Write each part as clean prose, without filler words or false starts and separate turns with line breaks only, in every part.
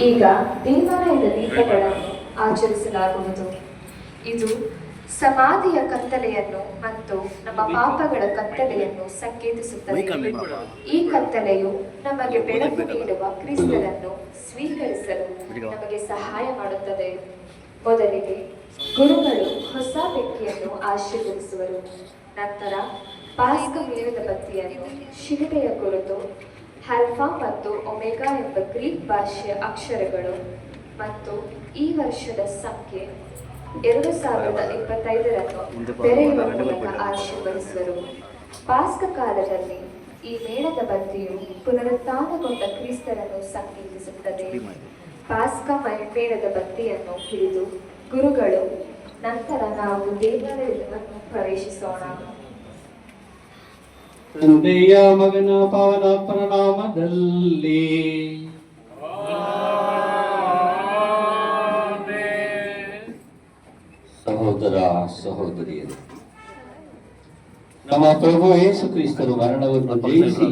ಈಗ ದೇವಾಲಯದ ದೀಪಗಳನ್ನು ಆಚರಿಸಲಾಗುವುದು. ಇದು ಸಮಾಧಿಯ ಕತ್ತಲೆಯನ್ನು ಮತ್ತು ನಮ್ಮ ಪಾಪಗಳ ಕತ್ತಲೆಯನ್ನು ಸಂಕೇತಿಸುತ್ತದೆ. ಈ ಕತ್ತಲೆಯು ನಮಗೆ ಬೆಳಕು ನೀಡುವ ಕ್ರಿಸ್ತನನ್ನು ಸ್ವೀಕರಿಸಲು ನಮಗೆ ಸಹಾಯ ಮಾಡುತ್ತದೆ. ಮೊದಲಿಗೆ ಗುರುಗಳು ಹೊಸ ವ್ಯಕ್ತಿಯನ್ನು ಆಶೀರ್ವದಿಸುವರು. ನಂತರ ಪಾಸ್ಕ ಮೇಣದ ಬತ್ತಿಯನ್ನು ಶಿಲುಬೆಯ ಕುರಿತು ಆಲ್ಫಾ ಮತ್ತು ಒಮೆಗಾ ಎಂಬ ಗ್ರೀಕ್ ಭಾಷೆಯ ಅಕ್ಷರಗಳು ಮತ್ತು ಈ ವರ್ಷದ ಸಂಖ್ಯೆ 2025 ಬೆರೆಯುವ ಮೂಲಕ ಆಶೀರ್ವದಿಸುವರು. ಪಾಸ್ಕ ಕಾಲದಲ್ಲಿ ಈ ಮೇಣದ ಬತ್ತಿಯು ಪುನರುತ್ಥಾನಗೊಂಡ ಕ್ರಿಸ್ತನನ್ನು ಸಂಕೇತಿಸುತ್ತದೆ. ಪಾಸ್ಕ ಮೇಣದ ಬತ್ತಿಯನ್ನು ಹಿಡಿದು ಗುರುಗಳು ನಂತರ ನಾವು ದೇವಾಲಯವನ್ನು ಪ್ರವೇಶಿಸೋಣ.
ತಂದೆಯ ಮಗನ ಪಾವನಾತ್ಮನ ನಾಮದಲ್ಲಿ ಸಹೋದರ ಸಹೋದರಿಯರು, ನಮ್ಮ ಪ್ರಭು ಯೇಸು ಕ್ರಿಸ್ತರು ಮರಣವನ್ನು ಜಯಿಸಿ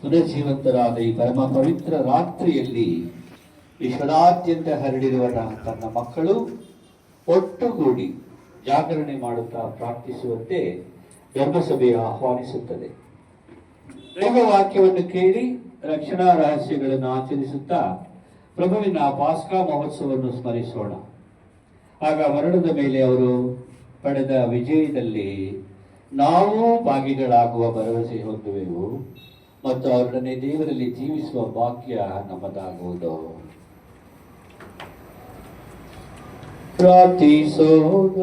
ಪುನರ್ಜೀವಂತರಾದ ಈ ಪರಮ ಪವಿತ್ರ ರಾತ್ರಿಯಲ್ಲಿ ವಿಶ್ವದಾದ್ಯಂತ ಹರಡಿರುವ ತನ್ನ ಮಕ್ಕಳು ಒಟ್ಟುಗೂಡಿ ಜಾಗರಣೆ ಮಾಡುತ್ತಾ ಪ್ರಾರ್ಥಿಸುವಂತೆ ಧರ್ಮಸಭೆಯು ಆಹ್ವಾನಿಸುತ್ತದೆ. ದೈವ ವಾಕ್ಯವನ್ನು ಕೇಳಿ ರಕ್ಷಣಾ ರಹಸ್ಯಗಳನ್ನು ಆಚರಿಸುತ್ತಾ ಪ್ರಭುವಿನ ಪಾಸ್ಕಾ ಮಹೋತ್ಸವವನ್ನು ಸ್ಮರಿಸೋಣ. ಆಗ ಮರಣದ ಮೇಲೆ ಅವರು ಪಡೆದ ವಿಜಯದಲ್ಲಿ ನಾವು ಭಾಗಿಗಳಾಗುವ ಭರವಸೆ ಹೊಂದುವೆವು ಮತ್ತು ಅವರೊಡನೆ ದೇವರಲ್ಲಿ ಜೀವಿಸುವ ಭಾಗ್ಯ ನಮ್ಮದಾಗುವುದು. ಪ್ರಾರ್ಥಿಸೋಣ.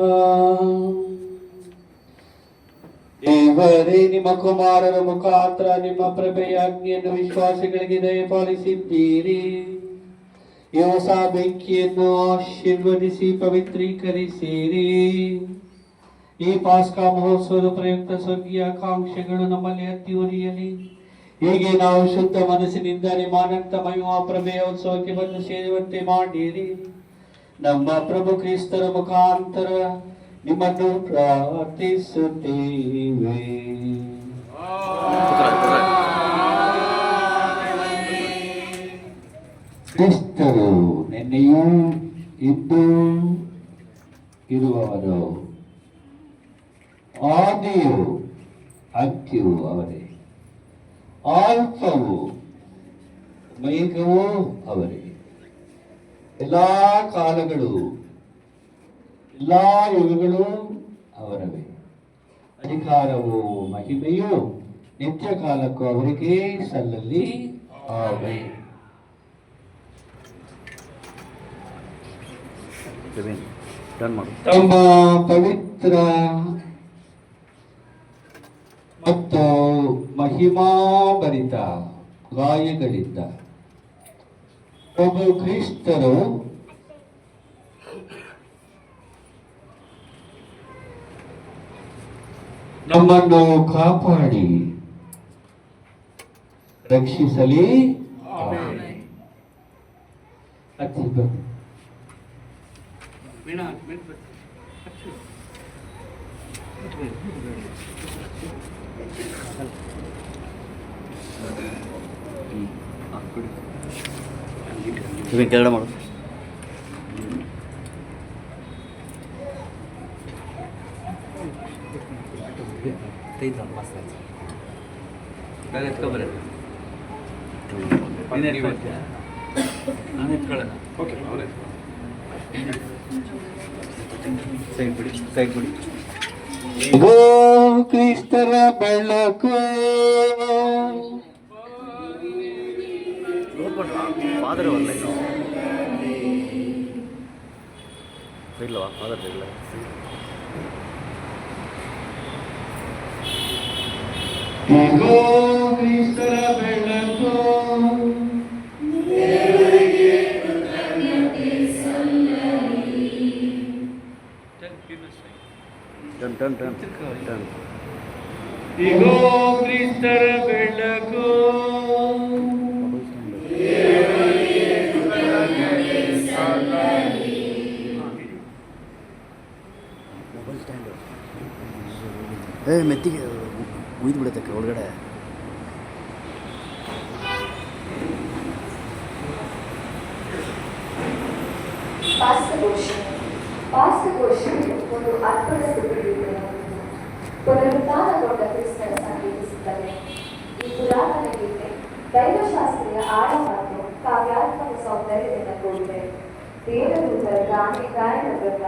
ದೇವರೇ, ನಿಮ್ಮ ಕುಮಾರರ ಮುಖಾಂತರ ನಿಮ್ಮ ಪ್ರಭೆಯ ಅಗ್ನಿಯನ್ನು ವಿಶ್ವಾಸಿಗಳಿಗೆ ದಯಪಾಲಿಸಿದ್ದೀರಿ. ಈ ಹೊಸ ಬೆಂಕಿಯನ್ನು ಆಶೀರ್ವದಿಸಿ ಪವಿತ್ರೀಕರಿಸಿರಿ. ಈ ಪಾಸ್ಕಾ ಮಹೋತ್ಸವದ ಪ್ರಯುಕ್ತ ಸ್ವರ್ಗೀಯ ಆಕಾಂಕ್ಷೆಗಳು ನಮ್ಮಲ್ಲಿ ಹತ್ತಿ ಉರಿಯಲಿ. ಹೀಗೆ ನಾವು ಶುದ್ಧ ಮನಸ್ಸಿನಿಂದ ನಿಮ್ಮ ಅನಂತ ಮಹಿಮಾ ಪ್ರಭೆಯ ಉತ್ಸವಕ್ಕೆ ಬಂದು ಸೇರುವಂತೆ ಮಾಡಿರಿ. ನಮ್ಮ ಪ್ರಭು ಕ್ರಿಸ್ತರ ಮುಖಾಂತರ ನಿಮ್ಮನ್ನು ಪ್ರಾರ್ಥಿಸುತ್ತೇವೆ. ಕ್ರಿಸ್ತರು ನಿನ್ನೆಯೂ ಇದ್ದು ಇರುವವರು, ಆದಿಯು ಅಂತ್ಯವೂ ಅವರೇ, ಆಲ್ಫವು ಮೇಘವೂ ಅವರೇ. ಎಲ್ಲಾ ಕಾಲಗಳು ಎಲ್ಲಾ ಯುಗಗಳು ಅವರವೇ. ಅಧಿಕಾರವು ಮಹಿಮೆಯು ನಿತ್ಯ ಕಾಲಕ್ಕೂ ಅವರಿಗೆ ಸಲ್ಲಲಿ. ಆಮೆನ್. ತಮ್ಮ ಪವಿತ್ರ ಮತ್ತು ಮಹಿಮಾಭರಿತ ಗಾಯಗಳಿಂದ ಪ್ರಭು ಕ್ರಿಸ್ತರು ನಮ್ಮನ್ನು ಕಾಪಾಡಿ ರಕ್ಷಿಸಲಿ.
ಕೆಳಗಡೆ ಮಾಡು.
ಇಗೋ ಕ್ರಿಸ್ತರ ಬೆಳಕು,
ಫಾದರ್ ಅಲ್ಲ ಇಲ್ಲವಾ? ಫಾದರ್ ಇಲ್ಲ.
ಇಗೋ ಕ್ರಿಸ್ತರ ಬೆಳಕು, ಇಗೋ ಕ್ರಿಸ್ತರ ಬೆಳಕು,
ಮೆತ್ತಿಗೆ ಉಯ್ದು ಬಿಡುತ್ತೆ ಒಳಗಡೆ.
ಪಾಸ್ಕಘೋಷಣೆ ಒಂದು ಅದ್ಭುತ ಸುದ್ದಿಯನ್ನು ಪುನರುತ್ಥಾನಗೊಂಡ ಕ್ರಿಸ್ತನ ಸಂಕೇತಿಸುತ್ತದೆ. ಈ ಪುರಾತನ ಗೀತೆ ದೈವಶಾಸ್ತ್ರೀಯ ಆಳ ಮತ್ತು ಕಾವ್ಯಾತ್ಮಕ ಸೌಂದರ್ಯದಿಂದ ಕೂಡಿದೆ. ದೇವದೂತರ ಗಾಯನ ವೃಂದ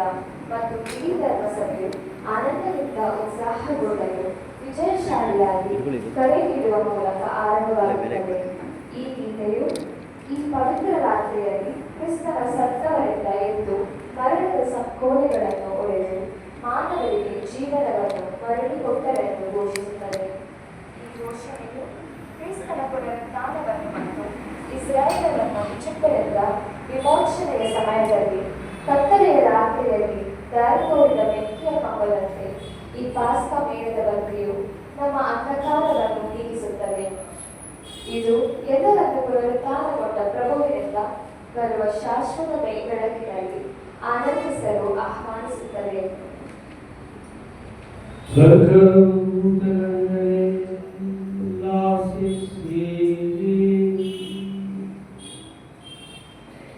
ಮತ್ತು ಇಡೀ ಧರ್ಮ ಸಭೆಯು ಆನಂದದಿಂದ ಉತ್ಸಾಹಗೊಂಡರು ವಿಜಯಶಾಲಿಯಾಗಿ ಕರೆಗಿಡುವ ಮೂಲಕ ಆರಂಭವಾಗುತ್ತದೆ. ಈ ಗೀತೆಯು ಈ ಪವಿತ್ರ ರಾತ್ರಿಯಲ್ಲಿ ಕ್ರಿಸ್ತನ ಸತ್ತವರಿಂದ ಎದ್ದು ಮರಣದ ಸಂಕೋಲೆಗಳನ್ನು ಒಡೆದು ಮಾನವರಿಗೆ ಜೀವನವನ್ನು ಮರಳಿಕೊಟ್ಟರೆಂದು ಘೋಷಿಸುತ್ತದೆ. ಈ ಘೋಷಣೆಯು ಕ್ರಿಸ್ತನ ಪುನರುತ್ಥಾನವನ್ನು ಮತ್ತು ಇಸ್ರಾಯೇಲರನ್ನು ಈಜಿಪ್ಟಿನಿಂದ ವಿಮೋಚನೆಯ ಸಮಯದಲ್ಲಿ ಕತ್ತಲೆಯ ರಾತ್ರಿಯಲ್ಲಿ ದಾರಿ ತೋರಿದ ಬೆಂಕಿಯ ಕಂಬದಂತೆ ಈ ಪಾಸ್ಕ ಮೇಳದ ಬಗ್ಗೆಯೂ ನಮ್ಮ ಅಂಧಕಾರವನ್ನು ನೀಗಿಸುತ್ತದೆ. ಇದು ಎಲ್ಲರನ್ನು ಪುನರುತ್ಥಾನಗೊಂಡ ಪ್ರಭುವಿನಿಂದ ಬರುವ ಶಾಶ್ವತ ಬೆಳಕಿನಲ್ಲಿ ಆನಂದಿಸಲು ಆಹ್ವಾನಿಸುತ್ತದೆ.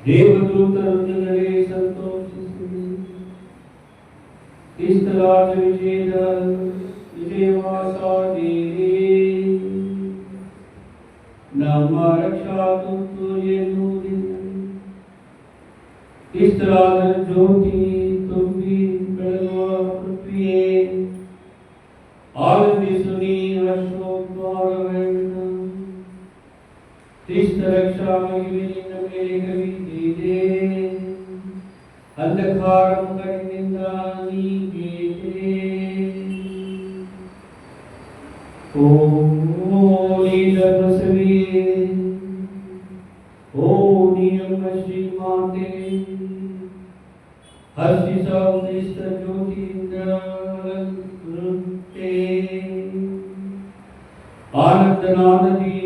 ದೇವದೂತರೊಂದಿಗೆ ಸಂತೋಷಿಸಿ ಕ್ರಿಸ್ತರಾಜ ವಿಜಯವಾಸಾದಿರಿ. ನಮ್ಮ ರಕ್ಷಾತಂತು ಎನ್ನುವುದಿಲ್ಲ. ಕ್ರಿಸ್ತರಾಜ ಜ್ಯೋತಿ ತುಂಬಿ ಬೆಳಗುವ ಪೃಥ್ವಿಯೇ ಆನಂದಿಸು ನೀ ಹರ್ಷೋದ್ವಾರವನ್ನು. ಕ್ರಿಸ್ತ ರಕ್ಷಾ ಮಹಿಮೆಯಿಂದ ಮೇಲೆ ಕವಿದಿದೆ. ಅಂಧಕಾರ ಮುಖದಿಂದ ನೀಗಿದೆ. ಓ ಧರ್ಮಸಭೆಯೇ, ಓ ನಿಯಮ ಶ್ರೀಮಾತೆ, ಹರ್ಷಿಸ ಕ್ರಿಸ್ತ ಜ್ಯೋತಿಯಿಂದ ನೃತ್ಯ ಆನಂದನಾದದಿ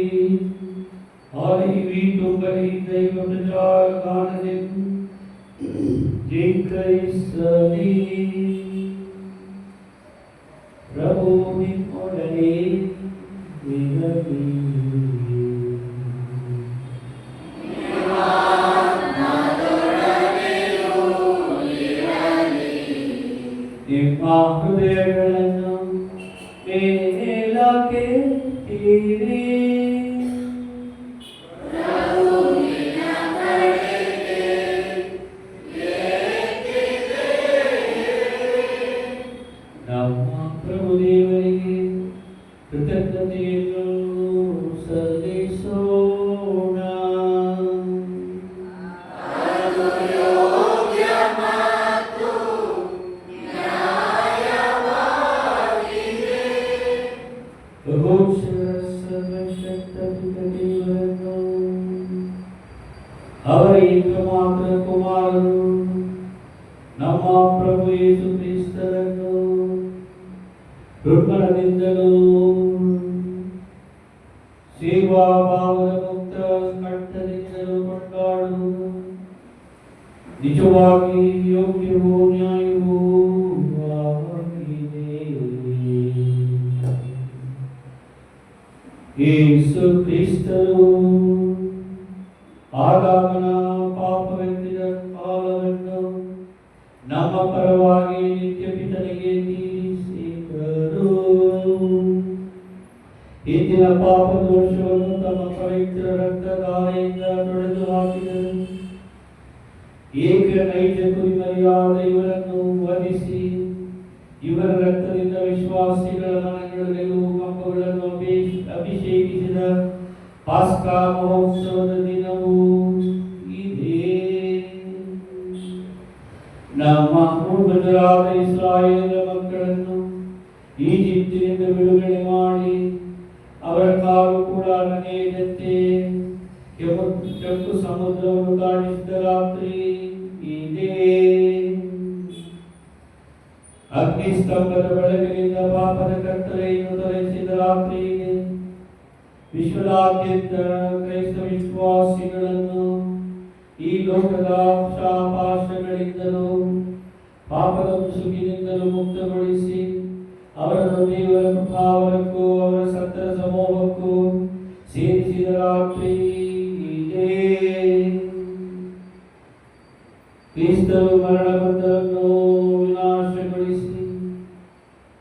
ಆದಿವಿ ತುಂಬಲಿ ದೈವ ಪ್ರಜಾಗಾನದೆಂದು ಜೈಕರಿಸಲಿ. ಪ್ರಭು ನಿಮ್ಮೊಡನೆ ಇರಲಿ. ನಿಮ್ಮ ಹೃದಯಗಳನ್ನು ಮೇಲಕ್ಕೆತ್ತಿರಿ. ನಮ್ಮ ಪ್ರಭು ದೇವರಿಗೆ ಕೃತಜ್ಞತೆಯನ್ನು ಸಲ್ಲಿಸೋಣ. ಅವರ ಏಕಮಾತ್ರ ಕುಮಾರರು ನಮ್ಮ ಪ್ರಭು ಯೇಸು ಕ್ರಿಸ್ತರನ್ನು ದುರ್ಮರಣದಿಂದಲೂ ಸೇವಾಭಾವದ ಮುಕ್ತ ಕಟ್ಟದಿಂದಲೂ ಕೊಂಡಾಡುವುದು ನಿಜವಾಗಿ ಯೋಗ್ಯವೂ ನ್ಯಾಯವೂ ಆಗಿದೆ. ಯೇಸು ಕ್ರಿಸ್ತರು ಆದಾಮನ ಪಾಪವೆಂದಿದ ಕಾಲವನ್ನು ನಮ್ಮ ಪರವಾಗಿ ನಿತ್ಯ ಪಿತನಿಗೆ ತೀರಿಸಿದರು. ಇಂದಿನ ಪಾಪ ದೋಷವನ್ನು ತಮ್ಮ ಪವಿತ್ರ ರಕ್ತಧಾರೆಯಿಂದ ತೊಡೆದು ಹಾಕಿದರು. ಏಕ ನೈಜ ಕುರಿಮರಿಯಾದ ಇವರನ್ನು ವಧಿಸಿ ಇವರ ರಕ್ತದಿಂದ ವಿಶ್ವಾಸಿಗಳ ಮನಗಳ ಗೆಲುವು ಕಂಬಗಳನ್ನು ಅಭಿಷೇಕಿಸಿದ ಪಾಸ್ಕಾ ಮಹೋತ್ಸವದ ದಿನವೂ ಇದೆ. ನಮ್ಮ ಪೂರ್ವಜರಾದ ಇಸ್ರಾಯೇಲ ಮಕ್ಕಳನ್ನು ಈಜಿಪ್ಟಿನಿಂದ ಬಿಡುಗಡೆ ಮಾಡಿ ಅವರ ಕಾಲು ಕೂಡ ನಡೆಯದಂತೆ ಕೆಂಪು ಸಮುದ್ರವನ್ನು ದಾಟಿಸಿದ ರಾತ್ರಿ ಇದೆ. ಅಗ್ನಿಸ್ತಂಭದ ಬೆಳಕಿನಿಂದ ಪಾಪದ ಕತ್ತಲೆಯನ್ನು ತೊಲಗಿಸಿದ ರಾತ್ರಿ ಇದೆ. ವಿಶ್ವದಾದ್ಯಂತ ಕ್ರೈಸ್ತ ವಿಶ್ವಾಸಿಗಳನ್ನು ಈ ಲೋಕದ ಶಾಪಾಶಗಳಿಂದಲೂ ಪಾಪದ ಮುಸುಕಿನಿಂದಲೂ ಮುಕ್ತಗೊಳಿಸಿ ಅವರನ್ನು ದೇವರ ಕೃಪಾವರಕ್ಕೂ ಅವರ ಸತ್ತರ ಸಮೂಹಕ್ಕೂ ಸೇರಿಸಿದ ರಾತ್ರಿ ಇದೆ. ಕ್ರಿಸ್ತರು ಮರಣ ಬಂಧನವನ್ನು ವಿನಾಶಗೊಳಿಸಿ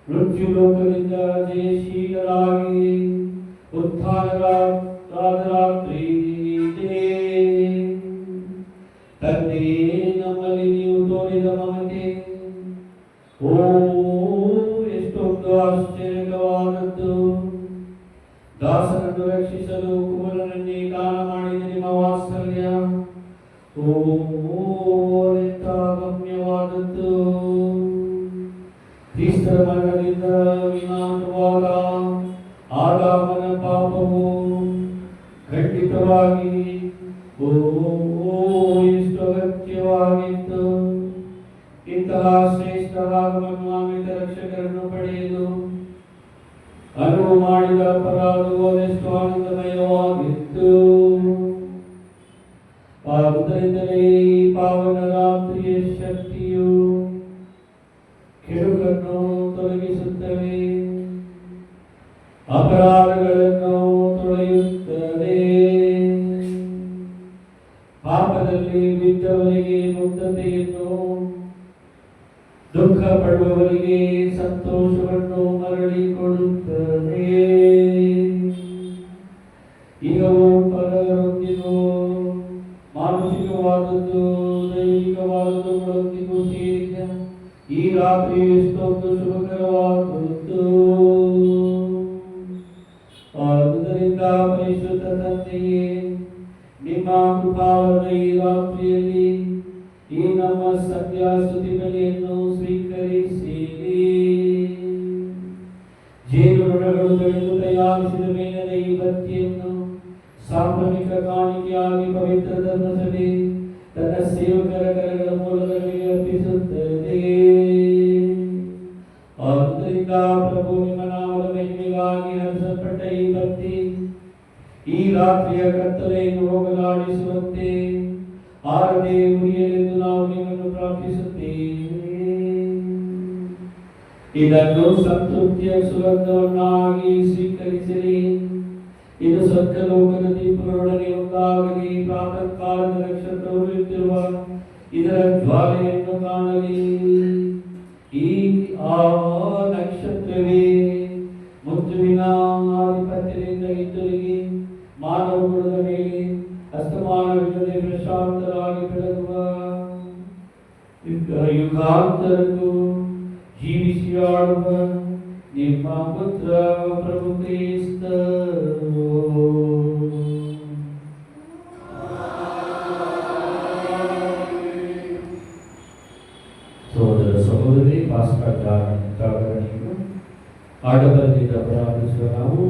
ಮೃತ್ಯು ಲೋಕದಿಂದ ಜಯಶೀಲರಾಗಿ ಉತ್ಥಾನರಾದ ರಾತ್ರಿ ಇದೆ. ತಂದೆಯೇ, ನಮ್ಮಲ್ಲಿ ನೀವು ತೋರಿದ ಮಮತೆ ಎಷ್ಟೊಂದು ಆಶ್ಚರ್ಯವಾದದ್ದು. ದಾಸನನ್ನು ರಕ್ಷಿಸಲು ಕುಮಾರನನ್ನೇ ದಾನ ಮಾಡಿದ ನಿಮ್ಮ ವಾತ್ಸಲ್ಯ ಎಂಥ ಗಮ್ಯವಾದದ್ದು. ಕ್ರಿಸ್ತರ ಮರಣದಿಂದ ವಿನಾಶವಾದ ಆದಾಮನ ಪಾಪವು ಖಂಡಿತವಾಗಿ ಎಷ್ಟು ಅಗತ್ಯವಾಗಿತ್ತು. ಇಂತಹ ಶ್ರೇಷ್ಠ ಆಗಮನಾಮಿತ ರಕ್ಷಕರನ್ನು ಪಡೆಯಲು ಅನುವು ಮಾಡಿದ ಅಪರಾಧವು ಅದೆಷ್ಟು ಆನಂದಮಯವಾಗಿತ್ತು. ಆದುದರಿಂದಲೇ ಈ ಪಾವನ ರಾತ್ರಿಯ ಶಕ್ತಿಯು ಕೆಡುಕನ್ನು ತೊಲಗಿಸುತ್ತವೆ, ಅಪರಾಧಗಳನ್ನು ತೊಳೆಯುತ್ತದೆ. ಪಾಪದಲ್ಲಿ ಬಿದ್ದವರಿಗೆ ಮುಕ್ತತೆಯನ್ನು, ದುಃಖ ಪಡುವವರಿಗೆ ಸಂತೋಷವನ್ನು ಮರಳಿ ಕೊಡುತ್ತದೆ. ಈಗವೂ ಪರರೊಂದಿಗೂ ಮಾನಸಿಕವಾದದ್ದು ದೈವಿಕವಾದದ್ದುಗಳೊಂದಿಗೂ ಸೇರಿದ ಈ ರಾತ್ರಿ ಎಷ್ಟೊಂದು ಶುಭಕರವಾದದ್ದು. ಆದುದರಿಂದ ಪರಿಶುದ್ಧ ತಂದೆಯೇ, ನಿಮ್ಮ ಕೃಪಾವರದ ಈ ರಾತ್ರಿಯಲ್ಲಿ ಈ ನಮ್ಮ ಸಂಧ್ಯಾ ಸ್ತುತಿ ಬಲಿಯನ್ನು ಸ್ವೀಕರಿಸಿರಿ. ಜೇನುನೊಣಗಳು ಬೆಳೆದು ತಯಾರಿಸಿದ ಮೇಲದ ಈ ಬತ್ತಿಯನ್ನು ಸಾಂಕ್ರಾಮಿಕ ಕಾಣಿಕೆಯಾಗಿ ಪವಿತ್ರ ಧರ್ಮಸಭೆ ತನ್ನ ಸೇವಕರ ಕರಗಳ ಮೂಲದಲ್ಲಿ ಅರ್ಪಿಸುತ್ತದೆ. ಆದ್ದರಿಂದ ಪ್ರಭು, ನಿಮ್ಮ ನಾಮದ ಮಹಿಮೆಗಾಗಿ ಹರಿಸಲ್ಪಟ್ಟ ಈ ಬತ್ತಿ ಈ ರಾತ್ರಿಯ ಕತ್ತಲೆಯನ್ನು ಹೋಗಲಾಡಿಸುವಂತೆ ಆರದೆ ಉರಿಯಲೆಂದು ನಾವು ನಿಮ್ಮನ್ನು ಪ್ರಾರ್ಥಿಸುತ್ತೇವೆ. ಇದನ್ನು ಸಂತೃಪ್ತಿಯ ಸುಗಂಧವನ್ನಾಗಿ ಸ್ವೀಕರಿಸಿರಿ. ಇದು ಸ್ವರ್ಗಲೋಕದ ದೀಪಗಳೊಡನೆ ಒಂದಾಗಲಿ. ಪ್ರಾತಃ ಕಾಲದ ನಕ್ಷತ್ರ ಉರಿಯುತ್ತಿರುವ ಇದರ ಜ್ವಾಲೆಯನ್ನು ಕಾಣಲಿ. ಈ ಆ ನಕ್ಷತ್ರವೇ ಮುತ್ತುವಿನ ಆಧಿಪತ್ಯದಿಂದ ಹಿಂದಿರುಗಿ ಮಾನವ ಕುಲದ ಮೇಲೆ ಅಸ್ತಮಾನವಿಲ್ಲದೆ ಪ್ರಶಾಂತರಾಗಿ ಬೆಳಗುವ ಯುಗಾಂತರಕ್ಕೂ ಜೀವಿಸಿ ಆಡುವ ನಿಮ್ಮ ಪುತ್ರ ಪ್ರಭು ಕ್ರಿಸ್ತನು. ಸಹೋದರ ಸಹೋದರಿ, ಪಾಸ್ಕಾ ಜಾಗರಣೆಯನ್ನು ಆಡಬರದಿಂದ ಪ್ರಾರಂಭಿಸುವ ನಾವು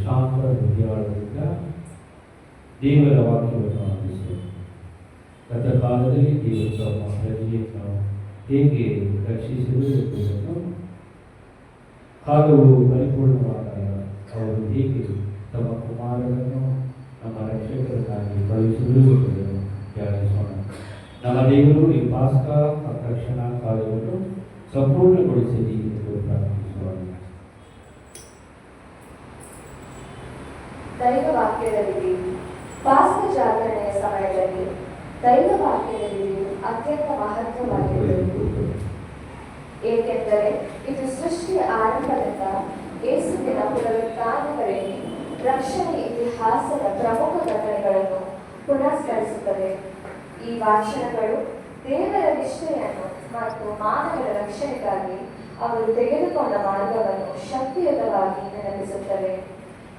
ಶಾಂತ ಹೃದಯದಿಂದ ದೇವರ ವಾಕ್ಯವನ್ನು ಆರಂಭಿಸುವ. ಗತ ಕಾಲದಲ್ಲಿ ದೇವರು ತಮ್ಮ ಪ್ರಜೆಯನ್ನು ಹೇಗೆ ರಕ್ಷಿಸಿದರು ಎಂಬುದನ್ನು, ಕಾಲವು ಪರಿಪೂರ್ಣವಾದಾಗ ಅವರು ಹೇಗೆ ತಮ್ಮ ಕುಮಾರರನ್ನು ನಮ್ಮ ರಕ್ಷಕರನ್ನಾಗಿ ಕಳುಹಿಸಿದರು ಎಂಬುದನ್ನು ಧ್ಯಾನಿಸೋಣ. ನಮ್ಮ ದೇವರು ಈ ಪಾಸ್ಕಾ ರಕ್ಷಣಾ ಕಾರ್ಯವನ್ನು ಸಂಪೂರ್ಣಗೊಳಿಸಲಿ ಎಂದು ಪ್ರಾರ್ಥಿಸೋಣ.
ದೈವ ವಾಕ್ಯದಲ್ಲಿ ಪಾಸ್ಕ ಜಾಗರಣೆಯ ಸಮಯದಲ್ಲಿ ದೈವ ವಾಕ್ಯದಲ್ಲಿ ಅತ್ಯಂತ ಮಹತ್ವವಾಗಿರುವುದು, ಏಕೆಂದರೆ ಇದು ಸೃಷ್ಟಿಯ ಆರಂಭದಿಂದ ಯೇಸುವಿನ ಪುನರುತ್ಥಾನವರೆಗೆ ರಕ್ಷಣೆ ಇತಿಹಾಸದ ಪ್ರಮುಖ ಘಟನೆಗಳನ್ನು ಪುನಸ್ಕರಿಸುತ್ತದೆ. ಈ ವಾಚನಗಳು ದೇವರ ನಿಷ್ಠೆಯನ್ನು ಮತ್ತು ಮಾನವರ ರಕ್ಷಣೆಗಾಗಿ ಅವರು ತೆಗೆದುಕೊಂಡ ಮಾರ್ಗವನ್ನು ಶಕ್ತಿಯುತವಾಗಿ ನೆನಪಿಸುತ್ತವೆ.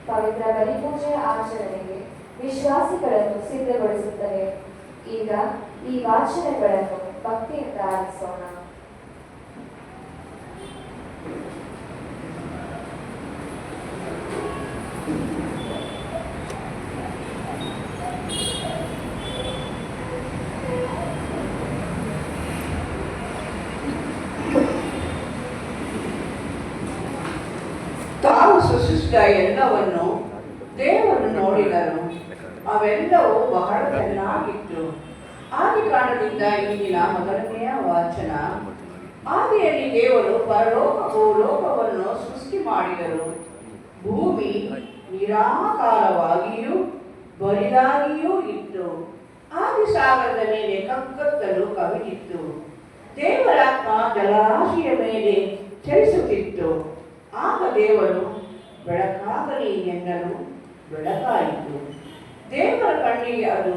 ಪವಿತ್ರ ಬಲಿಪೂಜೆಯ ಆಚರಣೆಗೆ ವಿಶ್ವಾಸಿಗಳನ್ನು ಸಿದ್ಧಗೊಳಿಸುತ್ತವೆ. ಈಗ ಈ ವಾಚನಗಳನ್ನು ಭಕ್ತಿಯಿಂದ ಆಲಿಸೋಣ.
ತಾವು ಸೃಷ್ಟಿಸಿದ ಎಲ್ಲವನ್ನು ದೇವರು ನೋಡಿದನು, ಅವೆಲ್ಲವೂ ಬಹಳ ಚೆನ್ನಾಗಿತ್ತು. ಆದಿಕಾಂಡದಿಂದ ಇಂದಿನ ಮೊದಲನೆಯ ವಾಚನ. ಆದಿಯಲ್ಲಿ ದೇವರು ಪರಲೋಕ ಭೂಲೋಕವನ್ನು ಸೃಷ್ಟಿ ಮಾಡಿದರು. ಭೂಮಿ ನಿರಾಕಾರವಾಗಿಯೂ ಬರಿದಾಗಿಯೂ ಇತ್ತು. ಆದಿ ಸಾಗರದ ಮೇಲೆ ಕಗ್ಗತ್ತಲು ಕವಿದಿತ್ತು. ದೇವರಾತ್ಮ ಜಲರಾಶಿಯ ಮೇಲೆ ಚಲಿಸುತ್ತಿತ್ತು. ಆಗ ದೇವರು ಬೆಳಕಾಗಲಿ ಎನ್ನಲು ಬೆಳಕಾಯಿತು. ದೇವರ ಕಣ್ಣಿಗೆ ಅದು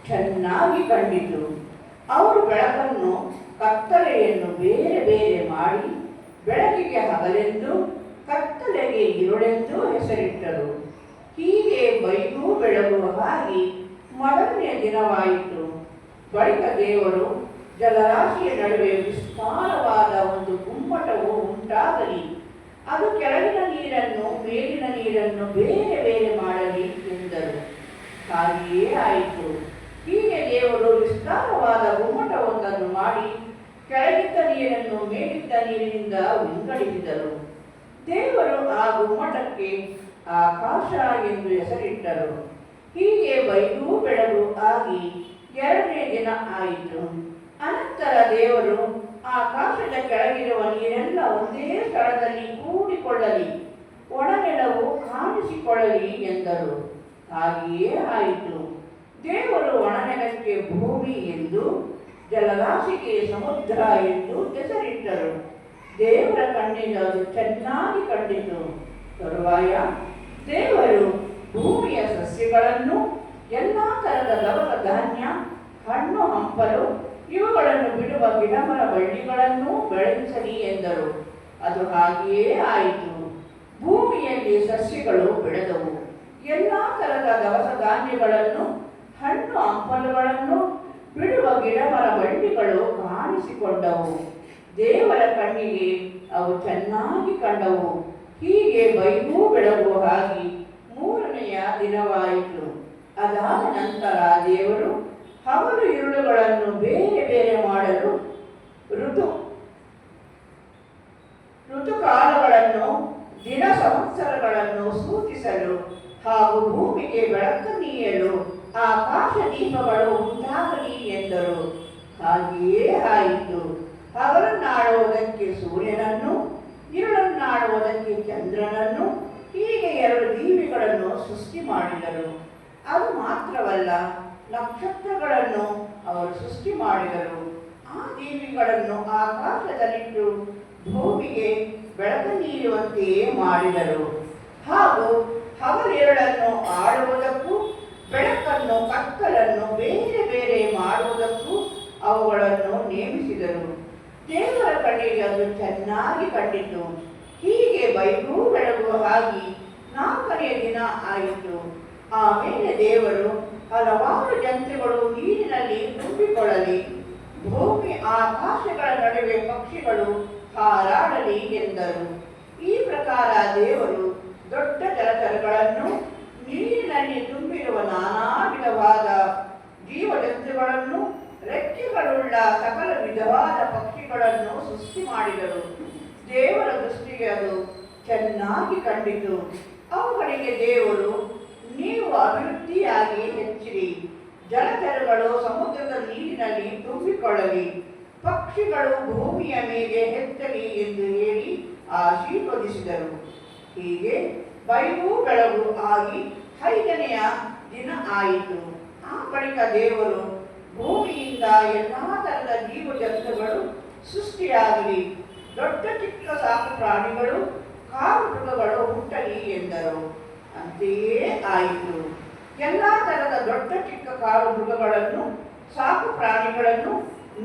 ಚೆನ್ನಾಗಿ ಕಂಡಿತು. ಅವರು ಬೆಳಕನ್ನು ಕತ್ತಲೆಯನ್ನು ಬೇರೆ ಬೇರೆ ಮಾಡಿ ಬೆಳಕಿಗೆ ಹಗಲೆಂದು ಕತ್ತಲೆಗೆ ഇരുಳೆಂದು ಹೆಸರಿಟ್ಟರು. ಹೀಗೆ ಬೈಗೂ ಬೆಳಗುವ ಹಾಗೆ ಮೊದಲನೆಯ ದಿನವಾಯಿತು. ಬಳಿಕ ದೇವರು ಜಲರಾಶಿಯ ನಡುವೆ ವಿಸ್ತಾರವಾದ ಒಂದು ಗುಮ್ಮಟವು ಉಂಟಾಗಲಿ, ಅದು ಕೆಳಗಿನ ನೀರನ್ನು ಮೇಲಿನ ನೀರನ್ನು ಬೇರೆ ಬೇರೆ ಮಾಡಲಿ ಎಂದರು. ಹಾಗೆಯೇ ಆಯಿತು. ಹೀಗೆ ದೇವರು ವಿಸ್ತಾರವಾದ ಗುಮ್ಮಟವೊಂದನ್ನು ಮಾಡಿ ಕೆಳಗಿದ್ದ ನೀರನ್ನು ಮೇಲಿದ್ದ ನೀರಿನಿಂದ ವಿಂಗಡಿಸಿದರು. ದೇವರು ಆ ಗುಮ್ಮಟಕ್ಕೆ ಆಕಾಶ ಎಂದು ಹೆಸರಿಟ್ಟರು. ಹೀಗೆ ಬೈಗೂ ಬೆಳಗು ಆಗಿ ಎರಡನೇ ದಿನ ಆಯಿತು. ಅನಂತರ ದೇವರು ಆಕಾಶದ ಕೆಳಗಿರುವ ನೀರೆಲ್ಲ ಒಂದೇ ಸ್ಥಳದಲ್ಲಿ ಕೂಡಿಕೊಳ್ಳಲಿ, ಒಣನೆಲವು ಕಾಣಿಸಿಕೊಳ್ಳಲಿ ಎಂದರು. ಹಾಗೆಯೇ ಆಯಿತು. ದೇವರು ಒಣನೆಲಕ್ಕೆ ಭೂಮಿ ಎಂದು, ಜಲರಾಶಿಗೆ ಸಮುದ್ರ ಎಂದು ಹೆಸರಿಟ್ಟರು. ದೇವರ ಕಣ್ಣಿಗೆ ಅದು ಚೆನ್ನಾಗಿ ಕಂಡಿತು. ತರುವಾಯ ದೇವರು ಭೂಮಿಯ ಸಸ್ಯಗಳನ್ನು, ಎಲ್ಲ ತರದ ದವಸ ಧಾನ್ಯ, ಹಣ್ಣು ಹಂಪಲು ಇವುಗಳನ್ನು ಬಿಡುವ ಗಿಡಮರ ಬಳ್ಳಿಗಳನ್ನು ಬೆಳೆಸಲಿ ಎಂದರು. ಅದು ಹಾಗೆಯೇ ಆಯಿತು. ಭೂಮಿಯಲ್ಲಿ ಸಸ್ಯಗಳು ಬೆಳೆದವು. ಎಲ್ಲ ತರದ ದವಸ ಧಾನ್ಯಗಳನ್ನು, ಹಣ್ಣು ಹಂಪಲುಗಳನ್ನು ಬಿಡುವ ಗಿಡಮರ ಬಳ್ಳಿಗಳು ಕಾಣಿಸಿಕೊಂಡವು. ದೇವರ ಕಣ್ಣಿಗೆ ಅವು ಚೆನ್ನಾಗಿ ಕಂಡವು. ಹೀಗೆ ಬೈಗೂ ಬೆಳಗುವ ಹಾಗೆ ಮೂರನೆಯ ದಿನವಾಯಿತು. ಅದಾದ ನಂತರ ದೇವರು ಹಗಲು ഇരുಳುಗಳನ್ನು ಬೇರೆ ಬೇರೆ ಮಾಡಲು ಋತುಕಾಲಗಳನ್ನು, ದಿನ ಸಂವತ್ಸರಗಳನ್ನು ಸೂಚಿಸಲು ಹಾಗೂ ಭೂಮಿಗೆ ಬೆಳಕನ್ನೀಯಲು ಆಕಾಶ ದೀಪಗಳು ಉಂಟಾಗಲಿ ಎಂದರು. ಹಾಗೆಯೇ ಆಯಿತು. ಹಗಲನ್ನಾಡುವುದಕ್ಕೆ ಸೂರ್ಯನನ್ನು, ഇരുಳನ್ನಾಡುವುದಕ್ಕೆ ಚಂದ್ರನನ್ನು, ಹೀಗೆ ಎರಡು ದೀವಿಗಳನ್ನು ಸೃಷ್ಟಿ ಮಾಡಿದರು. ಅದು ಮಾತ್ರವಲ್ಲ, ನಕ್ಷತ್ರಗಳನ್ನು ಅವರು ಸೃಷ್ಟಿ ಮಾಡಿದರು. ಆ ದೀವಿಗಳನ್ನು ಆಕಾಶದಲ್ಲಿಟ್ಟು ಭೂಮಿಗೆ ಬೆಳಕು ನೀಡುವಂತೆಯೇ ಮಾಡಿದರು. ಹಾಗೂ ಹಗಲಿರುಳನ್ನು ಆಡುವುದಕ್ಕೂ ಬೆಳಕನ್ನು ಕತ್ತಲನ್ನು ಬೇರೆ ಬೇರೆ ಮಾಡುವುದಕ್ಕೂ ಅವುಗಳನ್ನು ನೇಮಿಸಿದರು. ದೇವರ ಕಣ್ಣಿಗೆ ಅದು ಚೆನ್ನಾಗಿ ಕಂಡಿತು. ಹೀಗೆ ಬೈಗೂ ಬೆಳಗುವ ಹಾಗೆ ನಾಲ್ಕನೆಯ ದಿನ ಆಯಿತು. ಆಮೇಲೆ ದೇವರು ಹಲವಾರು ಜಂತುಗಳು ನೀರಿನಲ್ಲಿ ತುಂಬಿಕೊಳ್ಳಲಿ, ಭೂಮಿ ಆಕಾಶಗಳ ನಡುವೆ ಪಕ್ಷಿಗಳು ಹಾರಾಡಲಿ ಎಂದರು. ಈ ಪ್ರಕಾರ ದೇವರು ದೊಡ್ಡ ಜಲಚರಗಳನ್ನು, ನೀರಿನಲ್ಲಿ ತುಂಬಿರುವ ನಾನಾ ವಿಧವಾದ ಜೀವಜಂತುಗಳನ್ನು, ರೆಕ್ಕೆಗಳುಳ್ಳ ಸಕಲ ವಿಧವಾದ ಪಕ್ಷಿಗಳನ್ನು ಸೃಷ್ಟಿ ಮಾಡಿದರು. ದೇವರ ದೃಷ್ಟಿಗೆ ಅದು ಚೆನ್ನಾಗಿ ಕಂಡಿತು. ಅವುಗಳಿಗೆ ದೇವರು, ನೀವು ಅಭಿವೃದ್ಧಿಯಾಗಿ ಹೆಚ್ಚಿರಿ, ಜಲಚರಗಳು ಸಮುದ್ರದ ನೀರಿನಲ್ಲಿ ತುಂಬಿಕೊಳ್ಳಲಿ, ಪಕ್ಷಿಗಳು ಭೂಮಿಯ ಮೇಲೆ ಹೆಚ್ಚಲಿ ಎಂದು ಹೇಳಿ ಆಶೀರ್ವದಿಸಿದರು. ಹೀಗೆ ಬೈಗೂ ಬೆಳಗು ಆಗಿ 5ನೆಯ ದಿನ ಆಯಿತು. ಆ ಬಳಿಕ ದೇವರು ಭೂಮಿಯಿಂದ ಎಲ್ಲಾ ತರದ ಜೀವ ಜಂತುಗಳು ಸೃಷ್ಟಿಯಾಗಲಿ, ದೊಡ್ಡ ಚಿಕ್ಕ ಸಾಕು ಪ್ರಾಣಿಗಳು, ಕಾಡು ಮೃಗಗಳು ಹುಟ್ಟಲಿ ಎಂದರು. ಅಂತೆಯೇ ಆಯಿತು. ಎಲ್ಲ ತರದ ದೊಡ್ಡ ಚಿಕ್ಕ ಕಾಡು ಮೃಗಗಳನ್ನು, ಸಾಕು ಪ್ರಾಣಿಗಳನ್ನು,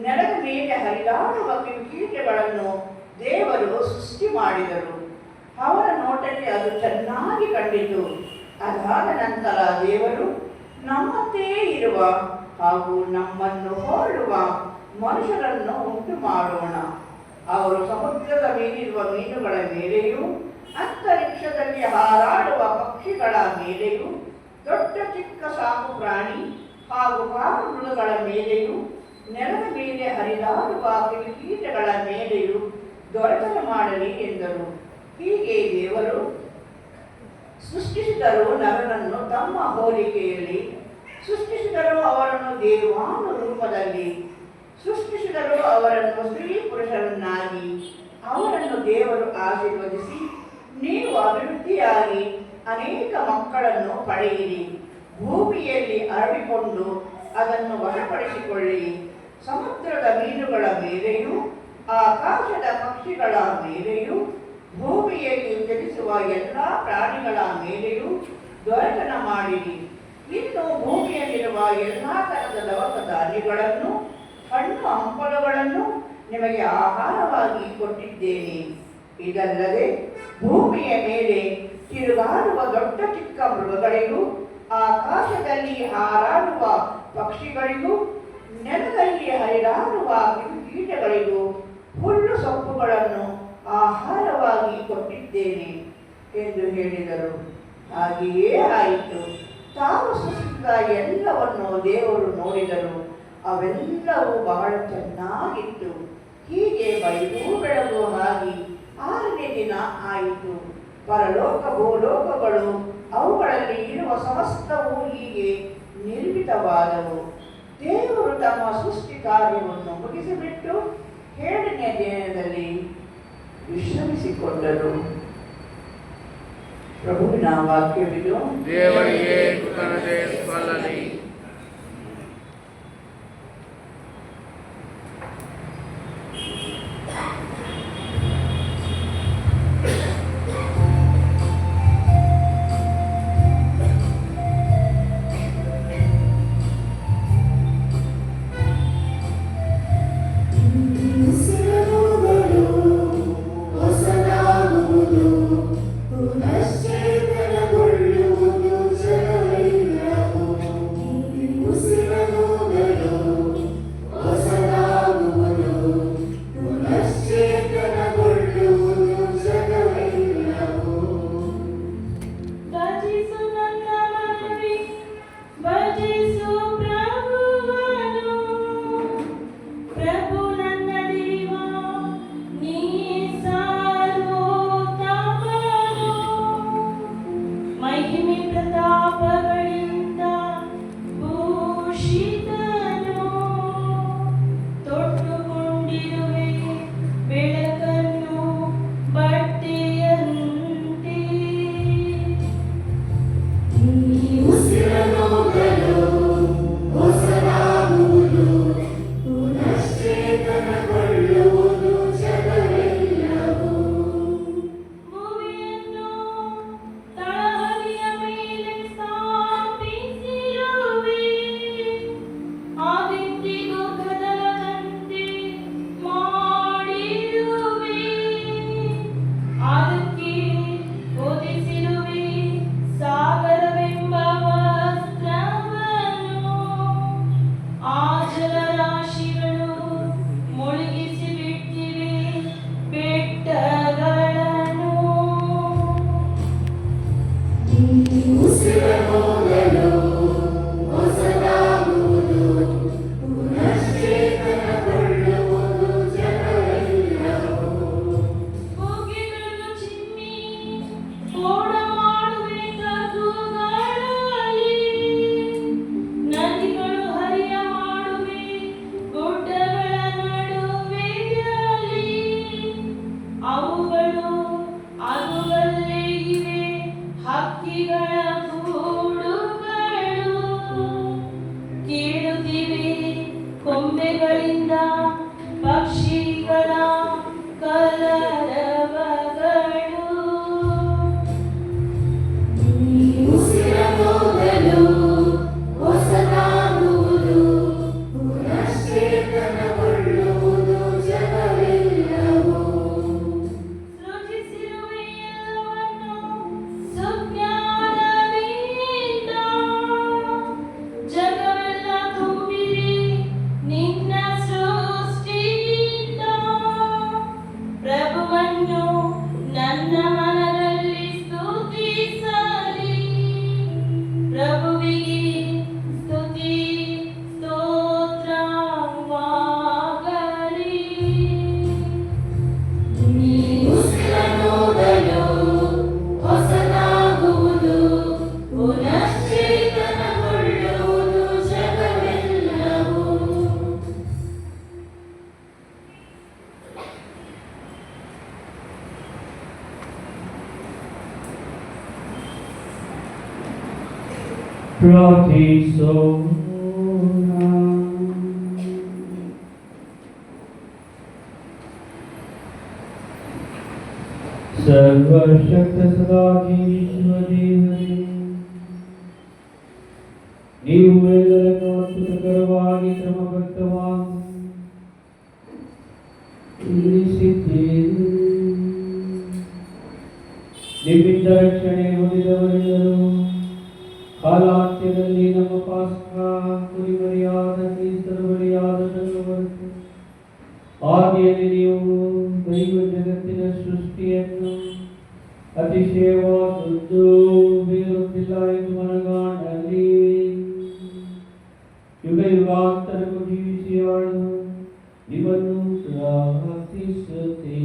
ನೆಲದ ಮೇಲೆ ಹರಿದಾಡುವ ಕೀಟಗಳನ್ನು ದೇವರು ಸೃಷ್ಟಿ ಮಾಡಿದರು. ಅವರ ನೋಟಕ್ಕೆ ಅದು ಚೆನ್ನಾಗಿ ಕಂಡಿತು. ಅದಾದ ನಂತರ ದೇವರು ನಮ್ಮಂತೆ ಇರುವ ಹಾಗೂ ನಮ್ಮನ್ನು ಹೋಲುವ ಮನುಷ್ಯರನ್ನು ಉಂಟು ಮಾಡೋಣ. ಅವರು ಸಮುದ್ರದ ಮೇಲಿರುವ ಮೀನುಗಳ ಮೇಲೆಯೂ, ಅಂತರಿಕ್ಷದಲ್ಲಿ ಹಾರಾಡುವ ಪಕ್ಷಿಗಳ ಮೇಲೆಯೂ, ದೊಡ್ಡ ಚಿಕ್ಕ ಸಾಕು ಪ್ರಾಣಿ ಹಾಗೂ ಕಾಡು ಮೃಗಗಳ ಮೇಲೆಯೂ, ನೆಲದ ಮೇಲೆ ಹರಿದಾಡುವ ಕೀಟಗಳ ಮೇಲೆಯೂ ದೊರೆತನ ಮಾಡಲಿ ಎಂದರು. ಹೀಗೆ ದೇವರು ಸೃಷ್ಟಿಸಿದರು. ನರನನ್ನು ತಮ್ಮ ಹೋಲಿಕೆಯಲ್ಲಿ ಸೃಷ್ಟಿಸಿದರು. ಅವರನ್ನು ದೇವಾನು ರೂಪದಲ್ಲಿ ಸೃಷ್ಟಿಸಿದರು. ಅವರನ್ನು ಸ್ತ್ರೀ ಪುರುಷರನ್ನಾಗಿ ಅವರನ್ನು ದೇವರು ಆಶೀರ್ವದಿಸಿ, ನೀವು ಅಭಿವೃದ್ಧಿಯಾಗಿ ಅನೇಕ ಮಕ್ಕಳನ್ನು ಪಡೆಯಿರಿ, ಭೂಮಿಯಲ್ಲಿ ಹರಡಿಕೊಂಡು ಅದನ್ನು ವಶಪಡಿಸಿಕೊಳ್ಳಿ. ಸಮುದ್ರದ ಮೀನುಗಳ ಮೇಲೆಯೂ ಆಕಾಶದ ಪಕ್ಷಿಗಳ ಮೇಲೆಯೂ ಭೂಮಿಯಲ್ಲಿ ಚಲಿಸುವ ಎಲ್ಲ ಪ್ರಾಣಿಗಳ ಮೇಲೆಯೂ ದೊರೆತನ ಮಾಡಿರಿ. ಇನ್ನು ಭೂಮಿಯಲ್ಲಿರುವ ಎಲ್ಲ ತರದ ದವಸ ಧಾನ್ಯಗಳನ್ನು ಹಣ್ಣು ಹಂಪಲುಗಳನ್ನು ನಿಮಗೆ ಆಹಾರವಾಗಿ ಕೊಟ್ಟಿದ್ದೇನೆ. ಇದಲ್ಲದೆ ಭೂಮಿಯ ಮೇಲೆ ತಿರುಗಾಡುವ ದೊಡ್ಡ ಚಿಕ್ಕ ಮೃಗಗಳಿಗೂ ಆಕಾಶದಲ್ಲಿ ಹಾರಾಡುವ ಪಕ್ಷಿಗಳಿಗೂ ನೆಲದಲ್ಲಿ ಹರಿದಾಡುವ ಕೀಟಗಳಿಗೂ ಹುಲ್ಲು ಸೊಪ್ಪುಗಳನ್ನು ಆಹಾರವಾಗಿ ಕೊಟ್ಟಿದ್ದೇನೆ ಎಂದು ಹೇಳಿದರು. ಹಾಗೆಯೇ ಆಯಿತು. ತಾವು ಸೃಷ್ಟಿಸಿದ ಎಲ್ಲವನ್ನು ದೇವರು ನೋಡಿದರು, ಅವೆಲ್ಲವೂ ಬಹಳ ಚೆನ್ನಾಗಿತ್ತು. ಹೀಗೆ ಬೈಗೂ ಬೆಳಗು ಆಗಿ 6ನೇ ದಿನ ಆಯಿತು. ಪರಲೋಕ ಭೂಲೋಕಗಳು ಅವುಗಳಲ್ಲಿ ಇರುವ ಸಮಸ್ತವೂ ಹೀಗೆ ನಿರ್ಮಿತವಾದವು. ದೇವರು ತಮ್ಮ ಸೃಷ್ಟಿ ಕಾರ್ಯವನ್ನು ಮುಗಿಸಿಬಿಟ್ಟು 7ನೇ ದಿನದಲ್ಲಿ ವಿಶ್ರಮಿಸಿಕೊಂಡರು. ಪ್ರಭುವಿನ ವಾಕ್ಯವಿದು.
ದೇವರಿಗೆ ಕೃತಜ್ಞತೆ ಸಲ್ಲಲಿ.
ಕೊಂಬೆಗಳಿಂದ ಪಕ್ಷಿಗಳ ಕಲರವಗಳು ಉಸಿರನೋದಲು ಹೊಸದಾಗುವುದು ಪುನಶ್ಚೇತನಗೊಳ್ಳುವುದು ಜಗವೆಲ್ಲವೂ ಸೃಜಿಸಿರುವ ಎಲ್ಲವನ್ನು ಸುಜ್ಞಾನದಿಂದ ಜಗವೆಲ್ಲ ತುಂಬಿರಿ ನಿನ್ನ ಸೃಷ್ಟಿಯಿಂದ ಪ್ರಭುವನ್ನು ನನ್ನ ಮನದಲ್ಲಿ ಸ್ತುತಿಸಲಿ ಪ್ರಭುವಿಗೆ ಸ್ತುತಿ ಸ್ತೋತ್ರವಾಗಲಿ ನೀ ಉಸಿರನೋದಲು ಹೊಸದಾಗುವುದು ಪುನಶ್ಚೇತನಗೊಳ್ಳುವುದು ಜಗವೆಲ್ಲವೂ
ಪ್ರಾರ್ಥಿಸೋಣ. ಸರ್ವಶಕ್ತ ಸದಾ ಜೀವಿಸುವ ದೇವರೇ, ನೀವು ಎಲ್ಲರನ್ನು ಅದ್ಭುತಕರವಾಗಿ ಕ್ರಮಬದ್ಧವಾಗಿ ಇರಿಸಿದ್ದೀರಿ. ನಿಮ್ಮಿಂದ ರಕ್ಷಣೆ ಹೊಂದಿದವರೆಲ್ಲರೂ ಕಾಲಾಂತ್ಯದಲ್ಲಿ ನಮ್ಮ ಪಾಸ್ಕಾ ಕುರಿಮರಿಯಾದ ಕ್ರಿಸ್ತರ ಬಲಿಯಾದದನ್ನು ಹೊರತು ಆದಿಯಲ್ಲಿ ನೀವು ದೈವ ಜಗತ್ತಿನ ಸೃಷ್ಟಿಯನ್ನು ಅತಿಶಯವಾದದ್ದು ಬೇರೊಂದಿಲ್ಲ ಎಂದು ಮನಗಾಣಲಿ. ಯುಗ ಯುಗಾಂತರಕ್ಕೂ ಜೀವಿಸಿ ಆಳು ನಿಮ್ಮನ್ನು ಪ್ರಾರ್ಥಿಸುತ್ತೇವೆ.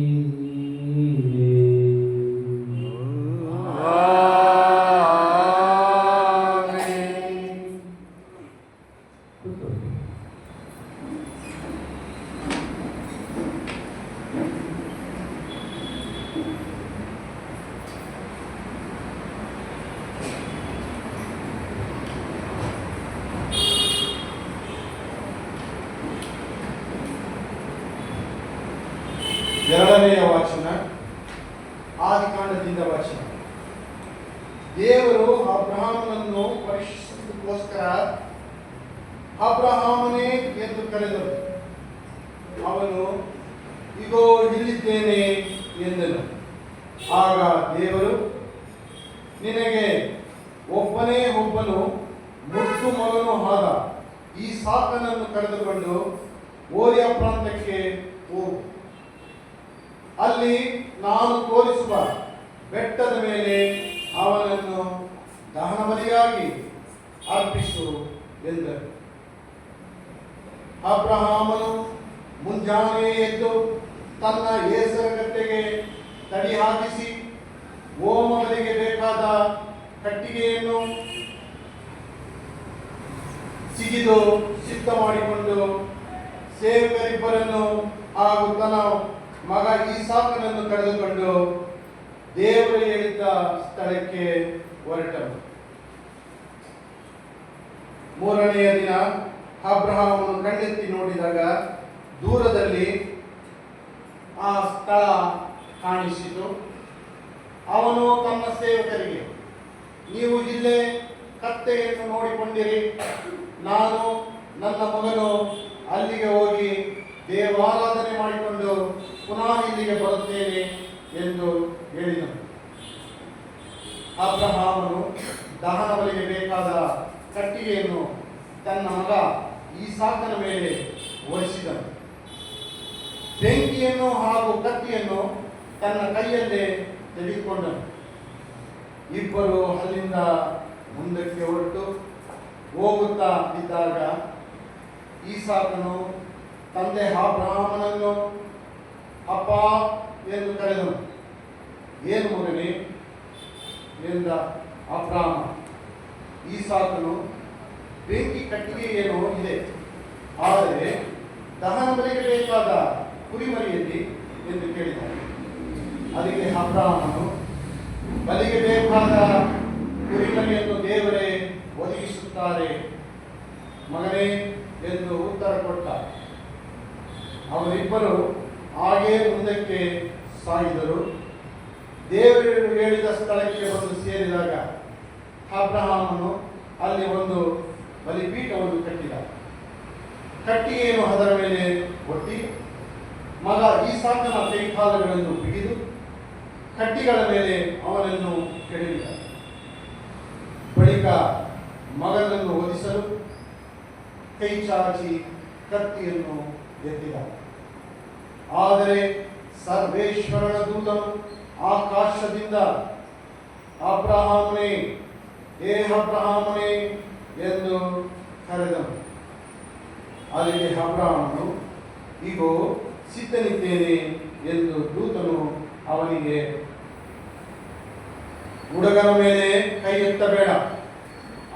ಎರಡನೆಯ ವಾಚನ, ಆದಿಕಾಂಡದಿಂದ ವಾಚನ. ದೇವರು ಅಬ್ರಹಾಮನನ್ನು ಪರೀಕ್ಷಿಸಲಿಕ್ಕೋಸ್ಕರ ಅಬ್ರಹಾಮನೇ ಎಂದು ಕರೆದರು. ಅವನು ಇಗೋ ಇಲ್ಲಿದ್ದೇನೆ ಎಂದನು. ಆಗ ದೇವರು, ನಿನಗೆ ಒಬ್ಬನೇ ಒಬ್ಬನು ಮುದ್ದು ಮಗನೂ ಆದ ಈಸಾಕನನ್ನು ಕರೆದುಕೊಂಡು ಓರಿಯ ಪ್ರಾಂತ್ಯಕ್ಕೆ ಹೋಗು. ಅಲ್ಲಿ ನಾನು ತೋರಿಸುವ ಬೆಟ್ಟದ ಮೇಲೆ ಅವನನ್ನು ದಹನಬಲಿಯಾಗಿ ಅರ್ಪಿಸು ಎಂದರು. ಅಬ್ರಹಾಮನು ಮುಂಜಾನೆ ಎದ್ದು ತನ್ನ ಹೇಸರಗತ್ತೆಗೆ ತಡಿ ಹಾಕಿಸಿ ಹೋಮ ಬಲಿಗೆ ಬೇಕಾದ ಕಟ್ಟಿಗೆಯನ್ನು ಸಿಗಿದು ಸಿದ್ಧ ಮಾಡಿಕೊಂಡು ಸೇವಕರಿಬ್ಬರನ್ನು ಹಾಗೂ ತನ್ನ ಮಗ ಈಸಾಕನನ್ನು ಕರೆದುಕೊಂಡು ದೇವರು ಹೇಳಿದ್ದ ಸ್ಥಳಕ್ಕೆ ಹೊರಟನು. ಮೂರನೆಯ ದಿನ ಅಬ್ರಹಾಮನು ಕಣ್ಣೆತ್ತಿ ನೋಡಿದಾಗ ದೂರದಲ್ಲಿ ಆ ಸ್ಥಳ ಕಾಣಿಸಿತು. ಅವನು ತನ್ನ ಸೇವಕರಿಗೆ, ನೀವು ಇಲ್ಲೇ ಕತ್ತೆಯನ್ನು ನೋಡಿಕೊಂಡಿರಿ, ನಾನು ನನ್ನ ಮಗನು ಅಲ್ಲಿಗೆ ಹೋಗಿ ದೇವಾರಾಧನೆ ಮಾಡಿಕೊಂಡು ಪುನಃ ಇಲ್ಲಿಗೆ ಬರುತ್ತೇನೆ ಎಂದು ಹೇಳಿದನು. ಅಬ್ರಹಾಮನು ದಹನ ಬಲಿಗೆ ಬೇಕಾದ ಕಟ್ಟಿಗೆಯನ್ನು ತನ್ನ ಮಗ ಈಸಾಕನ ಮೇಲೆ ಹೊರಿಸಿದನು. ಬೆಂಕಿಯನ್ನು ಹಾಗೂ ಕತ್ತಿಯನ್ನು ತನ್ನ ಕೈಯಲ್ಲೇ ತೆಗೆದುಕೊಂಡನು. ಇಬ್ಬರು ಅಲ್ಲಿಂದ ಮುಂದಕ್ಕೆ ಹೊರಟು ಹೋಗುತ್ತಾ ಇದ್ದಾಗ ಈಸಾಕನು ತಂದೆ ಅಬ್ರಹಾಮನನ್ನು ಅಪ್ಪ ಎಂದು ಕರೆದನು. ಏನು ಮಗನೇ ಎಂದ ಅಬ್ರಹಾಮ. ಈಸಾಕನು, ಬೆಂಕಿ ಕಟ್ಟಿಗೆ ಏನೋ ಇದೆ, ಆದರೆ ದಹನ ಬಲಿಗೆ ಬೇಕಾದ ಕುರಿಮರಿಯಲ್ಲಿ ಎಂದು ಕೇಳಿದನು. ಅದಕ್ಕೆ ಅಬ್ರಹಾಮನು, ಬಲಿಗೆ ಬೇಕಾದ ಕುರಿಮರಿಯನ್ನು ದೇವರೇ ಒದಗಿಸುತ್ತಾರೆ ಮಗನೇ ಎಂದು ಉತ್ತರ ಕೊಟ್ಟ. ಅವರಿಬ್ಬರು ಹಾಗೇ ಮುಂದಕ್ಕೆ ಸಾಗಿದರು. ದೇವರು ಹೇಳಿದ ಸ್ಥಳಕ್ಕೆ ಬಂದು ಸೇರಿದಾಗ ಅಬ್ರಹಾಮನು ಅಲ್ಲಿ ಒಂದು ಬಲಿಪೀಠವನ್ನು ಕಟ್ಟಿದ. ಕಟ್ಟಿಗೆಯನ್ನು ಅದರ ಮೇಲೆ ಒತ್ತಿ ಮಗ ಈಸಾಕನ ಕೈಕಾಲುಗಳನ್ನು ಬಿಗಿದು ಕಟ್ಟಿಗಳ ಮೇಲೆ ಅವನನ್ನು ಕೆಡವಿದ. ಬಳಿಕ ಮಗನನ್ನು ವಧಿಸಲು ಕೈ ಚಾಚಿ ಕತ್ತಿಯನ್ನು ಎತ್ತಿದ. ಆದರೆ ಸರ್ವೇಶ್ವರನ ದೂತನು ಆಕಾಶದಿಂದ, ಅಬ್ರಹಾಮನೇ, ಅಬ್ರಹಾಮನೇ ಎಂದು ಕರೆದನು. ಅದಕ್ಕೆ ಅಬ್ರಹಾಮನು, ಇಗೋ ಸಿದ್ಧನಿದ್ದೇನೆ ಎಂದು ದೂತನು ಅವನಿಗೆ, ಹುಡುಗನ ಮೇಲೆ ಕೈ ಎತ್ತಬೇಡ,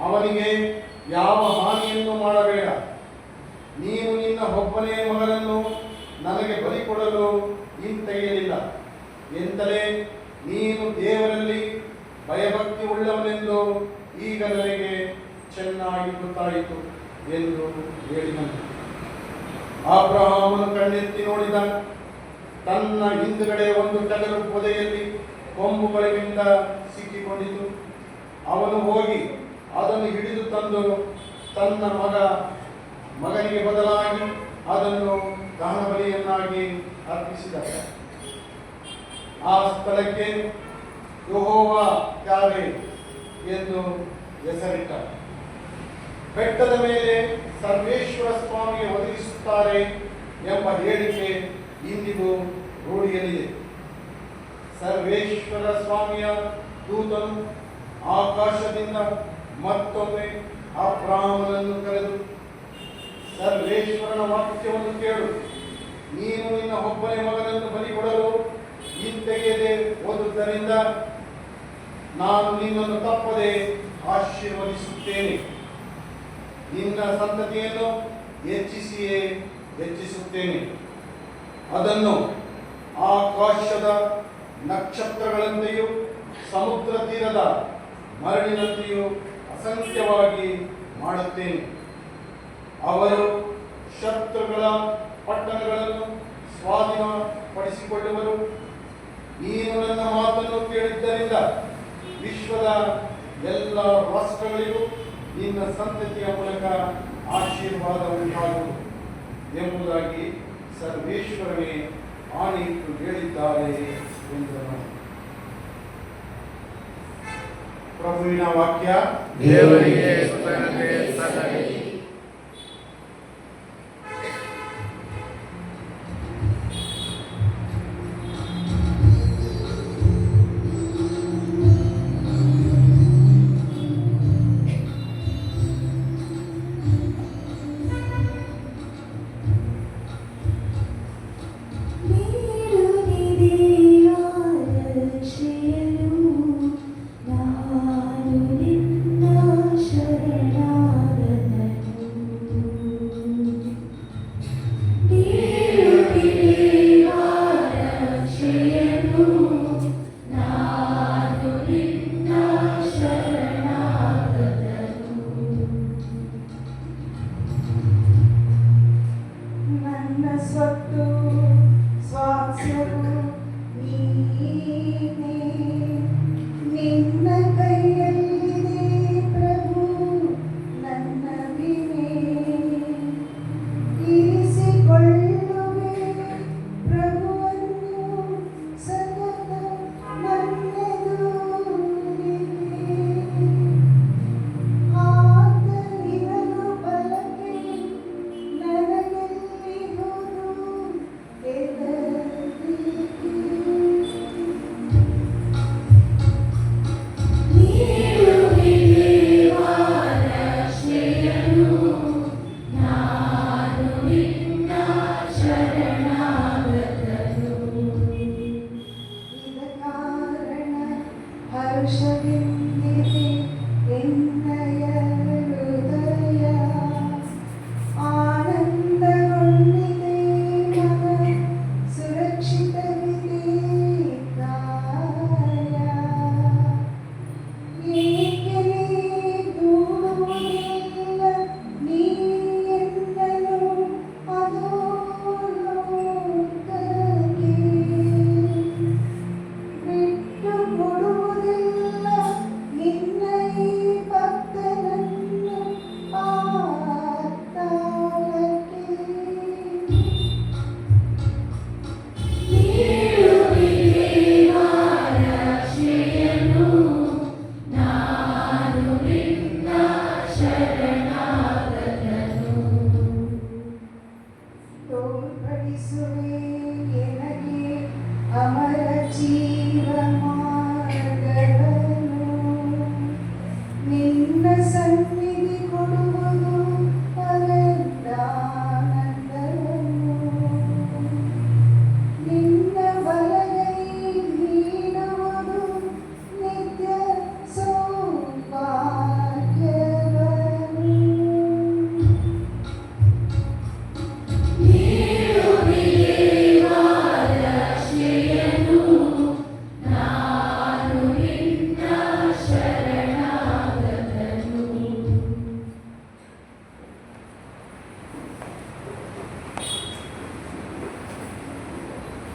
ಅವನಿಗೆ ಯಾವ ಹಾನಿಯನ್ನು ಮಾಡಬೇಡ, ನೀನು ನಿನ್ನ ಒಬ್ಬನೇ ಮಗನನ್ನು ನನಗೆ ಬಲಿ ಕೊಡಲು ಹಿಂತೆಗೆಯಲಿಲ್ಲ ಎಂತಲೇ ನೀನು ದೇವರಲ್ಲಿ ಭಯಭಕ್ತಿ ಉಳ್ಳವನೆಂದು ಈಗ ನನಗೆ ಚೆನ್ನಾಗಿ ಗೊತ್ತಾಯಿತು ಎಂದು ಹೇಳಿದನು. ಅಬ್ರಹಾಮನು ಕಣ್ಣೆತ್ತಿ ನೋಡಿದ. ತನ್ನ ಹಿಂದುಗಡೆ ಒಂದು ಟಗರು ಪೊದೆಯಲ್ಲಿ ಕೊಂಬುಗಳಿಂದ ಸಿಕ್ಕಿಕೊಂಡಿತು. ಅವನು ಹೋಗಿ ಅದನ್ನು ಹಿಡಿದು ತಂದು ತನ್ನ ಮಗನಿಗೆ ಬದಲಾಗಿ ಅದನ್ನು ದಹನಬಲಿಯನ್ನಾಗಿ ಅರ್ಪಿಸಿದ. ಆ ಸ್ಥಳಕ್ಕೆ ಯೆಹೋವಾ ಯಾರೇ ಎಂದು ಹೆಸರಿಟ್ಟ. ಬೆಟ್ಟದ ಮೇಲೆ ಸರ್ವೇಶ್ವರ ಸ್ವಾಮಿಗೆ ಒದಗಿಸುತ್ತಾರೆ ಎಂಬ ಹೇಳಿಕೆ ಇಂದಿಗೂ ರೂಢಿಯಲ್ಲಿದೆ. ಸರ್ವೇಶ್ವರ ಸ್ವಾಮಿಯ ದೂತನು ಆಕಾಶದಿಂದ ಮತ್ತೊಮ್ಮೆ ಅಬ್ರಾಹ್ಮನನ್ನು ಕರೆದು, ಸರ್ವೇಶ್ವರನ ವಾಕ್ಯವನ್ನು ಕೇಳು, ನೀನು ನಿನ್ನ ಒಬ್ಬನೇ ಮಗನನ್ನು ಬಲಿಕೊಡಲು ಹಿಂತೆಗೆಯದೆ ಹೋದುದರಿಂದ ನಾನು ನಿನ್ನನ್ನು ತಪ್ಪದೆ ಆಶೀರ್ವದಿಸುತ್ತೇನೆ. ನಿನ್ನ ಸಂತತಿಯನ್ನು ಹೆಚ್ಚಿಸಿಯೇ ಹೆಚ್ಚಿಸುತ್ತೇನೆ. ಅದನ್ನು ಆಕಾಶದ ನಕ್ಷತ್ರಗಳಂತೆಯೂ ಸಮುದ್ರ ತೀರದ ಮರಳಿನಂತೆಯೂ ಅಸಂಖ್ಯವಾಗಿ ಮಾಡುತ್ತೇನೆ. ಅವರು ಶತ್ರುಗಳ ಪಟ್ಟಣಗಳನ್ನು ಸ್ವಾಧೀನಪಡಿಸಿಕೊಳ್ಳುವರು. ನೀನು ನನ್ನ ಮಾತನ್ನು ಕೇಳಿದ್ದರಿಂದ ವಿಶ್ವದ ಎಲ್ಲ ರಾಷ್ಟ್ರಗಳಿಗೂ ನಿನ್ನ ಸಂತತಿಯ ಮೂಲಕ ಆಶೀರ್ವಾದ ಉಂಟಾಗುವುದು ಎಂಬುದಾಗಿ ಸರ್ವೇಶ್ವರನೇ ಆಣೆಯಿಟ್ಟು ಹೇಳಿದ್ದಾರೆ ಎಂದನು. ಪ್ರಭುವಿನ ವಾಕ್ಯ.
ದೇವರಿಗೆ ಸ್ತುತಿ ಸಲ್ಲಲಿ.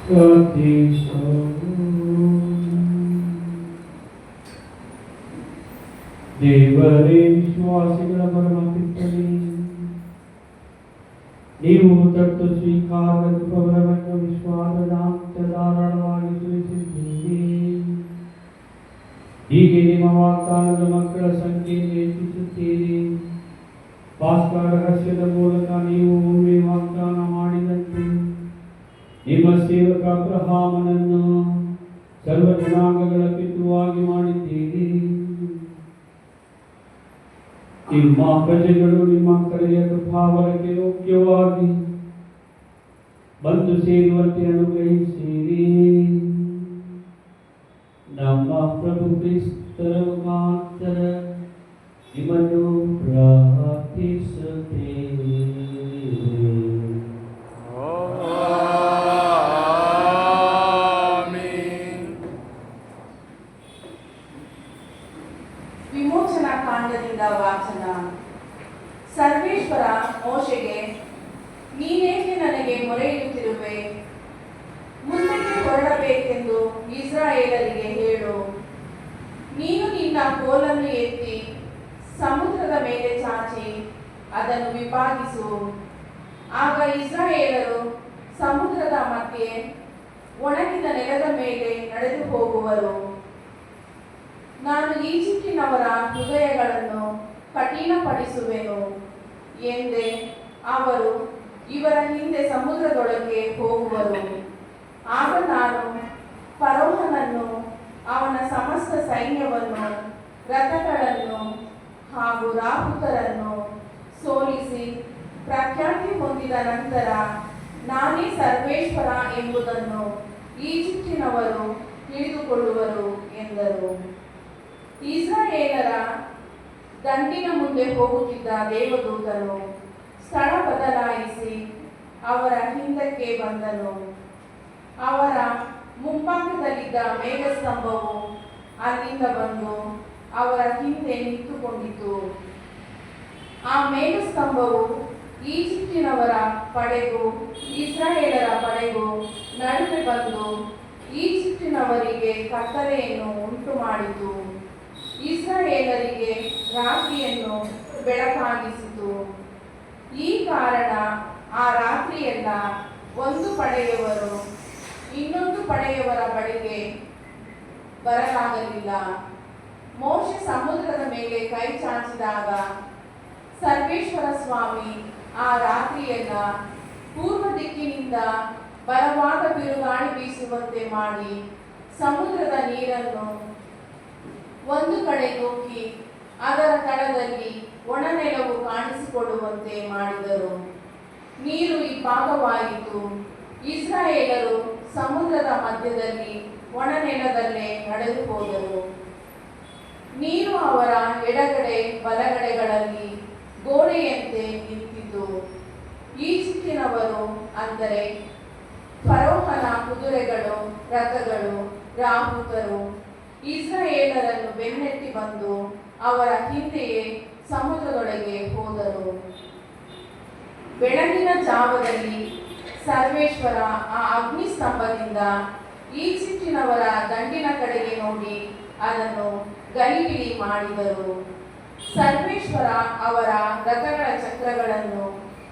Sati Somu ದೇವರೇ ವಿಶ್ವಾಸಿಗಳ ಪರಮಪಿತನೇ, ನೀವು ತಟ್ಟು ಸ್ವೀಕಾರದ ಕೃಪವರವನ್ನು ವಿಶ್ವಾಸದಾಂತಧಾರಣವಾಗಿ ಸುರಿಸಿದ್ದೀರಿ. ಹೀಗೆ ನಿಮ್ಮ ವಾಗ್ದಾನದ ಮಕ್ಕಳ ಸಂಖ್ಯೆಯನ್ನು ಹೆಚ್ಚಿಸುತ್ತೀರಿ. ಪಾಸ್ಕ ರಹಸ್ಯದ ಮೂಲಕ ನೀವು ಒಮ್ಮೆ ವಾಗ್ದಾನ ಮಾಡಿದಂತೆ ನಿಮ್ಮ ಸೇವಕ ಅಬ್ರಹಾಮನನ್ನು ಸರ್ವ ಜನಾಂಗಗಳ ಪಿತೃವಾಗಿ ಮಾಡಿದ್ದೀರಿ. ನಿಮ್ಮ ಪ್ರಜೆಗಳು ನಿಮ್ಮ ಕರೆಯ ಕೃಪಾವರಕ್ಕೆ ಯೋಗ್ಯವಾಗಿ ಬಂದು ಸೇರುವಂತೆ ಅನುಗ್ರಹಿಸಿರಿ. ನಮ್ಮ ಪ್ರಭು ಕ್ರಿಸ್ತರ ಮುಖಾಂತರ ನಿಮ್ಮನ್ನು ಪ್ರಾರ್ಥಿಸುತ್ತೇವೆ.
ವಿಮೋಚನಾ ಕಾಂಡದಿಂದ ವಾಚನ. ಸರ್ವೇಶ್ವರ ಮೋಶೆಗೆ, ನೀನೇಕೆ ನನಗೆ ಮೊರೆಯಿಡುತ್ತಿರುವೆ? ಮುಂದಕ್ಕೆ ಹೊರಡಬೇಕೆಂದು ಇಸ್ರಾಯೇಲರಿಗೆ ಹೇಳು. ನೀನು ನಿನ್ನ ಕೋಲನ್ನು ಎತ್ತಿ ಸಮುದ್ರದ ಮೇಲೆ ಚಾಚಿ ಅದನ್ನು ವಿಭಾಗಿಸು. ಆಗ ಇಸ್ರಾಯೇಲರು ಸಮುದ್ರದ ಮಧ್ಯೆ ಒಣಗಿದ ನೆಲದ ಮೇಲೆ ನಡೆದು ಹೋಗುವರು. ನಾನು ಈಜಿಪ್ಟಿನವರ ಹೃದಯಗಳನ್ನು ಕಠಿಣಪಡಿಸುವೆನು ಎಂದೇ ಅವರು ಇವರ ಹಿಂದೆ ಸಮುದ್ರದೊಳಗೆ ಹೋಗುವರು. ಆಗ ನಾನು ಫರೋಹನನ್ನು, ಅವನ ಸಮಸ್ತ ಸೈನ್ಯವನ್ನು, ರಥಗಳನ್ನು ಹಾಗೂ ರಾಹುತರನ್ನು ಸೋಲಿಸಿ ಪ್ರಖ್ಯಾತಿ ಹೊಂದಿದ ನಂತರ ನಾನೇ ಸರ್ವೇಶ್ವರ ಎಂಬುದನ್ನು ಈಜಿಪ್ಟಿನವರು ತಿಳಿದುಕೊಳ್ಳುವರು ಎಂದರು. ಇಸ್ರಾಯೇಲರ ದಂಡಿನ ಮುಂದೆ ಹೋಗುತ್ತಿದ್ದ ದೇವದೂತನು ಸ್ಥಳ ಬದಲಾಯಿಸಿ ಅವರ ಹಿಂದಕ್ಕೆ ಬಂದನು. ಅವರ ಮುಂಭಾಗದಲ್ಲಿದ್ದ ಮೇಘಸ್ತಂಭವು ಅಲ್ಲಿಂದ ಬಂದು ಅವರ ಹಿಂದೆ ನಿಂತುಕೊಂಡಿತು. ಆ ಮೇಘಸ್ತಂಭವು ಈಜಿಪ್ಟಿನವರ ಪಡೆಗೂ ಇಸ್ರಾಯೇಲರ ಪಡೆಗೂ ನಡುವೆ ಬಂದು ಈಜಿಪ್ಟಿನವರಿಗೆ ಕತ್ತಲೆಯನ್ನು ಉಂಟು ಮಾಡಿತು. ಇಸ್ರಾಯೇಲರಿಗೆ ರಾತ್ರಿಯನ್ನು ಬೆಳಕಾಗಿಸಿತು. ಈ ಕಾರಣ ಆ ರಾತ್ರಿಯೆಲ್ಲ ಒಂದು ಪಡೆಯವರು ಇನ್ನೊಂದು ಪಡೆಯವರ ಬಳಿಗೆ ಬರಲಾಗಲಿಲ್ಲ. ಮೋಶೆ ಸಮುದ್ರದ ಮೇಲೆ ಕೈ ಚಾಚಿದಾಗ ಸರ್ವೇಶ್ವರ ಸ್ವಾಮಿ ಆ ರಾತ್ರಿಯೆಲ್ಲ ಪೂರ್ವ ದಿಕ್ಕಿನಿಂದ ಬಲವಾದ ಬಿರುಗಾಳಿ ಬೀಸುವಂತೆ ಮಾಡಿ ಸಮುದ್ರದ ನೀರನ್ನು ಒಂದು ಕಡೆ ನೂಕಿ ಅದರ ತಳದಲ್ಲಿ ಒಣನೆಲವು ಕಾಣಿಸಿಕೊಡುವಂತೆ ಮಾಡಿದರು. ನೀರು ಇಬ್ಬಾಗವಾಯಿತು. ಇಸ್ರಾಯೇಲರು ಸಮುದ್ರದ ಮಧ್ಯದಲ್ಲಿ ಒಣನೆಲದಲ್ಲೇ ನಡೆದು ಹೋದರು. ನೀರು ಅವರ ಎಡಗಡೆ ಬಲಗಡೆಗಳಲ್ಲಿ ಗೋಡೆಯಂತೆ ನಿಂತಿತು. ಈಜಿಪ್ಟಿನವರು, ಅಂದರೆ ಫರೋಹನ ಕುದುರೆಗಳು, ರಥಗಳು, ರಾಹುತರು ಇಸ್ರಾಯೇಲರನ್ನು ಬೆನ್ನಟ್ಟಿ ಬಂದು ಅವರ ಹಿಂದೆಯೇ ಸಮುದ್ರದೊಳಗೆ ಹೋದರು. ಬೆಳಗಿನ ಜಾವದಲ್ಲಿ ಸರ್ವೇಶ್ವರ ಆ ಅಗ್ನಿಸ್ತಂಭದಿಂದ ಈಜಿಪ್ಟಿನವರ ದಂಡಿನ ಕಡೆಗೆ ನೋಡಿ ಅದನ್ನು ಗಲಿಬಿಲಿ ಮಾಡಿದರು. ಸರ್ವೇಶ್ವರ ಅವರ ರಥಗಳ ಚಕ್ರಗಳನ್ನು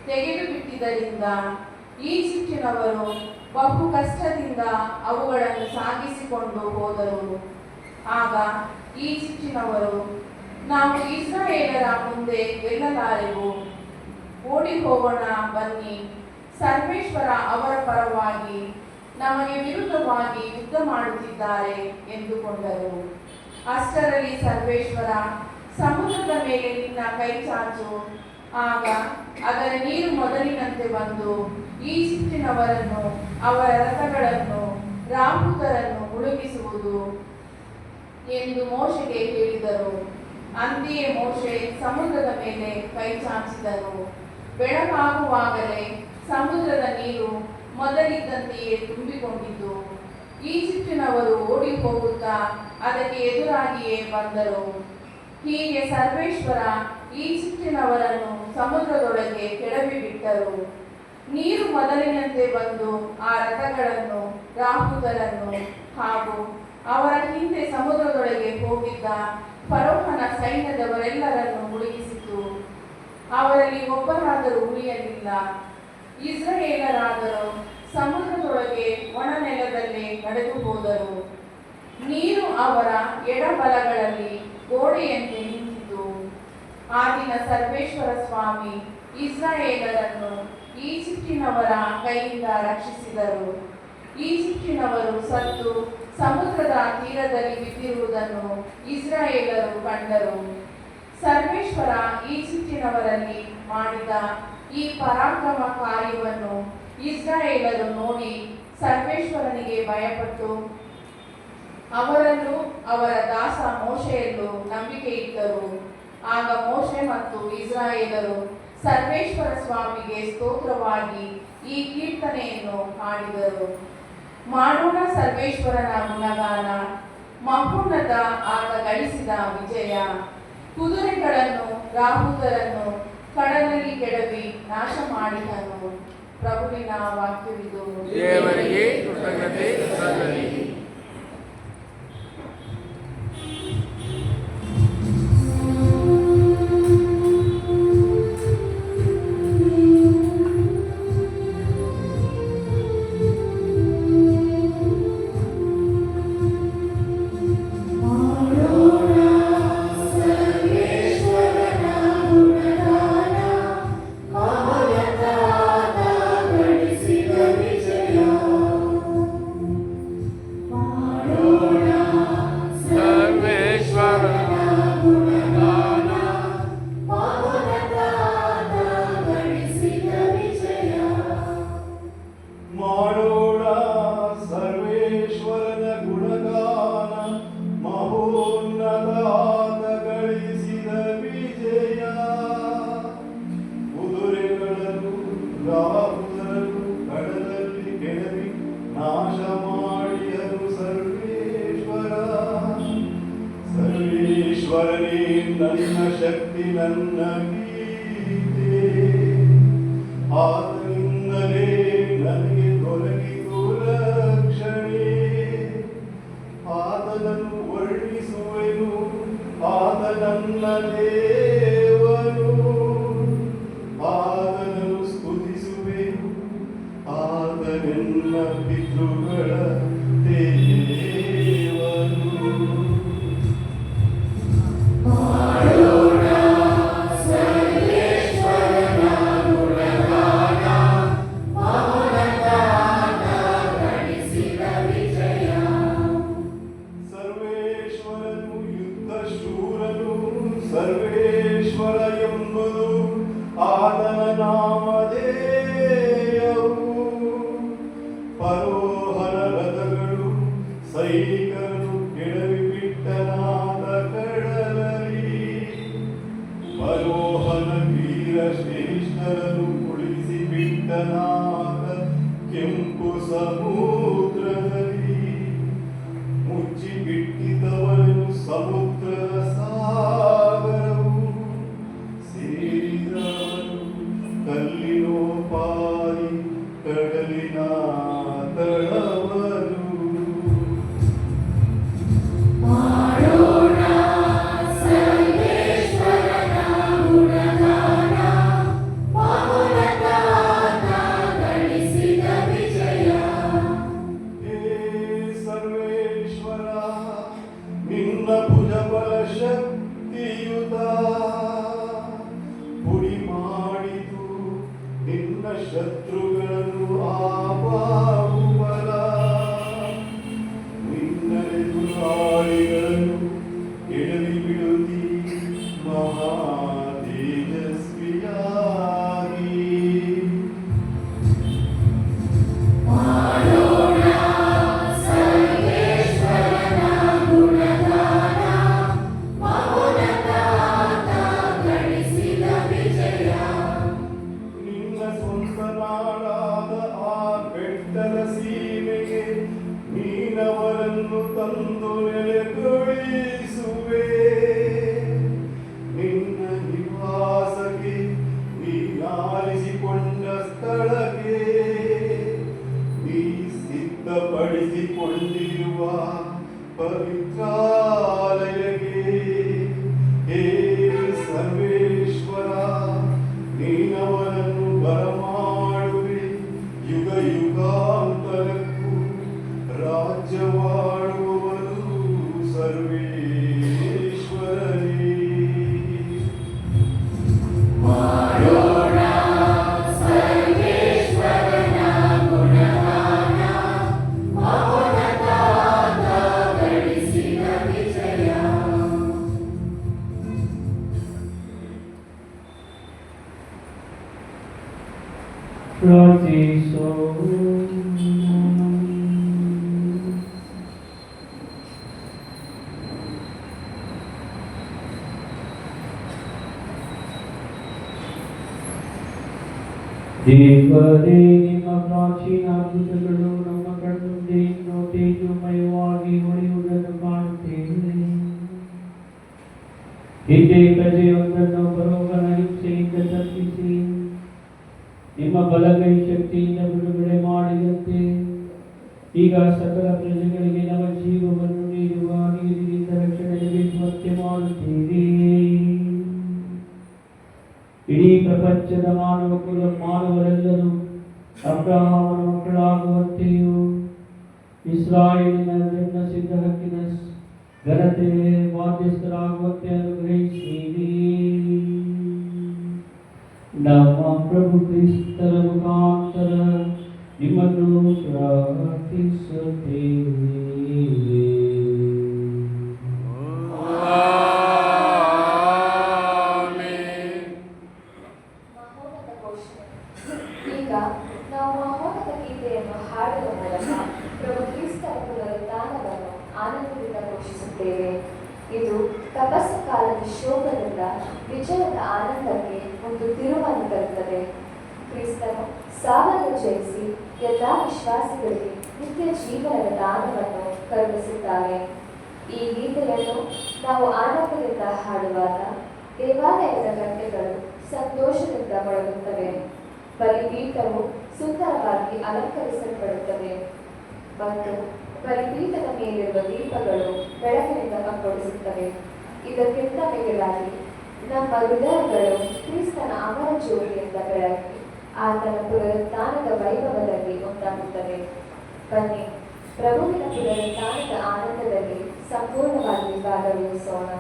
ತೆಗೆದುಬಿಟ್ಟಿದ್ದರಿಂದ ಈಜಿಪ್ಟಿನವರು ಬಹು ಕಷ್ಟದಿಂದ ಅವುಗಳನ್ನು ಸಾಗಿಸಿಕೊಂಡು ಹೋದರು. ಆಗ ಈಜಿಪ್ಟಿನವರು, ನಾವು ಇಸ್ರಾಯೇಲರ ಮುಂದೆ ಗೆಲ್ಲಲಾರೆವು, ಓಡಿ ಹೋಗೋಣ ಬನ್ನಿ, ಸರ್ವೇಶ್ವರ ಅವರ ಪರವಾಗಿ ನಮಗೆ ವಿರುದ್ಧವಾಗಿ ಯುದ್ಧ ಮಾಡುತ್ತಿದ್ದಾರೆ ಎಂದುಕೊಂಡರು. ಅಷ್ಟರಲ್ಲಿ ಸರ್ವೇಶ್ವರ, ಸಮುದ್ರದ ಮೇಲೆ ನಿನ್ನ ಕೈ ಚಾಚು, ಆಗ ಅದರ ನೀರು ಮೊದಲಿನಂತೆ ಬಂದು ಈಜಿಪ್ಟಿನವರನ್ನು, ಅವರ ರಥಗಳನ್ನು, ರಾಹುತರನ್ನು ಮುಳುಗಿಸುವುದು ಎಂದು ಮೋಶೆಗೆ ಹೇಳಿದರು. ಅಂತೆಯೇ ಮೋಶೆ ಸಮುದ್ರದ ಮೇಲೆ ಕೈ ಚಾಚಿದನು. ಬೆಳಗಾಗುವಾಗಲೇ ಸಮುದ್ರದ ನೀರು ಮೊದಲಿದ್ದಂತೆಯೇ ತುಂಬಿಕೊಂಡಿತು. ಈಜಿಪ್ಟಿನವರು ಓಡಿ ಹೋಗುತ್ತಾ ಅದಕ್ಕೆ ಎದುರಾಗಿಯೇ ಬಂದರು. ಹೀಗೆ ಸರ್ವೇಶ್ವರ ಈಜಿಪ್ಟಿನವರನ್ನು ಸಮುದ್ರದೊಳಗೆ ಕೆಡವಿಬಿಟ್ಟರು. ನೀರು ಮೊದಲಿನಂತೆ ಬಂದು ಆ ರಥಗಳನ್ನು, ರಾಹುತರನ್ನು ಹಾಗೂ ಅವರ ಹಿಂದೆ ಸಮುದ್ರದೊಳಗೆ ಹೋಗಿದ್ದ ಫರೋಹನ ಸೈನ್ಯದವರೆಲ್ಲರನ್ನು ಮುಳುಗಿಸಿತು. ಅವರಲ್ಲಿ ಒಬ್ಬರಾದರೂ ಉಳಿಯಲಿಲ್ಲ. ಇಸ್ರಾಯೇಲರಾದರೂ ಸಮುದ್ರದೊಳಗೆ ಒಣ ನೆಲದಲ್ಲಿ ನಡೆದು ಹೋದರು. ನೀರು ಅವರ ಎಡಬಲಗಳಲ್ಲಿ ಗೋಡೆಯಂತೆ ನಿಂತಿತು. ಆ ದಿನ ಸರ್ವೇಶ್ವರ ಸ್ವಾಮಿ ಇಸ್ರಾಯೇಲರನ್ನು ಈಜಿಪ್ಟಿನವರ ಕೈಯಿಂದ ರಕ್ಷಿಸಿದರು. ಈಜಿಪ್ಟಿನವರು ಸತ್ತು ಸಮುದ್ರದ ತೀರದಲ್ಲಿ ಬಿದ್ದಿರುವುದನ್ನು ಇಸ್ರಾಯೇಲರು ಕಂಡರು. ಸರ್ವೇಶ್ವರ ಈಜಿಪ್ಟಿನವರಲ್ಲಿ ಮಾಡಿದ ಈ ಪರಾಕ್ರಮ ಕಾರ್ಯವನ್ನು ಇಸ್ರಾಯೇಲರು ನೋಡಿ ಸರ್ವೇಶ್ವರನಿಗೆ ಭಯಪಟ್ಟು ಅವರಲ್ಲೂ ಅವರ ದಾಸ ಮೋಶೆಯಲ್ಲೂ ನಂಬಿಕೆ ಇಟ್ಟರು. ಆಗ ಮೋಶೆ ಮತ್ತು ಇಸ್ರಾಯೇಲರು ಸರ್ವೇಶ್ವರ ಸ್ವಾಮಿಗೆ ಸ್ತೋತ್ರವಾಗಿ ಈ ಕೀರ್ತನೆಯನ್ನು ಹಾಡಿದರು. ಮಾಡೋಣ ಸರ್ವೇಶ್ವರನ ಗುಣಗಾನ, ಮಹೋನ್ನತ ಆತ ಗಳಿಸಿದ ವಿಜಯ. ಕುದುರೆಗಳನ್ನು ರಾಹುತರನ್ನು ಕಡಲಲ್ಲಿ ಕೆಡವಿ ನಾಶ ಮಾಡಿದನು. ಪ್ರಭುವಿನ ವಾಕ್ಯವಿದು.
ದೇವರಿಗೆ ಕೃತಜ್ಞತೆ ಸಲ್ಲಲಿ.
ಮಾಡೋಣ ಸರ್ವೇಶ್ವರನ ಗುಣಗಾನ, ಮಹೋನ್ನತಾದ ಗಳಿಸಿದ ವಿಜಯ. ಕುದುರೆಗಳನ್ನು ರಾಹುತರನ್ನು ಕಡಲಲ್ಲಿ ಕೆಡವಿ ನಾಶ ಮಾಡಿದರು ಸರ್ವೇಶ್ವರ. ಸರ್ವೇಶ್ವರನೇ ನನ್ನ ಶಕ್ತಿ, ನನ್ನ ಗೀತೆ. ಆತನಿಂದಲೇ ನನಗೆ ದೊರಕಿತು ರಕ್ಷಣೆ. ಆತನನ್ನು ವರ್ಣಿಸುವೆನು, ಆತ ನನ್ನ ದೇವನು. ಆತನನ್ನು ಸ್ತುತಿಸುವೆನು, ಆತನೆನ್ನ ಪಿತೃಗಳ ದೇವನು. ಸರ್ವೇಶ್ವರನು ಯುದ್ಧ ಶೂರನು, ಸರ್ವೇಶ್ವರ ಎಂಬುದು ಆತನ ನಾಮಧೇಯವು. ಫರೋಹನ ರಥಗಳು ಸೈನಿಕರನ್ನು ಕೆಡವಿ ಬಿಟ್ಟನಾದ ಕಡಲಲ್ಲಿ. ಫರೋಹನ ವೀರ ಶ್ರೇಷ್ಠರನ್ನು ಉಳಿಸಿ ಬಿಟ್ಟನಾದ ಕೆಂಪು ಸಮುದ್ರದಲ್ಲಿ. ಮುಚ್ಚಿಬಿಟ್ಟಿದ್ದವನು ಸಮುದ್ರದ ಸಾಗರವು. ಸೇರಿದವನು ಕಲ್ಲಿನೋಪಾದಿ ಕಡಲಿನ ತಳವನು. ಸರ್ವೇಶ್ವರ ನಿನ್ನ ಭುಜಬಲ ಶಕ್ತಿಯುತ ಪುಡಿ ಮಾಡಿತು ನಿನ್ನ ಶತ್ರುಗಳನ್ನು. ಆ ಬಾಹುಬಲ ನಿನ್ನ ಎದುರಾಳಿಗಳನ್ನು ಕೆಡವಿ ಬಿಡುತ್ತಿ ಮಹಾ ತೇಜಸ್ವಿಯಾಗಿ. ನಿನ್ನ ಸ್ವಂತ ನಾಡಾದ ಆ ಬೆಟ್ಟದ
ದೇವರೇ, ನಿಮ್ಮ ಪ್ರಾಚೀನ ಅದ್ಭುತಗಳು ನಮ್ಮ ಕಣ್ಣುಂದೆ ಇನ್ನೂ ತೇಜೋಮಯವಾಗಿ ಹೊಳೆಯುವುದನ್ನು ಕಾಣುತ್ತೇವೆ. ಹಿಂದೆ ಪ್ರಜೆಯೊಂದನ್ನು ಬರೋಗನ ಹಿಂಸೆಯಿಂದ ತಪ್ಪಿಸಿ ನಿಮ್ಮ ಬಲಗೈ ಶಕ್ತಿಯಿಂದ ಬಿಡುಗಡೆ ಮಾಡಿದಂತೆ ಈಗ ಸಕಲ ಪ್ರಜೆಗಳಿಗೆ ನಮ್ಮ ಜೀವವನ್ನು ನೀಡುವ ನೀರಿನಿಂದ ರಕ್ಷಣೆ ಲಭಿಸುವಂತೆ ಮಾಡುತ್ತೀರಿ. ಇಡೀ ಪ್ರಪಂಚದ ಮಾನವರೆಲ್ಲರೂ ಅಬ್ರಹಾಮನ ಮಕ್ಕಳಾಗುವಂತೆಯೂ ಇಸ್ರಾಯೇಲಿನ ಸಿದ್ಧ ಹಕ್ಕಿನ ಘನತೆ ಬಾಧ್ಯಸ್ಥರಾಗುವಂತೆ ಅನುಗ್ರಹಿಸಿರಿ. ನಮ್ಮ ಪ್ರಭು ಕ್ರಿಸ್ತರ ಮುಖಾಂತರ ನಿಮ್ಮನ್ನು ಪ್ರಾರ್ಥಿಸುತ್ತೇವೆ.
ಮಹೋನ್ನತ ಘೋಷಣೆ. ಈಗ ನಾವು ಮಹೋನ್ನತ ಗೀತೆಯನ್ನು ಹಾಡುವ ಮೂಲಕ ಪ್ರಭು ಕ್ರಿಸ್ತರ ಪುನರುತ್ಥಾನವನ್ನು ಆನಂದದಿಂದ ಘೋಷಿಸುತ್ತೇವೆ. ಇದು ತಪಸ್ಸು ಕಾಲದ ಶೋಕದಿಂದ ವಿಜಯದ ಆನಂದಕ್ಕೆ ಒಂದು ತಿರುವನ್ನು ತರುತ್ತದೆ. ಕ್ರಿಸ್ತನು ಸಾವನ್ನು ಜಯಿಸಿ ಎಲ್ಲ ವಿಶ್ವಾಸಿಗಳಿಗೆ ನಿತ್ಯ ಜೀವನದ ದಾನವನ್ನು ಕರುಣಿಸಿದ್ದಾರೆ. ಈ ಗೀತೆಯನ್ನು ನಾವು ಆನಂದದಿಂದ ಹಾಡುವಾಗ ದೇವಾಲಯದ ಗಂಟೆಗಳು ಸಂತೋಷದಿಂದ ಮೊಳಗುತ್ತವೆ. ಬಲಿಪೀಠವು ಸುಂದರವಾಗಿ ಅಲಂಕರಿಸಲ್ಪಡುತ್ತದೆ ಮತ್ತು ಬಲಿಪೀಠದ ಮೇಲಿರುವ ದೀಪಗಳು ಬೆಳಕಿನಿಂದ ಕಂಗೊಳಿಸುತ್ತವೆ. ಇದಕ್ಕಿಂತ ಮಿಗಿಲಾಗಿ ನಮ್ಮ ಹೃದಯಗಳು ಕ್ರಿಸ್ತನ ಅಮರ ಜ್ಯೋತಿಯಿಂದ ಬೆಳಗಿ ಆತನ ಪುನರುತ್ಥಾನದ ವೈಭವದಲ್ಲಿ ಒಂದಾಗುತ್ತದೆ. ಬನ್ನಿ, ಪ್ರಭುವಿನ ಪುನರುತ್ಥಾನದ ಆನಂದದಲ್ಲಿ ಸಂಪೂರ್ಣವಾಗಿ ಭಾಗವಹಿಸೋಣ.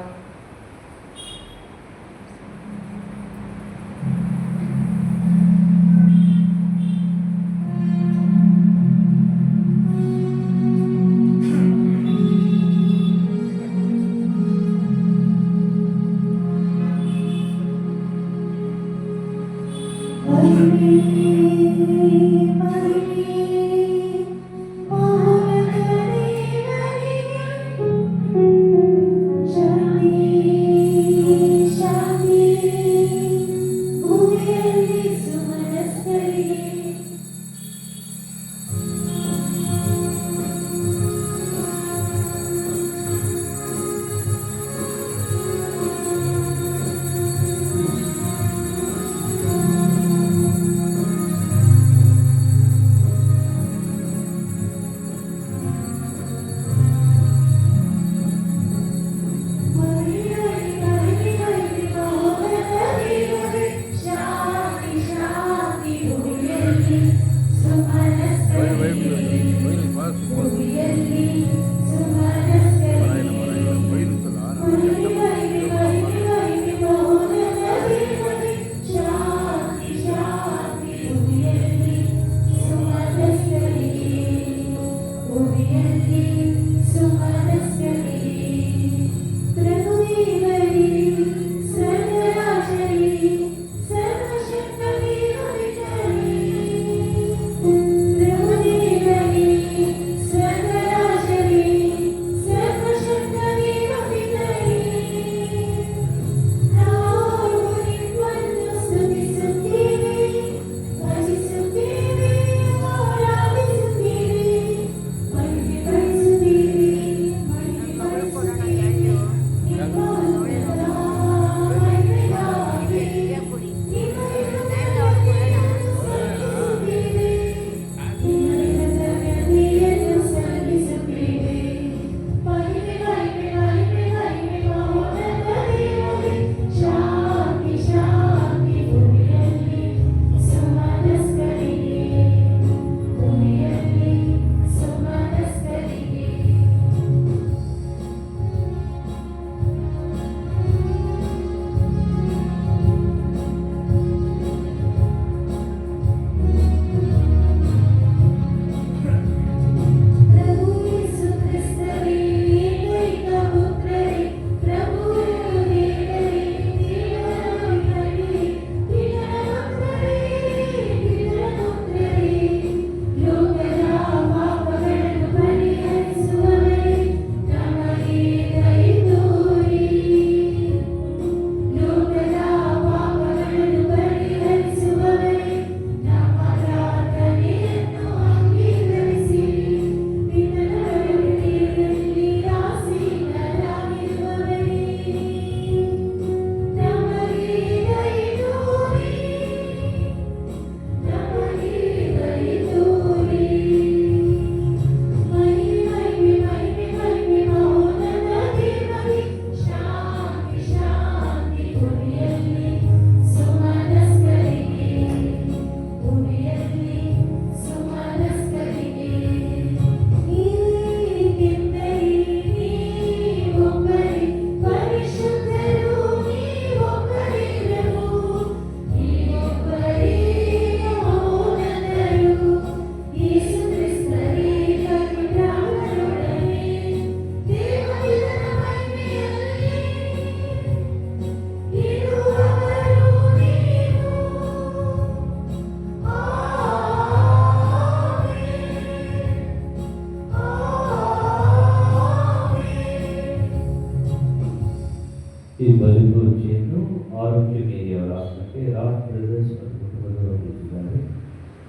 Swagara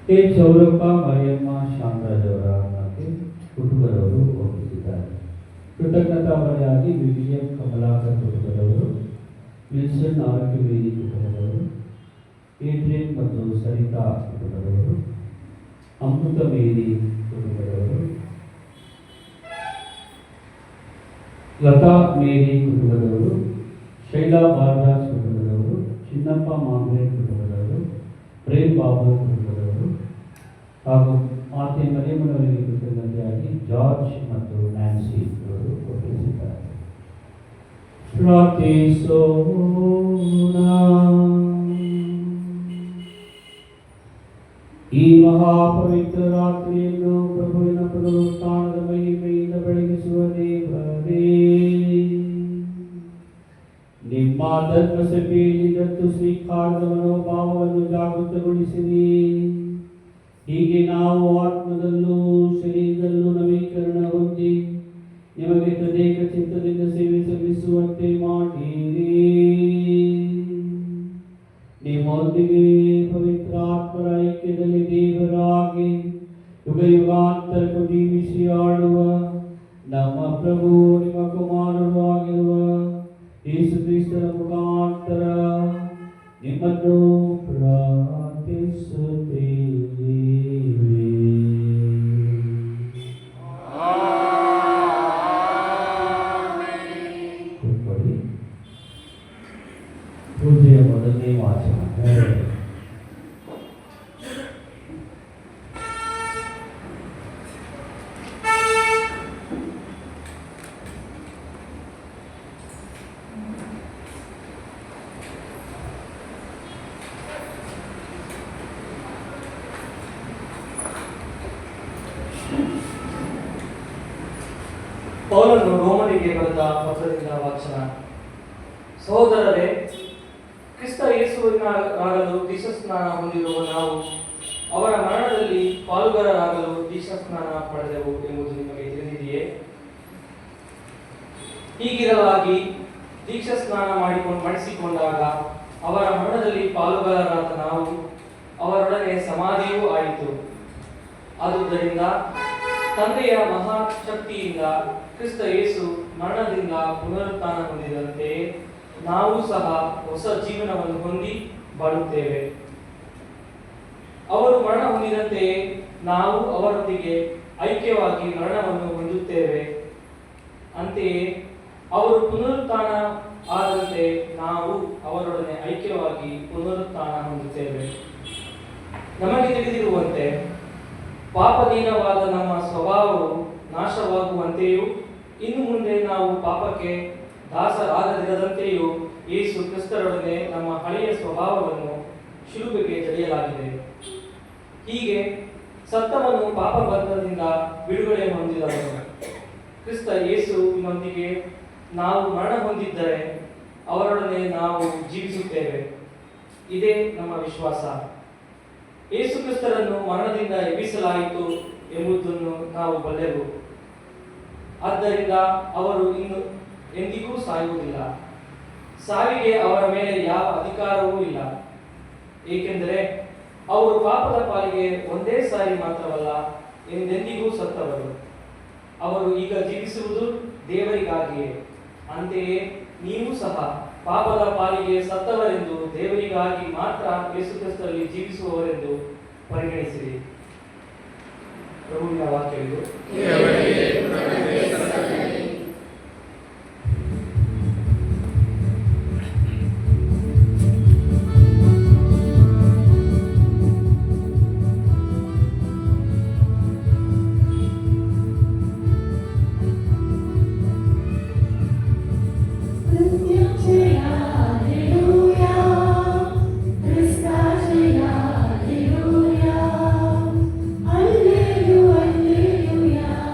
ಕೆ ಚೌರಪ್ಪ ಮರಿಯಮ್ಮ ಶಾಮರಾಜವರ ಮತ್ತು ಕುಟುಂಬದವರು ಒಪ್ಪಿಸಿದ್ದಾರೆ. ಕೃತಜ್ಞತಾ ಬರೆಯಾಗಿ ವಿಲಿಯಂ ಕಮಲಾಕರ್ ಕುಟುಂಬದವರು, ವಿಲ್ಸನ್ ಆರೋಗ್ಯ ವೇದಿ ಕುಟುಂಬದವರು, ಏಡ್ರಿಯನ್ ಮತ್ತು ಸರಿತಾ ಕುಟುಂಬದವರು, ಅಮೃತ ಮೇರಿ ಕುಟುಂಬದವರು, ಲತಾ ಮೇರಿ ಕುಟುಂಬದವರು, ಶೈಲಾ ಬಾಲರಾಜ್ ಕುಟುಂಬದವರು, ಚಿನ್ನಪ್ಪ ಮಾಂಗ್ರೆ ಕುಟುಂಬದವರು, ಪ್ರೇಮ್ ಬಾಬು ಕುಟುಂಬದವರು ಹಾಗೂ ಮಾತೆ ಮರಿಯಮ್ಮನವರಿಗೆ ಕೃತಜ್ಞತೆಯಾಗಿ ಜಾರ್ಜ್ ಮತ್ತು ನ್ಯಾನ್ಸಿ ಅವರು ಒಪ್ಪಿಸಿದ್ದಾರೆ. ಪ್ರಾರ್ಥಿಸೋಣ. ಈ ಮಹಾಪವಿತ್ರ ರಾತ್ರಿಯನ್ನು ಪ್ರಭುವಿನ ಪುನರುತ್ಥಾನದ ಮಹಿಮೆಯಿಂದ ಬೆಳಗಿಸುವ ದೇವರೇ, ನಿಮ್ಮ ಧರ್ಮಸಭೆಯಲ್ಲಿ ದತ್ತು ಸ್ವೀಕಾರದ ಮನೋಭಾವವನ್ನು ಜಾಗೃತಗೊಳಿಸಿರಿ. ಹೀಗೆ ನಾವು ಆತ್ಮದಲ್ಲೂ ಶರೀರದಲ್ಲೂ ನವೀಕರಣ ಹೊಂದಿ ನಿಮಗೆ ತದೇಕ ಚಿತ್ತದಿಂದ ಸೇವೆ ಸಲ್ಲಿಸುವಂತೆ ಮಾಡಿರಿ. ನಿಮ್ಮೊಂದಿಗೆ ಪವಿತ್ರ ಆತ್ಮರ ಐಕ್ಯದಲ್ಲಿ ದೇವರಾಗಿ ಯುಗ ಯುಗಾಂತರಕ್ಕೂ ಜೀವಿಸಿ ಆಡುವ ನಮ್ಮ ಪ್ರಭು ನಿಮ್ಮ ಕುಮಾರರು ಆಗಿರುವ ಯೇಸು ಕ್ರಿಸ್ತರ ಮುಖಾಂತರ ನಿಮ್ಮನ್ನು ಪ್ರಾರ್ಥಿಸುತ್ತೇವೆ. ಪೂಜೆಯ ಮೊದಲನೇ ವಾಚನ.
ಪೌಲನು ರೋಮನಿಗೆ ಬರೆದ ಪತ್ರದಿಂದ ವಾಚನ. ಸಹೋದರರೇ, ಕ್ರಿಸ್ತ ಯೇಸುವಿನಾಗಲು ದೀಕ್ಷಾಸ್ನಾನ ಹೊಂದಿರುವ ನಾವು ಅವರ ಮರಣದಲ್ಲಿ ಪಾಲುಗಾರರಾಗಲು ದೀಕ್ಷಾಸ್ನಾನ ಪಡೆದೆವು ಎಂಬುದು ನಿಮಗೆ ತಿಳಿದಿದೆಯೇ? ಹೀಗಿರಲಾಗಿ ದೀಕ್ಷಾಸ್ನಾನ ಮಾಡಿಸಿಕೊಂಡಾಗ ಅವರ ಮರಣದಲ್ಲಿ ಪಾಲುಗಾರರಾದ ನಾವು ಅವರೊಡನೆ ಸಮಾಧಿಯೂ ಆಯಿತು. ಆದುದರಿಂದ ತಂದೆಯ ಮಹಾಶಕ್ತಿಯಿಂದ ಕ್ರಿಸ್ತ ಯೇಸು ಮರಣದಿಂದ ಪುನರುತ್ಥಾನ ಹೊಂದಿದಂತೆ ನಾವು ಸಹ ಹೊಸ ಜೀವನವನ್ನು ಹೊಂದಿ ಬಾಳುತ್ತೇವೆ. ಅವರು ಮರಣ ಹೊಂದಿದಂತೆಯೇ ನಾವು ಅವರೊಂದಿಗೆ ಐಕ್ಯವಾಗಿ ಮರಣವನ್ನು ಹೊಂದುತ್ತೇವೆ. ಅಂತೆಯೇ ಅವರು ಪುನರುತ್ಥಾನ ಆದಂತೆ ನಾವು ಅವರೊಡನೆ ಐಕ್ಯವಾಗಿ ಪುನರುತ್ಥಾನ ಹೊಂದುತ್ತೇವೆ. ನಮಗೆ ತಿಳಿದಿರುವಂತೆ ಪಾಪದೀನವಾದ ನಮ್ಮ ಸ್ವಭಾವವು ನಾಶವಾಗುವಂತೆಯೂ ಇನ್ನು ಮುಂದೆ ನಾವು ಪಾಪಕ್ಕೆ ದಾಸರಾಗದಿರದಂತೆಯೂ ಯೇಸು ಕ್ರಿಸ್ತರೊಡನೆ ನಮ್ಮ ಹಳೆಯ ಸ್ವಭಾವವನ್ನು ಶಿಲುಬೆಗೆ ಜಡಿಯಲಾಗಿದೆ. ಹೀಗೆ ಸತ್ತವನು ಪಾಪಬಂಧದಿಂದ ಬಿಡುಗಡೆ ಹೊಂದಿದವನು. ಕ್ರಿಸ್ತ ಯೇಸುವಿನೊಂದಿಗೆ ನಾವು ಮರಣ ಹೊಂದಿದ್ದರೆ ಅವರೊಡನೆ ನಾವು ಜೀವಿಸುತ್ತೇವೆ. ಇದೇ ನಮ್ಮ ವಿಶ್ವಾಸ. ಯೇಸು ಕ್ರಿಸ್ತರನ್ನು ಮರಣದಿಂದ ಎಬ್ಬಿಸಲಾಯಿತು ಎಂಬುದನ್ನು ನಾವು ಬಲ್ಲೆವು. ಆದ್ದರಿಂದ ಅವರು ಇನ್ನು ಎಂದಿಗೂ ಸಾಯುವುದಿಲ್ಲ. ಸಾವಿಗೆ ಅವರ ಮೇಲೆ ಯಾವ ಅಧಿಕಾರವೂ ಇಲ್ಲ. ಏಕೆಂದರೆ ಅವರು ಪಾಪದ ಪಾಲಿಗೆ ಒಂದೇ ಸಾರಿ ಮಾತ್ರವಲ್ಲ, ಎಂದೆಂದಿಗೂ ಸತ್ತವರು. ಅವರು ಈಗ ಜೀವಿಸುವುದು ದೇವರಿಗಾಗಿಯೇ. ಅಂತೆಯೇ ನೀವು ಸಹ ಪಾಪದ ಪಾಲಿಗೆ ಸತ್ತವರೆಂದು ದೇವರಿಗಾಗಿ ಮಾತ್ರ ಯೇಸು ಕ್ರಿಸ್ತರಲ್ಲಿ ಜೀವಿಸುವವರೆಂದು ಪರಿಗಣಿಸಿರಿ. ಪ್ರಭುವಿನ ವಾಕ್ಯವಿದು.
Hallelujah, hallelujah.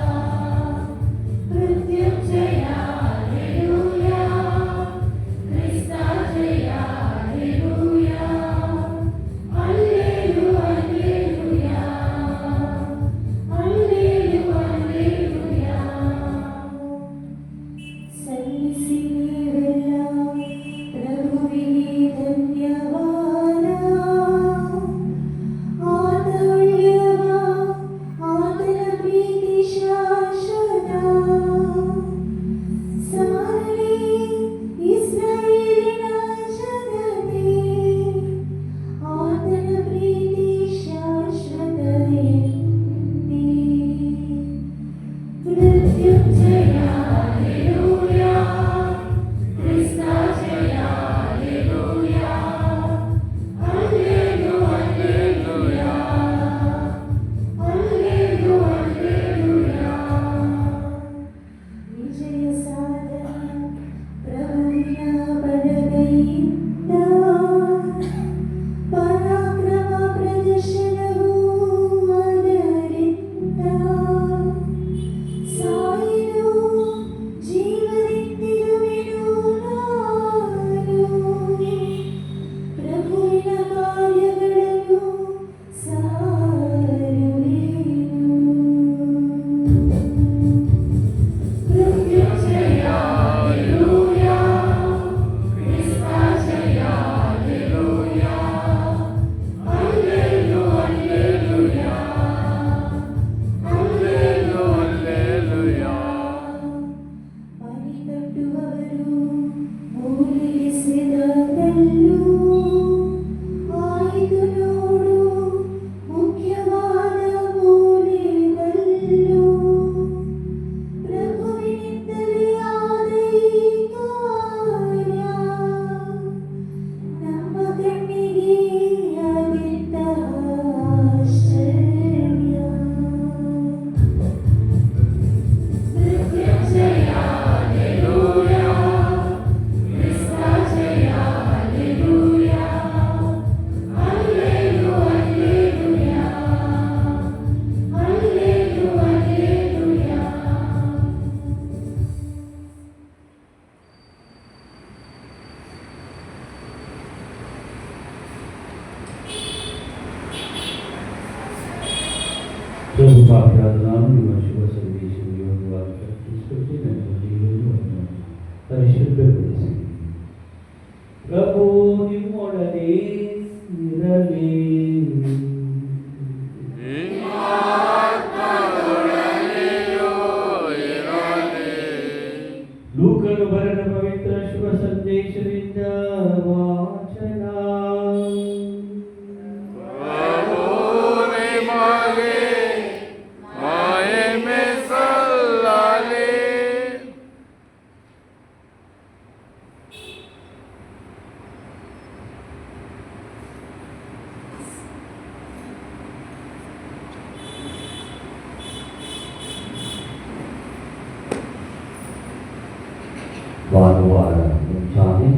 ಪ್ರಭು ಪಾಪಿಯಾದ ನಾನು ನಿಮ್ಮ ಶುಭ ಸಂದೇಶವು ಯೋಗ್ಯವಾಗಿ ಪ್ರಕಟಿಸುತ್ತಿ ನನ್ನ ಜೀವನವನ್ನು ಪರಿಶುದ್ಧಗೊಳಿಸಿ. ಪ್ರಭು ನಿಮ್ಮೊಡನೆ ಇರಲಿ. ಲೂಕನು ಬರೆದ ಪವಿತ್ರ ಶುಭ ಸಂದೇಶದಿಂದ ವಾಚನ. ಭಾನುವಾರ ಮುಂಚಾನೆ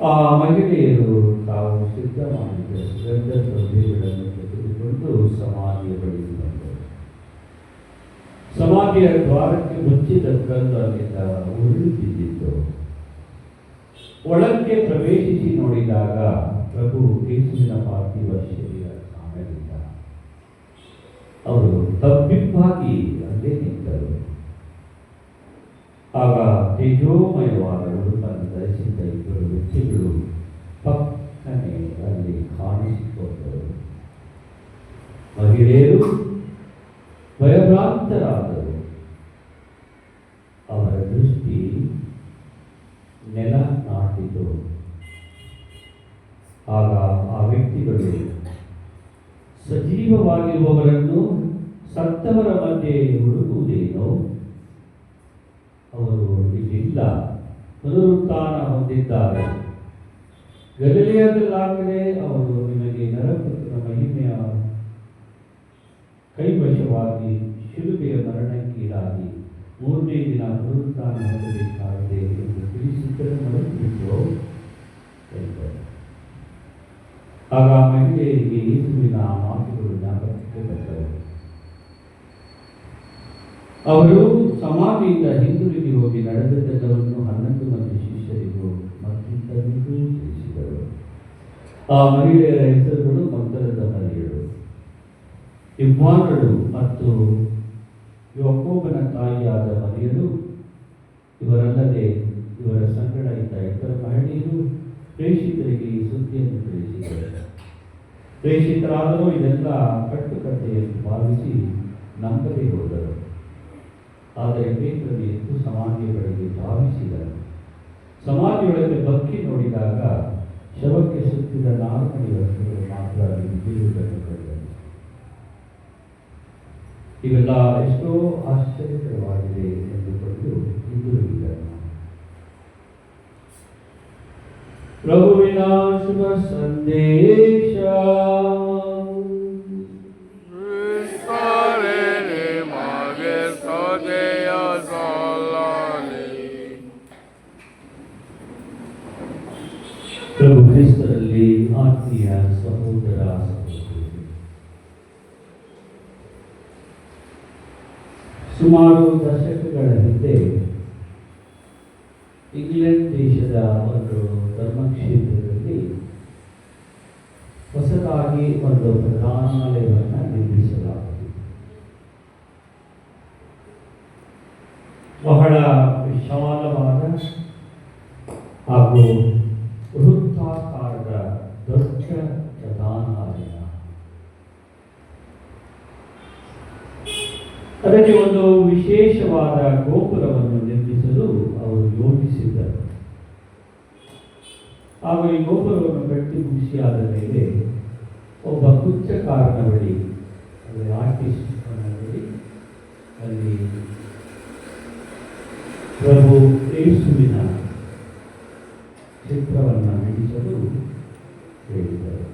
ಆ ಮಹಿಳೆಯರು ತಾವು ಸಿದ್ಧ ಮಾಡಿದ ಸುಗಂಧ ದ್ರವ್ಯಗಳನ್ನು ತೆಗೆದುಕೊಂಡು ಸಮಾಧಿಯ ಬಳಿ ಬಂದರು. ಸಮಾಧಿಯ ದ್ವಾರಕ್ಕೆ ಮುಚ್ಚಿದ ಕಲ್ಲು ಅಲ್ಲಿಂದ ಉರುಳಿ ಬಿದ್ದಿತ್ತು. ಒಳಕ್ಕೆ ಪ್ರವೇಶಿಸಿ ನೋಡಿದಾಗ ಪ್ರಭು ಯೇಸುವಿನ ಪಾರ್ಥಿವ ಶರೀರ ಕಾಣಲಿಲ್ಲ. ಅವರು ತಬ್ಬಿಬ್ಬಾಗಿ ಅಲ್ಲೇ ನಿಂತರು. ಆಗ ತೇಜೋಮಯವಾದ ಉಡುಪನ್ನು ಧರಿಸಿದ್ದ ಇಬ್ಬರು ವ್ಯಕ್ತಿಗಳು ಪಕ್ಕನೆ ಅಲ್ಲಿ ಕಾಣಿಸಿಕೊಂಡರು. ಮಹಿಳೆಯರು ಭಯಭ್ರಾಂತರಾದರು. ಅವರ ದೃಷ್ಟಿ ನೆಲ ನಾಟಿತು. ಆಗ ಆ ವ್ಯಕ್ತಿಗಳು ಸಜೀವವಾಗಿರುವವರನ್ನು ಸತ್ತವರ ಮಧ್ಯೆ ಹುಡುಕುವುದೇನೋ, ಅವರು ಇಲ್ಲಿಲ್ಲ, ಪುನರುತ್ಥಾನ ಹೊಂದಿದ್ದಾರೆ, ಗಲಿಲಾಯದಲ್ಲಾಗಲೇ ಅವರು ನಿಮಗೆ ನರಪುತ್ರನ ಮಹಿಮೆಯ ಕೈವಶವಾಗಿ ಶಿಲುಬೆಯ ಮರಣಕ್ಕೀಡಾಗಿ ಮೂರನೇ ದಿನ ಪುನರುತ್ಥಾನ ಹೊಂದಬೇಕಾಗಿದೆ ಎಂದು ತಿಳಿಸಿದ್ದರೆ ಮರೆತುಬಿಟ್ಟು ಎಂದರು. ಆಗ ಮಹಿಳೆಯರಿಗೆ ಯೇಸುವಿನ ಮಾತುಗಳು ಜ್ಞಾಪಕಕ್ಕೆ ಬಂದವು. ಅವರು ಸಮಾಧಿಯಿಂದ ಹಿಂದಿರುಗಿ ಹೋಗಿ ನಡೆದದ್ದೆಲ್ಲವನ್ನು 11 ಮಂದಿ ಶಿಷ್ಯರಿಗೂ ಮತ್ತಿತರರಿಗೂ ತಿಳಿಸಿದರು. ಆ ಮಹಿಳೆಯರ ಹೆಸರುಗಳು ಮಗ್ದಲದ ಮರಿಯಳು, ಇವ್ವಾನಳು ಮತ್ತು ಯಾಕೋಬನ ತಾಯಿಯಾದ ಮರಿಯಳು. ಇವರಲ್ಲದೆ ಇವರ ಸಂಗಡ ಇದ್ದ ಇತರ ಮಹಿಳೆಯರು ಪ್ರೇಷಿತರಿಗೆ ಈ ಸುದ್ದಿಯನ್ನು ತಿಳಿಸಿದರು. ಪ್ರೇಷಿತರಾದರೂ ಇದೆಲ್ಲ ಕಟ್ಟುಕತೆಯನ್ನು ಭಾವಿಸಿ ನಂಬದೇ ಹೋದರು. ಆದರೆ ಪೇತ್ರನು ಎದ್ದು ಸಮಾಧಿಯ ಬಳಿಗೆ ಧಾವಿಸಿದನು. ಸಮಾಧಿಯೊಳಗೆ ಬಕ್ಕಿ ನೋಡಿದಾಗ ಶವಕ್ಕೆ ಸುತ್ತಿದ 4 ವಸ್ತುಗಳು ಮಾತ್ರ ಬಿದ್ದಿರುವುದನ್ನು ಕಂಡನು. ಇವೆಲ್ಲ ಎಷ್ಟೋ ಆಶ್ಚರ್ಯಕರವಾಗಿದೆ ಎಂದುಕೊಂಡು ಹಿಂದಿರುಗಿದನು. ಪ್ರಭುವಿನ ಶುಭ ಸಂದೇಶ. ಪ್ರಭು ಕ್ರಿಸ್ತರಲ್ಲಿ ಆತ್ಮೀಯ ಸಹೋದರ ಸಹೋದರಿ, ಸುಮಾರು ದಶಕಗಳ ಹಿಂದೆ ಇಂಗ್ಲೆಂಡ್ ದೇಶದ ಒಂದು ಧರ್ಮಕ್ಷೇತ್ರದಲ್ಲಿ ಹೊಸದಾಗಿ ಒಂದು ಪ್ರಧಾನಾಲಯವನ್ನು ನಿರ್ಮಿಸಲಾಗಿದೆ. ಬಹಳ ವಿಶಾಲವಾದ ಹಾಗೂ ವೃತ್ತಾಕಾರದ ದೊಡ್ಡ ಪ್ರಧಾನಾಲಯ. ಅದಕ್ಕೆ ಒಂದು ವಿಶೇಷವಾದ ಗೋಪುರವನ್ನು ನಿರ್ಮಿಸಲು ಅವರು ಯೋಜಿಸಿದ್ದರು. ಹಾಗೂ ಈ ಗೋಪುರವನ್ನು ಕಟ್ಟಿ ಮುಗಿಸಿಯಾದ ಮೇಲೆ ಒಬ್ಬ ಕುಚ್ಚಕಾರನ ಬಳಿ, ಅಂದರೆ ಆರ್ಟಿಸ್ಟ್ ಬಳಿ ಅಲ್ಲಿ ಪ್ರಭು ಯೇಸುವಿನ ಚಿತ್ರವನ್ನು ಬಿಡಿಸಲು ಹೇಳಿದರು.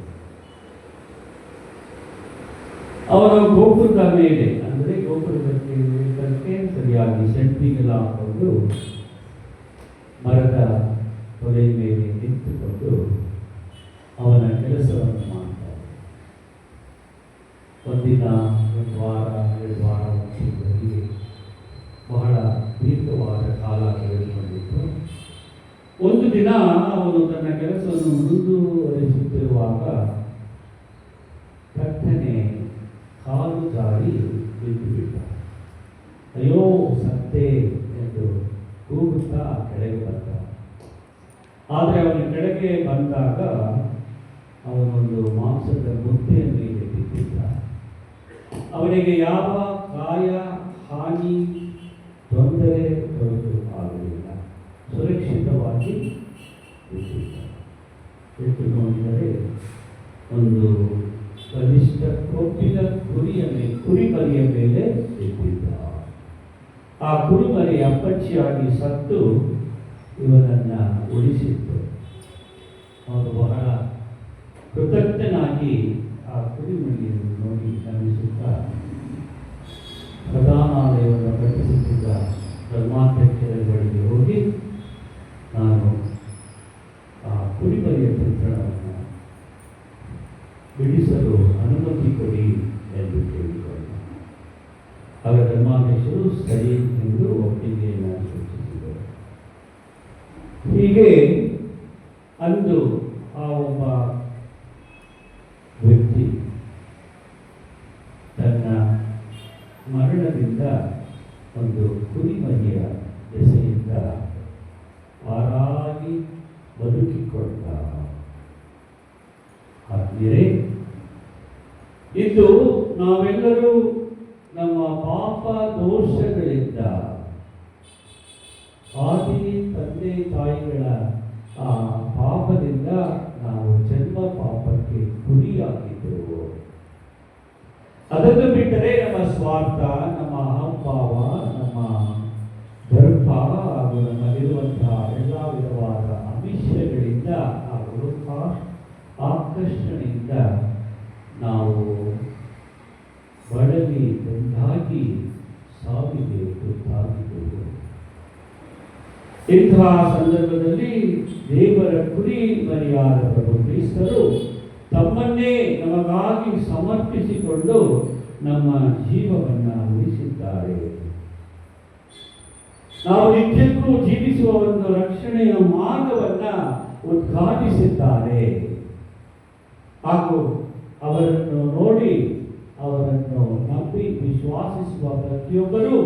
ಅವರ ಗೋಪುರದ ಮೇಲೆ, ಅಂದರೆ ಗೋಪುರಕ್ಕೆ ಸರಿಯಾಗಿ ಸೆಂಟ್ರಿಗೆಲ್ಲ ಹಾಕೊಂಡು ಮರದ ತೊಲೆ ಮೇಲೆ ನಿಂತುಕೊಂಡು ಅವನ ಕೆಲಸವನ್ನು ಮಾಡ್ತಾರೆ. ಒಂದಿನ, 1 ವಾರ, 2 ವಾರ ಮುಂಚಿತವಾಗಿ ಬಹಳ ದೀರ್ಘವಾದ ಕಾಲ ತೆಗೆದುಕೊಂಡಿತ್ತು. ಒಂದು ದಿನ ಅವನು ತನ್ನ ಕೆಲಸವನ್ನು ಮುಂದುವರಿಸುತ್ತಿರುವಾಗ ಥಟ್ಟನೆ ಕಾಲು ಜಾರಿ ಬಿದ್ದು ಬಿಟ್ಟ. ಅಯ್ಯೋ ಸತ್ತೆ ಎಂದು ಕೂಗುತ್ತಾ ಕೆಳಗೆ ಬಂದ. ಆದರೆ ಅವನ ಕೆಳಗೆ ಬಂದಾಗ ಅವನೊಂದು ಮಾಂಸದ ಮುದ್ದೆಯ ಮೇಲೆ ಬಿದ್ದಿದ್ದ. ಅವನಿಗೆ ಯಾವ ಗಾಯ ಹಾನಿ ತೊಂದರೆ ಹೊರತು ಆಗಲಿಲ್ಲ. ಸುರಕ್ಷಿತವಾಗಿ ಬಿದ್ದಿದ್ದ. ಎದ್ದು ನೋಡಿದರೆ ಒಂದು ಬಲಿಷ್ಠ ಕೊಬ್ಬಿದ ಕುರಿಮರಿಯ ಮೇಲೆ ಬಿದ್ದಿದ್ದ. ಆ ಕುರಿಮರಿ ಅಪ್ಪಚ್ಚಿಯಾಗಿ ಸತ್ತು ಇವನನ್ನು ಉಳಿಸಿತ್ತು. ಅವನು ಬಹಳ ಕೃತಜ್ಞನಾಗಿ ಆ ಕುರಿಮರಿಯನ್ನು ನೋಡಿ ನಮಿಸುತ್ತಾ ಪ್ರಧಾನಾಲಯವನ್ನು ಕಟ್ಟಿಸುತ್ತಿದ್ದ ಧರ್ಮಾಧ್ಯಕ್ಷರ ಬಳಿಗೆ ಹೋಗಿ, ನಾನು ಆ ಕುರಿಮರಿಯ ಚಿತ್ರಣವನ್ನು ಬಿಡಿಸಲು ಅನುಮತಿ ಕೊಡಿ ಎಂದು ಕೇಳಿಕೊಂಡ. ಆಗ ಧರ್ಮಾಧ್ಯಕ್ಷರು ಸರಿ ಎಂದು ಒಪ್ಪಿಗೆಯನ್ನು ಸೂಚಿಸಿದರು. ಹೀಗೆ ಅಂದು ಆ ಒಬ್ಬ ವ್ಯಕ್ತಿ ತನ್ನ ಮರಣದಿಂದ ಒಂದು ಕುರಿಮರಿಯ ದೆಸೆಯಿಂದ ಆರಾಗಿ ಬದುಕಿಕೊಂಡ. ಆದ್ಮೇಲೆ ಇಂದು ನಾವೆಲ್ಲರೂ ನಮ್ಮ ಪಾಪ ದೋಷಗಳಿಂದ ಆದಿ ತಂದೆ ತಾಯಿಗಳ ಆ ಪಾಪದಿಂದ ನಾವು ಜನ್ಮ ಪಾಪಕ್ಕೆ ಗುರಿಯಾಗಿದ್ದೆವು. ಅದನ್ನು ಬಿಟ್ಟರೆ ನಮ್ಮ ಸ್ವಾರ್ಥ, ನಮ್ಮ ಅಹಂಭಾವ, ನಮ್ಮ ದರ್ಪ ಹಾಗೂ ನಮ್ಮಲ್ಲಿರುವಂತಹ ಎಲ್ಲ ವಿಧವಾದ ಅಮಿಷಗಳಿಂದ ಹಾಗೂ ಆಕರ್ಷಣೆಯಿಂದ ನಾವು ಬಳಲಿ ಬೆಂದಾಗಿ ಸಾವಿಗೆ ತುತ್ತಾಗಿದ್ದೆವು. ಇಂತಹ ಸಂದರ್ಭದಲ್ಲಿ ದೇವರ ಕುರಿ ಮರಿಯಾದ ಪ್ರಭು ಕ್ರಿಸ್ತರು ತಮ್ಮನ್ನೇ ನಮಗಾಗಿ ಸಮರ್ಪಿಸಿಕೊಂಡು ನಮ್ಮ ಜೀವವನ್ನು ಉಳಿಸಿದ್ದಾರೆ. ನಾವು ನಿತ್ಯಕ್ಕೂ ಜೀವಿಸುವ ಒಂದು ರಕ್ಷಣೆಯ ಮಾರ್ಗವನ್ನ ಉದ್ಘಾಟಿಸಿದ್ದಾರೆ. ಹಾಗೂ ಅವರನ್ನು ನೋಡಿ ಅವರನ್ನು ನಂಬಿ ವಿಶ್ವಾಸಿಸುವ ಪ್ರತಿಯೊಬ್ಬರೂ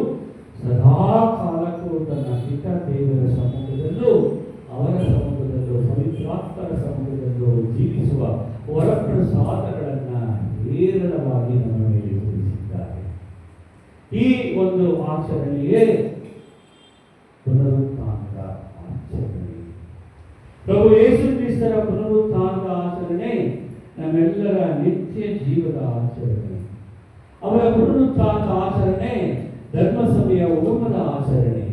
ಸದಾ ಕಾಲಕ್ಕೂ ತನ್ನ ಹಿತ ದೇವರ ಸಮ್ಮುಖದಲ್ಲೂ ಅವರ ಸಮ್ಮುಖದಲ್ಲೂ ಪವಿತ್ರಾತ್ಮರ ಸಮ್ಮುಖದಲ್ಲೂ ಜೀವಿಸುವ ವರಪ್ರಸಾದಗಳನ್ನು ಹೇರಳವಾಗಿ ನಮ್ಮ ಮೇಲೆ ತೋರಿಸಿದ್ದಾರೆ. ಈ ಒಂದು ಆಚರಣೆಯೇ ಪುನರುತ್ಥಾನದ ಆಚರಣೆ. ಪ್ರಭು ಯೇಸು ಕ್ರಿಸ್ತರ ಪುನರುತ್ಥಾನದ ಆಚರಣೆ ನಮ್ಮೆಲ್ಲರ ನಿತ್ಯ ಜೀವದ ಆಚರಣೆ. ಅವರ ಪುನರುತ್ಥಾನದ ಆಚರಣೆ ಧರ್ಮಸಭೆಯ ಉಗಮದ ಆಚರಣೆ.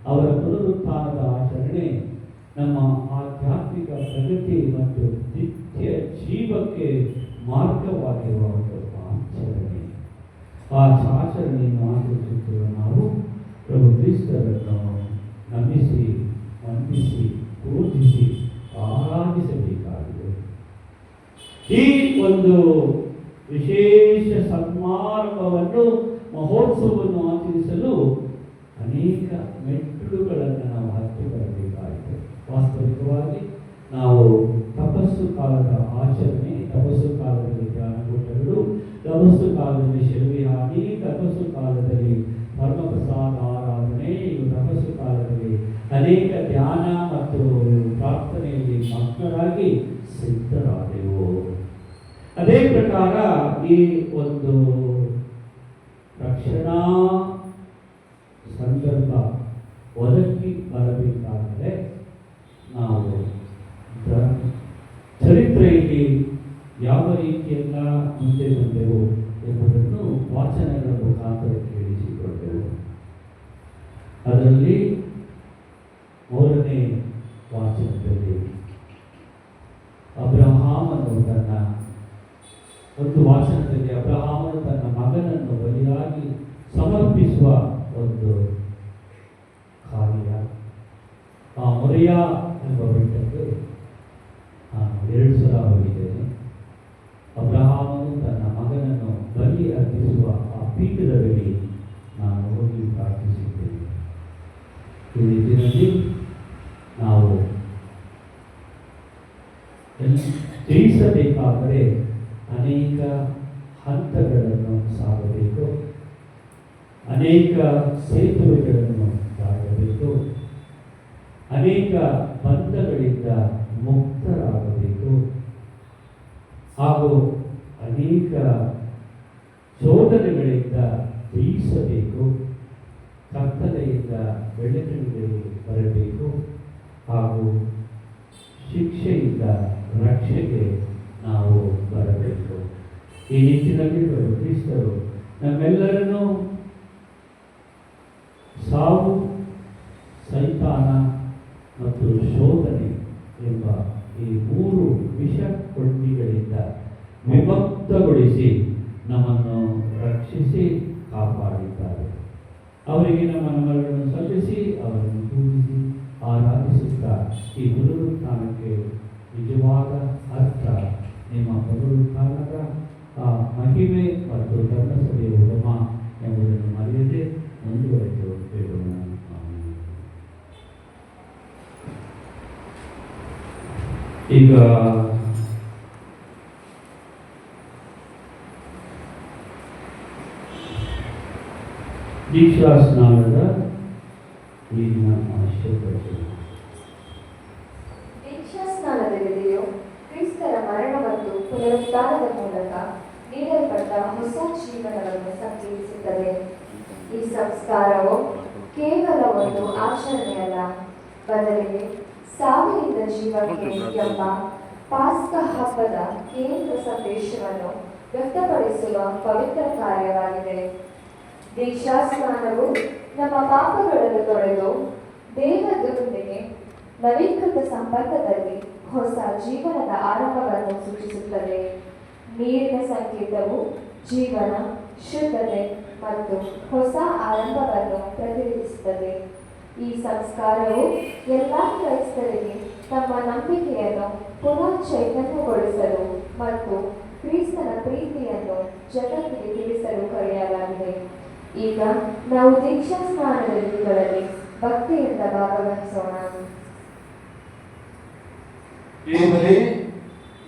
ಅವರ ಪುನರುತ್ಥಾನದ ಆಚರಣೆ ನಮ್ಮ ಆಧ್ಯಾತ್ಮಿಕ ಪ್ರಗತಿ ಮತ್ತು ನಿತ್ಯ ಜೀವಕ್ಕೆ ಮಾರ್ಗವಾಗಿರುವ ಒಂದು ಆಚರಣೆ. ಆ ಆಚರಣೆಯನ್ನು ಆಚರಿಸುತ್ತಿರುವ ನಾವು ಪ್ರಭು ಕ್ರಿಸ್ತರನ್ನು ನಂಬಿಸಿ, ವಂದಿಸಿ, ಪೂಜಿಸಿ, ಆರಾಧಿಸಬೇಕಾಗಿದೆ. ಈ ಒಂದು ವಿಶೇಷ ಸಮಾರಂಭವನ್ನು, ಮಹೋತ್ಸವವನ್ನು ಆಚರಿಸಲು ಅನೇಕ ಮೆಟ್ಟಿಲುಗಳನ್ನು ನಾವು ಹತ್ತಿ ಬರಬೇಕಾಗಿದೆ. ವಾಸ್ತವಿಕವಾಗಿ ನಾವು ತಪಸ್ಸು ಕಾಲದ ಆಚರಣೆ, ತಪಸ್ಸು ಕಾಲದಲ್ಲಿ ಧ್ಯಾನಕೂಟಗಳು, ತಪಸ್ಸು ಕಾಲದಲ್ಲಿ ಶರ್ವಿಹಾನಿ, ತಪಸ್ಸು ಕಾಲದಲ್ಲಿ ಧರ್ಮಪ್ರಸಾದ ಆರಾಧನೆ, ಇವು ತಪಸ್ಸು ಕಾಲದಲ್ಲಿ ಅನೇಕ ಧ್ಯಾನ ಮತ್ತು ಪ್ರಾರ್ಥನೆಯಲ್ಲಿ ಮಗ್ನರಾಗಿ ಸಿದ್ಧರಾದೆವು. ಅದೇ ಪ್ರಕಾರ ಈ ಒಂದು ರಕ್ಷಣಾ ಸಂದರ್ಭ ಒದಗಿ ಬರಬೇಕಾದರೆ ನಾವು ಚರಿತ್ರೆಯಲ್ಲಿ ಯಾವ ರೀತಿಯೆಲ್ಲ ಮುಂದೆ ಬಂದೆವು ಎಂಬುದನ್ನು ವಾಚನಗಳ ಮುಖಾಂತರ ಕೇಳಿಸಿಕೊಂಡೆವು. ಅದರಲ್ಲಿ ಮೂರನೇ ವಾಚನದಲ್ಲಿ ಅಬ್ರಹಾಮನು ತನ್ನ ಒಂದು ವಾಚನದಲ್ಲಿ ಅಬ್ರಹಾಮನು ತನ್ನ ಮಗನನ್ನು ಬಲಿಯಾಗಿ ಸಮರ್ಪಿಸುವ ಒಂದು ಕಾರ್ಯ. ಆ ಮೊರೆಯ ಎಂಬ ಬೆಟ್ಟಕ್ಕೆ ನಾನು 2 ಸಲ ಹೋಗಿದ್ದೇನೆ. ಅಬ್ರಹಾಮನು ತನ್ನ ಮಗನನ್ನು ಬಲಿ ಅರ್ಪಿಸುವ ಆ ಪೀಠದ ಬಳಿ ನಾನು ಹೋಗಿ ಪ್ರಾರ್ಥಿಸಿದ್ದೇನೆ. ಈ ನಿಟ್ಟಿನಲ್ಲಿ ನಾವು ಜಯಿಸಬೇಕಾದರೆ ಅನೇಕ ಹಂತಗಳನ್ನು ಸಾಗಬೇಕು, ಅನೇಕ ಸೇತುವೆಗಳನ್ನು ದಾಟಬೇಕು, ಅನೇಕ ಬಂಧಗಳಿಂದ ಮುಕ್ತರಾಗಬೇಕು, ಹಾಗೂ ಅನೇಕ ಶೋಧನೆಗಳಿಂದ ಜಯಿಸಬೇಕು, ಕತ್ತಲೆಯಿಂದ ಬೆಳಕಿಗೆ ಬರಬೇಕು, ಹಾಗೂ ಶಿಕ್ಷೆಯಿಂದ ರಕ್ಷೆಗೆ ನಾವು ಬರಬೇಕು. ಈ ನಿಟ್ಟಿನಲ್ಲಿ ಕ್ರಿಸ್ತರು ನಮ್ಮೆಲ್ಲರನ್ನೂ ಸಾವು, ಸೈತಾನ ಮತ್ತು ಶೋಧನೆ ಎಂಬ ಈ ಮೂರು ವಿಷಕೊಂಡಿಗಳಿಂದ ವಿಭಕ್ತಗೊಳಿಸಿ ನಮ್ಮನ್ನು ರಕ್ಷಿಸಿ ಕಾಪಾಡಿದ್ದಾರೆ. ಅವರಿಗೆ ನಮ್ಮ ನಮನಗಳನ್ನು ಸಲ್ಲಿಸಿ ಅವರನ್ನು ಪೂಜಿಸಿ ಆರಾಧಿಸುತ್ತಾ ಈ ಪುನರುತ್ಥಾನಕ್ಕೆ ನಿಜವಾದ ಅರ್ಥ, ನಿಮ್ಮ ಪುನರುತ್ಥಾನದ ಮಹಿಮೆ ಮತ್ತು ಧರ್ಮಸಭೆಯ ಉಗಮ ಎಂಬುದನ್ನು ಮರೆಯದೆ ಮುಂದುವರೆದು ಹೇಳೋಣ. ಈಗ ದೀಕ್ಷಾ ಸ್ನಾನದ ನೀರಿನ ಅವಶ್ಯಕತೆ.
ದೀಕ್ಷಾ ಸ್ನಾನದ ವಿಧಿಯು ಕ್ರಿಸ್ತರ ಮರಣ ಮತ್ತು ಪುನರುತ್ಥಾನದ ಮೂಲಕ ನೀಡಲ್ಪಟ್ಟ ಹೊಸ ಜೀವನವನ್ನು ಸಂಕೇತಿಸುತ್ತದೆ. ಈ ಸಂಸ್ಕಾರವು ಕೇವಲ ಒಂದು ಆಚರಣೆಯಲ್ಲ, ಬದಲಿಗೆ ಸಾವಿನಿಂದ ಜೀವಕ್ಕೆ ಎಂಬ ಪಾಸ್ಕ ಹಬ್ಬದ ಕೇಂದ್ರ ಸಂದೇಶವನ್ನು ವ್ಯಕ್ತಪಡಿಸುವ ಪವಿತ್ರ ಕಾರ್ಯವಾಗಿದೆ. ದೀಕ್ಷಾ ಸ್ನಾನವು ನಮ್ಮ ಪಾಪಗಳನ್ನು ತೊಳೆದು ದೇವರೊಂದಿಗೆ ನವೀಕೃತ ಸಂಬಂಧದಲ್ಲಿ ಹೊಸ ಜೀವನದ ಆರಂಭವನ್ನು ಸೂಚಿಸುತ್ತದೆ. ನೀರಿನ ಸಂಕೇತವು ಜೀವನ, ಶುದ್ಧತೆ ಮತ್ತು ಹೊಸ ಆರಂಭವನ್ನು ಪ್ರತಿನಿಧಿಸುತ್ತದೆ. ಈ ಸಂಸ್ಕಾರವು ಎಲ್ಲ ಕ್ರೈಸ್ತರಿಗೆ ತಮ್ಮ ನಂಬಿಕೆಯನ್ನು ಪುನಃ ಚೈತನ್ಯಗೊಳಿಸಲು ಮತ್ತು ಕ್ರಿಸ್ತನ ಪ್ರೀತಿಯನ್ನು ಜಗತ್ತಿಗೆ ತಿಳಿಸಲು ಕರೆಯಲಾಗಿದೆ. ಈಗ ನಾವು ದೀಕ್ಷಾ ಸ್ನಾನದ ವಿಧಿಗಳಲ್ಲಿ ಭಕ್ತಿಯಿಂದ ಭಾಗವಹಿಸೋಣ.
ದೇವರೇ,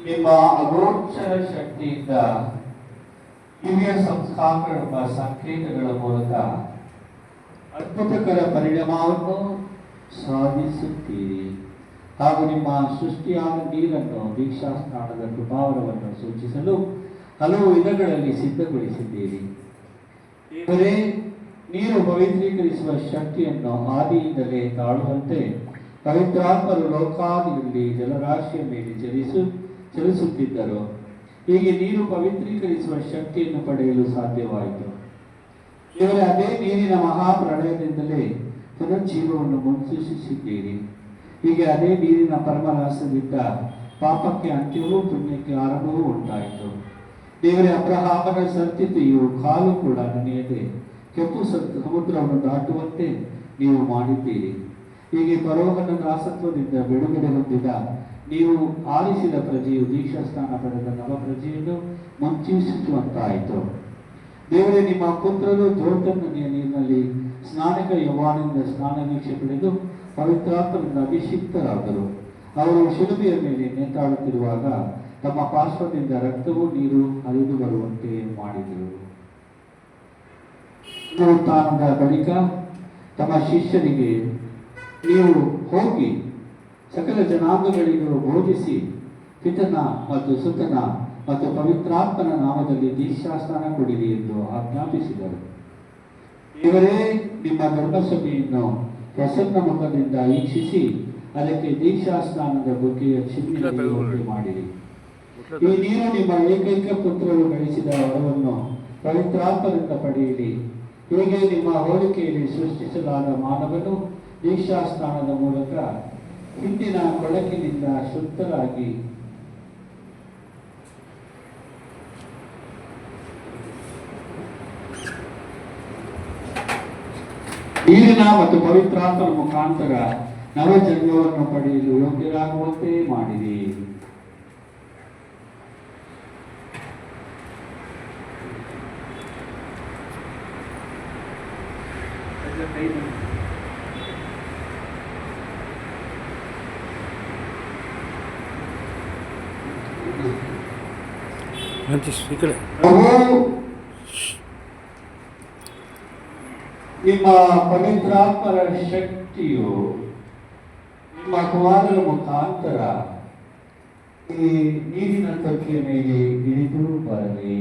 ನಿಮ್ಮ ಅಗೋಚರ ಶಕ್ತಿಯಿಂದ ಹಿರಿಯ ಸಂಸ್ಕಾರಗಳ ಸಂಕೇತಗಳ ಮೂಲಕ ಅದ್ಭುತಕರ ಪರಿಣಾಮವನ್ನು ಸಾಧಿಸುತ್ತೀರಿ, ಹಾಗೂ ನಿಮ್ಮ ಸೃಷ್ಟಿಯಾದ ನೀರನ್ನು ದೀಕ್ಷಾ ಸ್ನಾನದ ಕೃಪಾವರವನ್ನು ಸೂಚಿಸಲು ಹಲವು ವಿಧಗಳಲ್ಲಿ ಸಿದ್ಧಗೊಳಿಸಿದ್ದೀರಿ. ದೇವರೇ, ನೀರು ಪವಿತ್ರೀಕರಿಸುವ ಶಕ್ತಿಯನ್ನು ಆದಿಯಿಂದಲೇ ತಾಳುವಂತೆ ಪವಿತ್ರಾತ್ಮರು ಲೋಕಾದಿಯಲ್ಲಿ ಜಲರಾಶಿಯ ಮೇಲೆ ಚಲಿಸುತ್ತಿದ್ದರು. ಹೀಗೆ ನೀರು ಪವಿತ್ರೀಕರಿಸುವ ಶಕ್ತಿಯನ್ನು ಪಡೆಯಲು ಸಾಧ್ಯವಾಯಿತು. ದೇವರೇ, ಅದೇ ನೀರಿನ ಮಹಾಪ್ರಳಯದಿಂದಲೇ ಪುನರ್ಜೀವವನ್ನು ಮುನ್ಸೂಚಿಸಿದ್ದೀರಿ. ಹೀಗೆ ಅದೇ ನೀರಿನ ಪರಮರಸದಿಂದ ಪಾಪಕ್ಕೆ ಅಂತ್ಯವೂ ಪುಣ್ಯಕ್ಕೆ ಆರಂಭವೂ ಉಂಟಾಯಿತು. ದೇವರೇ, ಅಬ್ರಹಾಮನ ಸಂತತಿಯು ಕಾಲು ಕೂಡ ನೆನೆಯದೆ ಕೆಂಪು ಸಮುದ್ರವನ್ನು ದಾಟುವಂತೆ ನೀವು ಮಾಡಿದ್ದೀರಿ. ಹೀಗೆ ಫರೋಹನ ದಾಸತ್ವದಿಂದ ಬಿಡುಗಡೆ ಹೊಂದಿದ ನೀವು ಆರಿಸಿದ ಪ್ರಜೆಯು ದೀಕ್ಷಾ ಸ್ನಾನ ಪಡೆದ ನವ ಪ್ರಜೆಯನ್ನು ಮುಂಚೂಸುವಂತಾಯಿತು. ದೇವರೇ, ನಿಮ್ಮ ಪುತ್ರರು ಜೋರ್ದನ್ ನದಿಯ ನೀರಿನಲ್ಲಿ ಸ್ನಾನಿಕ ಯೌವನದಿಂದ ಸ್ನಾನದೀಕ್ಷೆ ಪಡೆದು ಪವಿತ್ರಾತ್ಮರಿಂದ ಅಭಿಷಿಕ್ತರಾದರು. ಅವರು ಶಿಲುಬೆಯ ಮೇಲೆ ನೇತಾಡುತ್ತಿರುವಾಗ ತಮ್ಮ ಪಾರ್ಶ್ವದಿಂದ ರಕ್ತವೂ ನೀರು ಹರಿದು ಬರುವಂತೆ ಮಾಡಿದರು. ಪುನರುತ್ಥಾನದ ಬಳಿಕ ತಮ್ಮ ಶಿಷ್ಯರಿಗೆ, ನೀವು ಹೋಗಿ ಸಕಲ ಜನಾಂಗಗಳಿಗೂ ಬೋಧಿಸಿ ಪಿತನ ಮತ್ತು ಸುತನ ಮತ್ತು ಪವಿತ್ರಾತ್ಮನ ನಾಮದಲ್ಲಿ ದೀಕ್ಷಾಸ್ನಾನ ಕೊಡಿರಿ ಎಂದು ಆಜ್ಞಾಪಿಸಿದರು. ಇವರೇ, ನಿಮ್ಮ ಧರ್ಮಸಭೆಯನ್ನು ಪ್ರಸನ್ನ ಮುಖದಿಂದ ವೀಕ್ಷಿಸಿ ಅದಕ್ಕೆ ದೀಕ್ಷಾಸ್ನಾನದ ಬುಗ್ಗೆಯ ಚಿಹ್ನೆ ಮಾಡಿರಿ. ಈ ನೀರು ನಿಮ್ಮ ಏಕೈಕ ಪುತ್ರರು ಗಳಿಸಿದ ವರವನ್ನು ಪವಿತ್ರಾತ್ಮರಿಂದ ಪಡೆಯಿರಿ. ಹೀಗೆ ನಿಮ್ಮ ಹೋಲಿಕೆಯಲ್ಲಿ ಸೃಷ್ಟಿಸಲಾದ ಮಾನವನು ದೀಕ್ಷಾಸ್ನಾನದ ಮೂಲಕ ಹಿಂದಿನ ಕೊಳಕಿನಿಂದ ಶುದ್ಧರಾಗಿ ನೀರಿನ ಮತ್ತು ಪವಿತ್ರಾತ್ಮರ ಮುಖಾಂತರ ನವಜನ್ಮವನ್ನು ಪಡೆಯಲು ಯೋಗ್ಯರಾಗುವಂತೆ ಮಾಡಿರಿ.
ಈ ಕಡೆ
ಪ್ರಭು ನಿಮ್ಮ ಪವಿತ್ರಾತ್ಮರ ಶಕ್ತಿಯು ನಿಮ್ಮ ಕುಮಾರರ ಮುಖಾಂತರ ಈ ನೀರಿನ ತೊಟ್ಟಿಯ ಮೇಲೆ ಇಳಿದು ಬರಲಿ.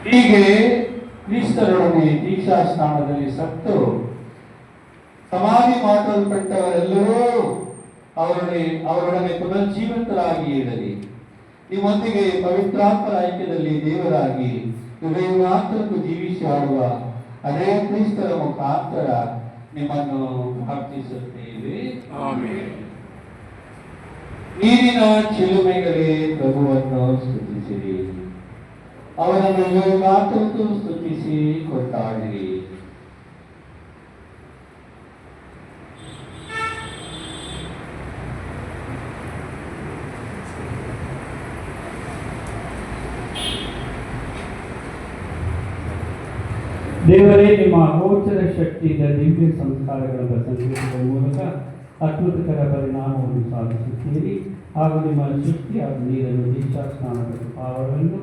ಹೀಗೆ ಕ್ರಿಸ್ತರೊಡನೆ ದೀಕ್ಷಾ ಸ್ನಾನದಲ್ಲಿ ಸತ್ತು ಸಮಾಧಿ ಮಾಡಲ್ಪಟ್ಟವರೆಲ್ಲರೂ ಅವರೊಡನೆ ಪುನರ್ಜೀವಂತರಾಗಿ ಇರಲಿ. ನಿಮ್ಮೊಂದಿಗೆ ಪವಿತ್ರಾತ್ಮರ ಐಕ್ಯದಲ್ಲಿ ದೇವರಾಗಿ ಯುಗಾಂತರಕ್ಕೂ ಜೀವಿಸಿ ಆಡುವ ಅದೇ ಕ್ರಿಸ್ತರ ಮುಖಾಂತರ ನಿಮ್ಮನ್ನು ಪ್ರಾರ್ಥಿಸುತ್ತೇವೆ. ನೀರಿನ ಚಿಲುಮೆಗಳೇ ಪ್ರಭುವನ್ನು ಸ್ತುತಿಸಿರಿ, ಅವರನ್ನು ಯುಗಾಂತರಕ್ಕೂ ಸ್ತುತಿಸಿ ಕೊಂಡಾಡಿರಿ.
ದೇವರೇ, ನಿಮ್ಮ ಅಗೋಚರ ಶಕ್ತಿಯಿಂದ ದಿವ್ಯ ಸಂಸ್ಕಾರಗಳ ಸಂಕೇತಗಳ ಮೂಲಕ ಅದ್ಭುತಕರ ಪರಿಣಾಮವನ್ನು ಸಾಧಿಸುತ್ತೀರಿ. ಹಾಗೂ ನಿಮ್ಮ ಸೃಷ್ಟಿಯಾದ ನೀರನ್ನು ದೀಕ್ಷಾ ಸ್ನಾನದ ಭಾವವನ್ನು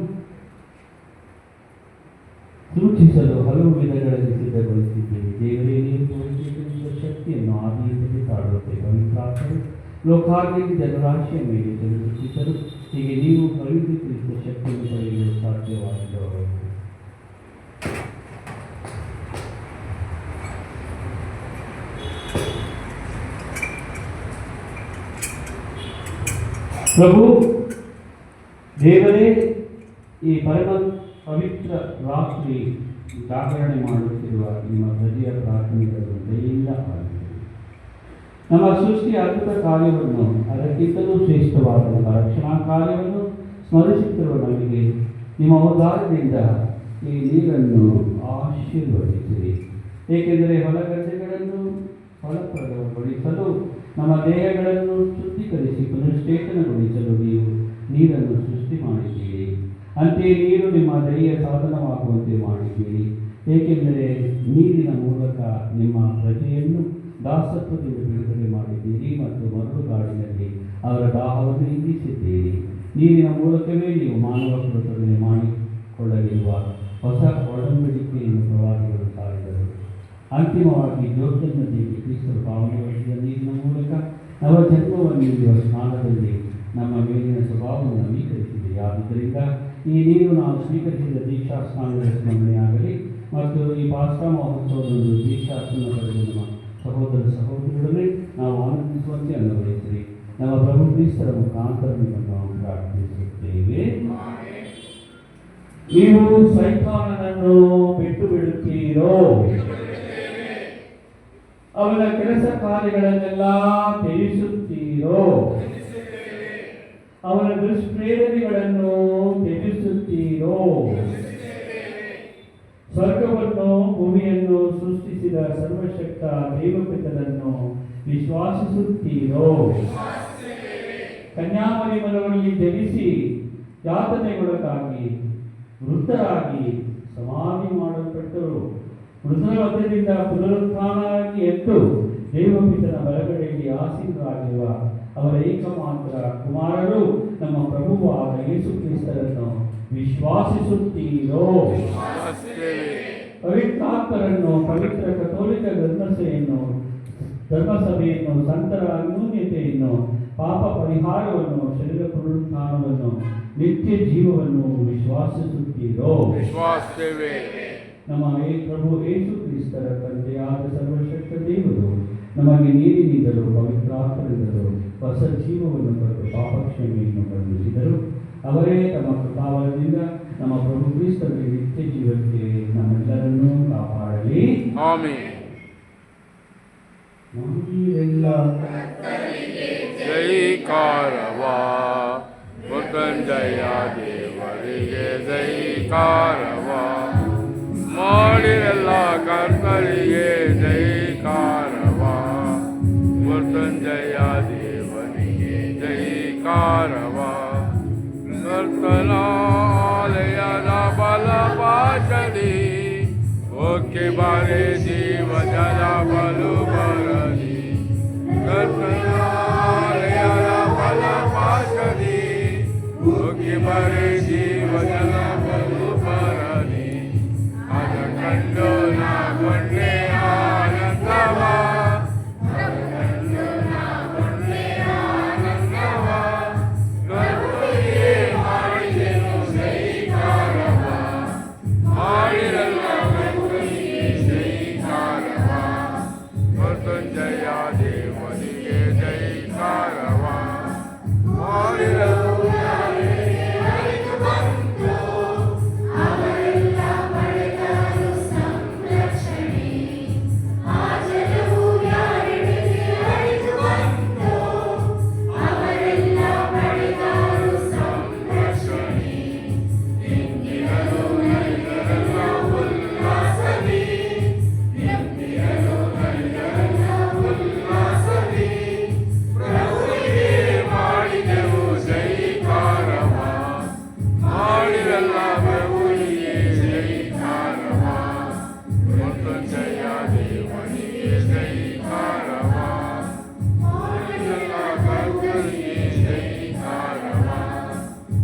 ಸೂಚಿಸಲು ಹಲವು ವಿಧಗಳಲ್ಲಿ ಸಿದ್ಧಗೊಳಿಸಿದ್ದೀರಿ. ದೇವರೇ, ನೀವು ತೋರಿಸಿದ ಶಕ್ತಿಯನ್ನು ಆದಿಯಲ್ಲಿ ತಾಳುತ್ತೆ ಪವಿತ್ರಾತ್ಮರು ಲೋಕಾಗ್ನಿಗೆ ಜನರಾಶಿಯ ಮೇಲೆ ಚಲಿಸುತ್ತಿದ್ದರು. ಹೀಗೆ ನೀವು ಪವಿತ್ರೀಕರಿಸಿದ ಶಕ್ತಿಯನ್ನು ಪಡೆಯಲು ಸಾಧ್ಯವಾಗಿದ್ದವರು. ಪ್ರಭು ದೇವರೇ, ಈ ಪರಮ ಪವಿತ್ರ ರಾತ್ರಿ ಜಾಗರಣೆ ಮಾಡುತ್ತಿರುವ ನಿಮ್ಮ ಪ್ರಜೆಯ ಪ್ರಾರ್ಥನೆಗಳನ್ನು ದಯೆಯಿಂದ ಆಲಿಸಿರಿ. ನಮ್ಮ ಸೃಷ್ಟಿಯ ಅದ್ಭುತ ಕಾರ್ಯವನ್ನು, ಅದಕ್ಕಿಂತಲೂ ಶ್ರೇಷ್ಠವಾದ ನಮ್ಮ ರಕ್ಷಣಾ ಕಾರ್ಯವನ್ನು ಸ್ಮರಿಸುತ್ತಿರುವ ನಮಗೆ ನಿಮ್ಮ ಉದಾರದಿಂದ ಈ ನೀರನ್ನು ಆಶೀರ್ವದಿಸಿರಿ. ಏಕೆಂದರೆ ಹೊಲಗದ್ದೆಗಳನ್ನು ಫಲಪ್ರದಗೊಳಿಸಲು ನಮ್ಮ ದೇಹಗಳನ್ನು ಶುದ್ಧೀಕರಿಸಿ ಪುನಶ್ಚೇತನಗೊಳಿಸಲು ನೀವು ನೀರನ್ನು ಸೃಷ್ಟಿ ಮಾಡಿದ್ದೀರಿ. ಅಂತೆಯೇ ನೀರು ನಿಮ್ಮ ದಯೆಯ ಸಾಧನವಾಗುವಂತೆ ಮಾಡಿದ್ದೀರಿ. ಏಕೆಂದರೆ ನೀರಿನ ಮೂಲಕ ನಿಮ್ಮ ಪ್ರಜೆಯನ್ನು ದಾಸತ್ವದಿಂದ ಬಿಡುಗಡೆ ಮಾಡಿದ್ದೀರಿ ಮತ್ತು ಮರಳುಗಾಡಿನಲ್ಲಿ ಅವರ ದಾಹವನ್ನು ಇಂಗಿಸಿದ್ದೀರಿ. ನೀರಿನ ಮೂಲಕವೇ ನೀವು ಮಾನವ ಕೃತಜ್ಞತೆ ಮಾಡಿಕೊಳ್ಳಲಿರುವ ಹೊಸ ಒಡಂಬಡಿಕೆಯನ್ನು ಪ್ರವಾದಿಗಳು ಸಾರಿದರು. ಅಂತಿಮವಾಗಿ ಜೋರ್ದನ್ ನದಿಗೆ ಕ್ರಿಸ್ತರು ಪಾವನಗೊಳಿಸಿದ ನೀರಿನ ಮೂಲಕ ನವಜನ್ಮವನ್ನು ನೀಡುವ ಸ್ನಾನದಲ್ಲಿ ನಮ್ಮ ಮೇಲಿನ ಸ್ವಭಾವವನ್ನು ನವೀಕರಿಸಿದೆ. ಆದುದರಿಂದ ಈ ನೀರು ನಾವು ಸ್ವೀಕರಿಸಿದ ದೀಕ್ಷಾ ಸ್ನಾನದ ಸ್ಮರಣೆಯಾಗಲಿ ಮತ್ತು ಈ ಪಾಸ್ಕಾ ಮಹೋತ್ಸವವನ್ನು ದೀಕ್ಷಾಸ್ನಾನ ಪಡೆದ ನಮ್ಮ ಸಹೋದರ ಸಹೋದರರೊಡನೆ ನಾವು ಆನಂದಿಸುವಂತೆ ಅನುಭವಿಸಿರಿ. ನಮ್ಮ ಪ್ರಭು ಕ್ರಿಸ್ತರ ಮುಖಾಂತರ ನಿಮ್ಮನ್ನು ಪ್ರಾರ್ಥಿಸುತ್ತೇವೆ. ನೀವು ಸೈತಾನನನ್ನು ಬಿಟ್ಟು ಬಿಡುತ್ತೀರೋ, ಅವನ ಕೆಲಸ ಕಾರ್ಯಗಳನ್ನೆಲ್ಲ ತ್ಯಜಿಸುತ್ತೀರೋ, ಅವನ ದುಷ್ಪ್ರೇರಣೆಗಳನ್ನು ತ್ಯಜಿಸುತ್ತೀರೋ, ಸ್ವರ್ಗವನ್ನು ಭೂಮಿಯನ್ನು ಸೃಷ್ಟಿಸಿದ ಸರ್ವಶಕ್ತ ದೇವಪಿತನನ್ನು ವಿಶ್ವಾಸಿಸುತ್ತೀರೋ, ಕನ್ಯಾಮರಿ ಮನವರಲ್ಲಿ ಜನಿಸಿ ಯಾತನೆಗೊಳಗಾಗಿ ವೃದ್ಧರಾಗಿ ಸಮಾಧಿ ಮಾಡಲ್ಪಟ್ಟರು, ಮೃತರ ಮಧ್ಯದಿಂದ ಪುನರುತ್ಥಾನವಾಗಿ ಎದ್ದು ದೇವಪಿತನ ಬಲಗಡೆಯಲ್ಲಿ ಆಸೀನರಾಗಿರುವ ಅವರ ಏಕಮಾತ್ರ ಕುಮಾರರು ನಮ್ಮ ಪ್ರಭುವಾದ ಯೇಸು ಕ್ರಿಸ್ತರನ್ನು ವಿಶ್ವಾಸಿಸುತ್ತೀರೋ, ಪವಿತ್ರಾತ್ಮರನ್ನು, ಪವಿತ್ರ ಕಥೋಲಿಕ ಧರ್ಮಸಭೆಯನ್ನು, ಸಂತರ ಅನ್ಯೋನ್ಯತೆಯನ್ನು, ಪಾಪ ಪರಿಹಾರವನ್ನು, ಶರೀರ ಪುನರುತ್ಥಾನವನ್ನು, ನಿತ್ಯ ಜೀವವನ್ನು ವಿಶ್ವಾಸಿಸುತ್ತೀರೋ. ನಮ್ಮ ಪ್ರಭು ಯೇಸು ಕ್ರಿಸ್ತರ ತಂದೆಯಾದ ಸರ್ವಶಕ್ತ ದೇವರು ನಮಗೆ ನೀರಿನಿಂದಲೂ ಪವಿತ್ರಾತ್ಮರಿಂದಲೂ ಹೊಸ ಜೀವವನ್ನು ಕೊಟ್ಟು ಪಾಪಕ್ಷಮೆಯನ್ನು ಕರುಣಿಸಿದರು. ಅವರೇ ತಮ್ಮ ಕೃಪಾವರದಿಂದ ನಮ್ಮ ಪ್ರಭು ಕ್ರಿಸ್ತರಿಗೆ ನಿತ್ಯ ಜೀವಕ್ಕೆ ನಮ್ಮೆಲ್ಲರನ್ನೂ ಕಾಪಾಡಲಿ. ನಮಗೆಲ್ಲ
ಜೈಕಾರವಾ ಮೃತ್ಯುಂಜಯ ದೇವರಿಗೆ ಜೈಕಾರವಾ, ಮಾಡಿರೆಲ್ಲ ಕರ್ತರಿಗೆ ಜೈಕಾರವಾ, ಮೃತ್ಯುಂಜಯ ದೇವರಿಗೆ ಜೈಕಾರವಾ. ಕರ್ತನಾಲಯದ ಬಲಪಾಶದಿ ಓಕೆ ಬಾರೆ ಜೀವ ಜಲ ಬಲು ಬರಲಿ ಕರ್ತನಾಲಯದ ಫಲ ಪಾಶದಿ ಓಕೆ ಬಾರೆ ಜೀವ ಜಲ ಬಲು ಬರಲಿ ಅದ ಕಂಡು ನಾ ಕೊಂಡೆ ಆನಂದವ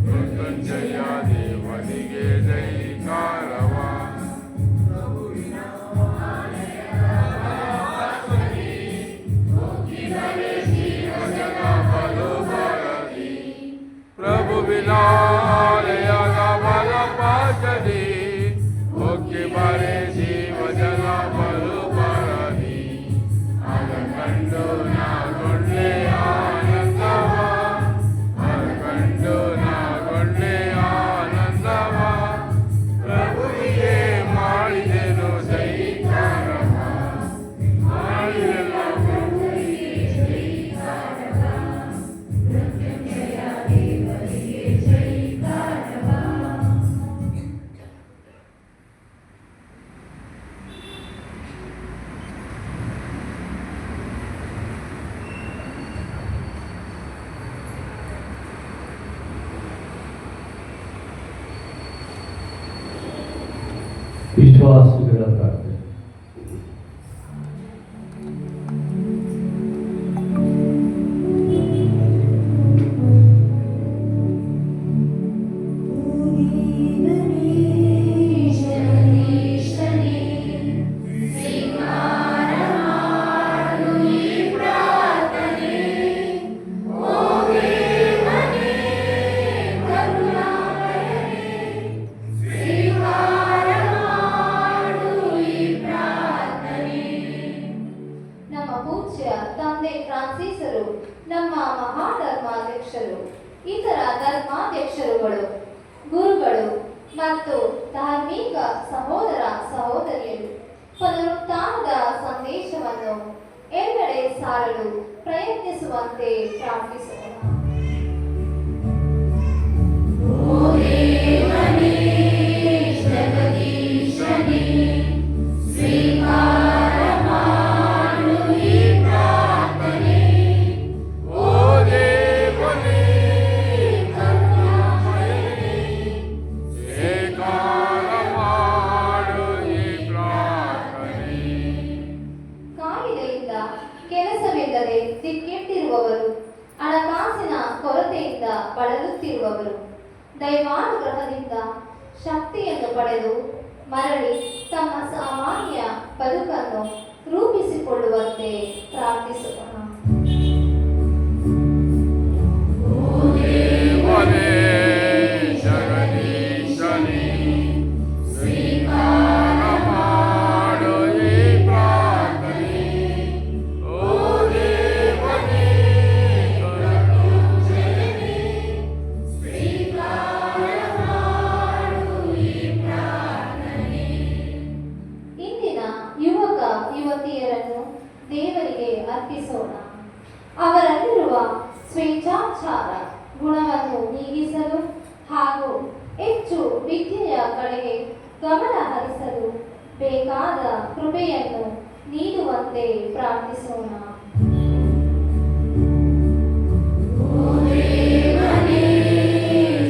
ಮೃತ್ಯುಂಜಯ ದೇವನಿಗೆ ಜೈಕಾರವ ಪ್ರಭುವಿನಾಲಯದ ಬಲ ಪಾಶದಿ ಒಕ್ಕಿ ಬರೆ ಜೀವ ಜಲ ಬಲು ಬರಲಿ ಅದ ಕಂಡು ನಾ ಕೊಂಡೆ ಆನಂದವ ಅದ ಕಂಡು ನಾ ಕೊಂಡೆ ಆನಂದವ ಪ್ರಭುವಿಗೆ ಮಾಡಿದೆನು ಜೈಕಾರವ ಮಾಡಿದೆಲ್ಲ ಪ್ರಭುವಿಗೆ ಜೈಕಾರವ
ವಿಶ್ವಾಸಿಗಳ ಪ್ರಾರ್ಥನೆ.
ನಮ್ಮ ಪೂಜ್ಯ ತಂದೆ ಫ್ರಾನ್ಸಿಸರು, ನಮ್ಮ ಮಹಾಧರ್ಮಾಧ್ಯಕ್ಷರು, ಇತರ ಧರ್ಮಾಧ್ಯಕ್ಷರುಗಳು, ಗುರುಗಳು ಮತ್ತು ಧಾರ್ಮಿಕ ಸಹೋದರ ಸಹೋದರಿಯರು ಪುನರುತ್ಥಾನದ ಸಂದೇಶವನ್ನು ಎಲ್ಲೆಡೆ ಸಾರಲು ಪ್ರಯತ್ನಿಸುವಂತೆ ಪ್ರಾರ್ಥಿಸೋಣ. ಕಾಯಿಲೆಯಿಂದ, ಕೆಲಸವಿಲ್ಲದೆ ದಿಕ್ಕೆಟ್ಟಿರುವವರು, ಹಣಕಾಸಿನ ಕೊರತೆಯಿಂದ ಬಳಲುತ್ತಿರುವವರು, ದೈವಾನುಗ್ರಹದಿಂದ ಶಕ್ತಿಯನ್ನು ಪಡೆದು ಮರಳಿ ತಮ್ಮ ಸಾಮಾನ್ಯ ಬದುಕನ್ನು ರೂಪಿಸಿಕೊಳ್ಳುವಂತೆ ಪ್ರಾರ್ಥಿಸೋಣ. ಯುವತಿಯರನ್ನು ದೇವರಿಗೆ ಅರ್ಪಿಸೋಣ. ಅವರಲ್ಲಿರುವ ಸ್ವೇಚ್ಛಾಚಾರ ಗುಣವನ್ನು ನೀಗಿಸಲು ಹಾಗೂ ಹೆಚ್ಚು ವಿದ್ಯೆಯ ಕಡೆಗೆ ಗಮನ ಹರಿಸಲು ಬೇಕಾದ ಕೃಪೆಯನ್ನು ನೀಡುವಂತೆ ಪ್ರಾರ್ಥಿಸೋಣ.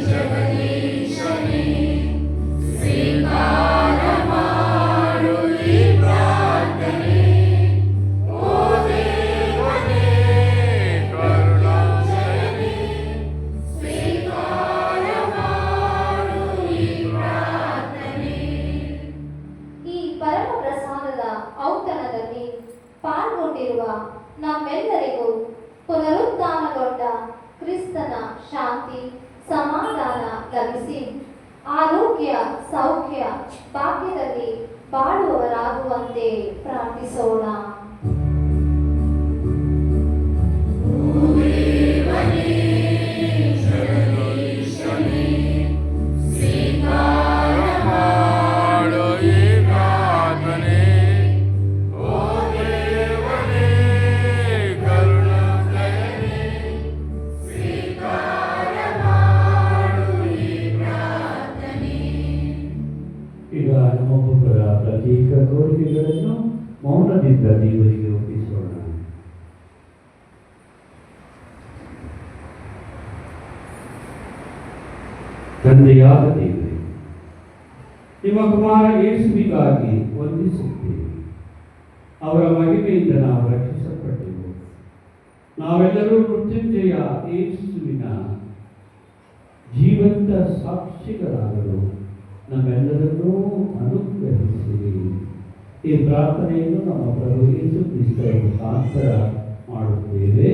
ಜಗದೀಶನೇ ಸ್ವೀಕಾರ ಮಾಡು
ನಮ್ಮೆಲ್ಲರಿಗೂ ಪುನರುತ್ಥಾನಗೊಂಡ ಕ್ರಿಸ್ತನ ಶಾಂತಿ ಸಮಾಧಾನ ಲಭಿಸಿ ಆರೋಗ್ಯ ಸೌಖ್ಯ ಭಾಗ್ಯದಲ್ಲಿ ಬಾಳುವವರಾಗುವಂತೆ ಪ್ರಾರ್ಥಿಸೋಣ.
ಈಗ ನಮ್ಮೊಬ್ಬೊಬ್ಬರ ಪ್ರತ್ಯೇಕ ಕೋರಿಕೆಗಳನ್ನು ಮೌನದಿಂದ ದೇವರಿಗೆ ಒಪ್ಪಿಸೋಣ. ತಂದೆಯಾದ ದೇವರೇ, ನಿಮ್ಮ ಕುಮಾರ ಯೇಸುವಿಗಾಗಿ ವಂದಿಸುತ್ತೇವೆ. ಅವರ ಮಹಿಮೆಯಿಂದ ನಾವು ರಕ್ಷಿಸಲ್ಪಟ್ಟೆವು. ನಾವೆಲ್ಲರೂ ಮೃತ್ಯುಂಜಯ ಯೇಸುವಿನ ಜೀವಂತ ಸಾಕ್ಷಿಗಳಾಗಲು ನಮ್ಮೆಲ್ಲರನ್ನೂ ಅನುಗ್ರಹಿಸಿರಿ. ಈ ಪ್ರಾರ್ಥನೆಯನ್ನು ನಮ್ಮ ಪ್ರಭು ಯೇಸು ಕ್ರಿಸ್ತರ ಮುಖಾಂತರ ಮಾಡುತ್ತೇವೆ.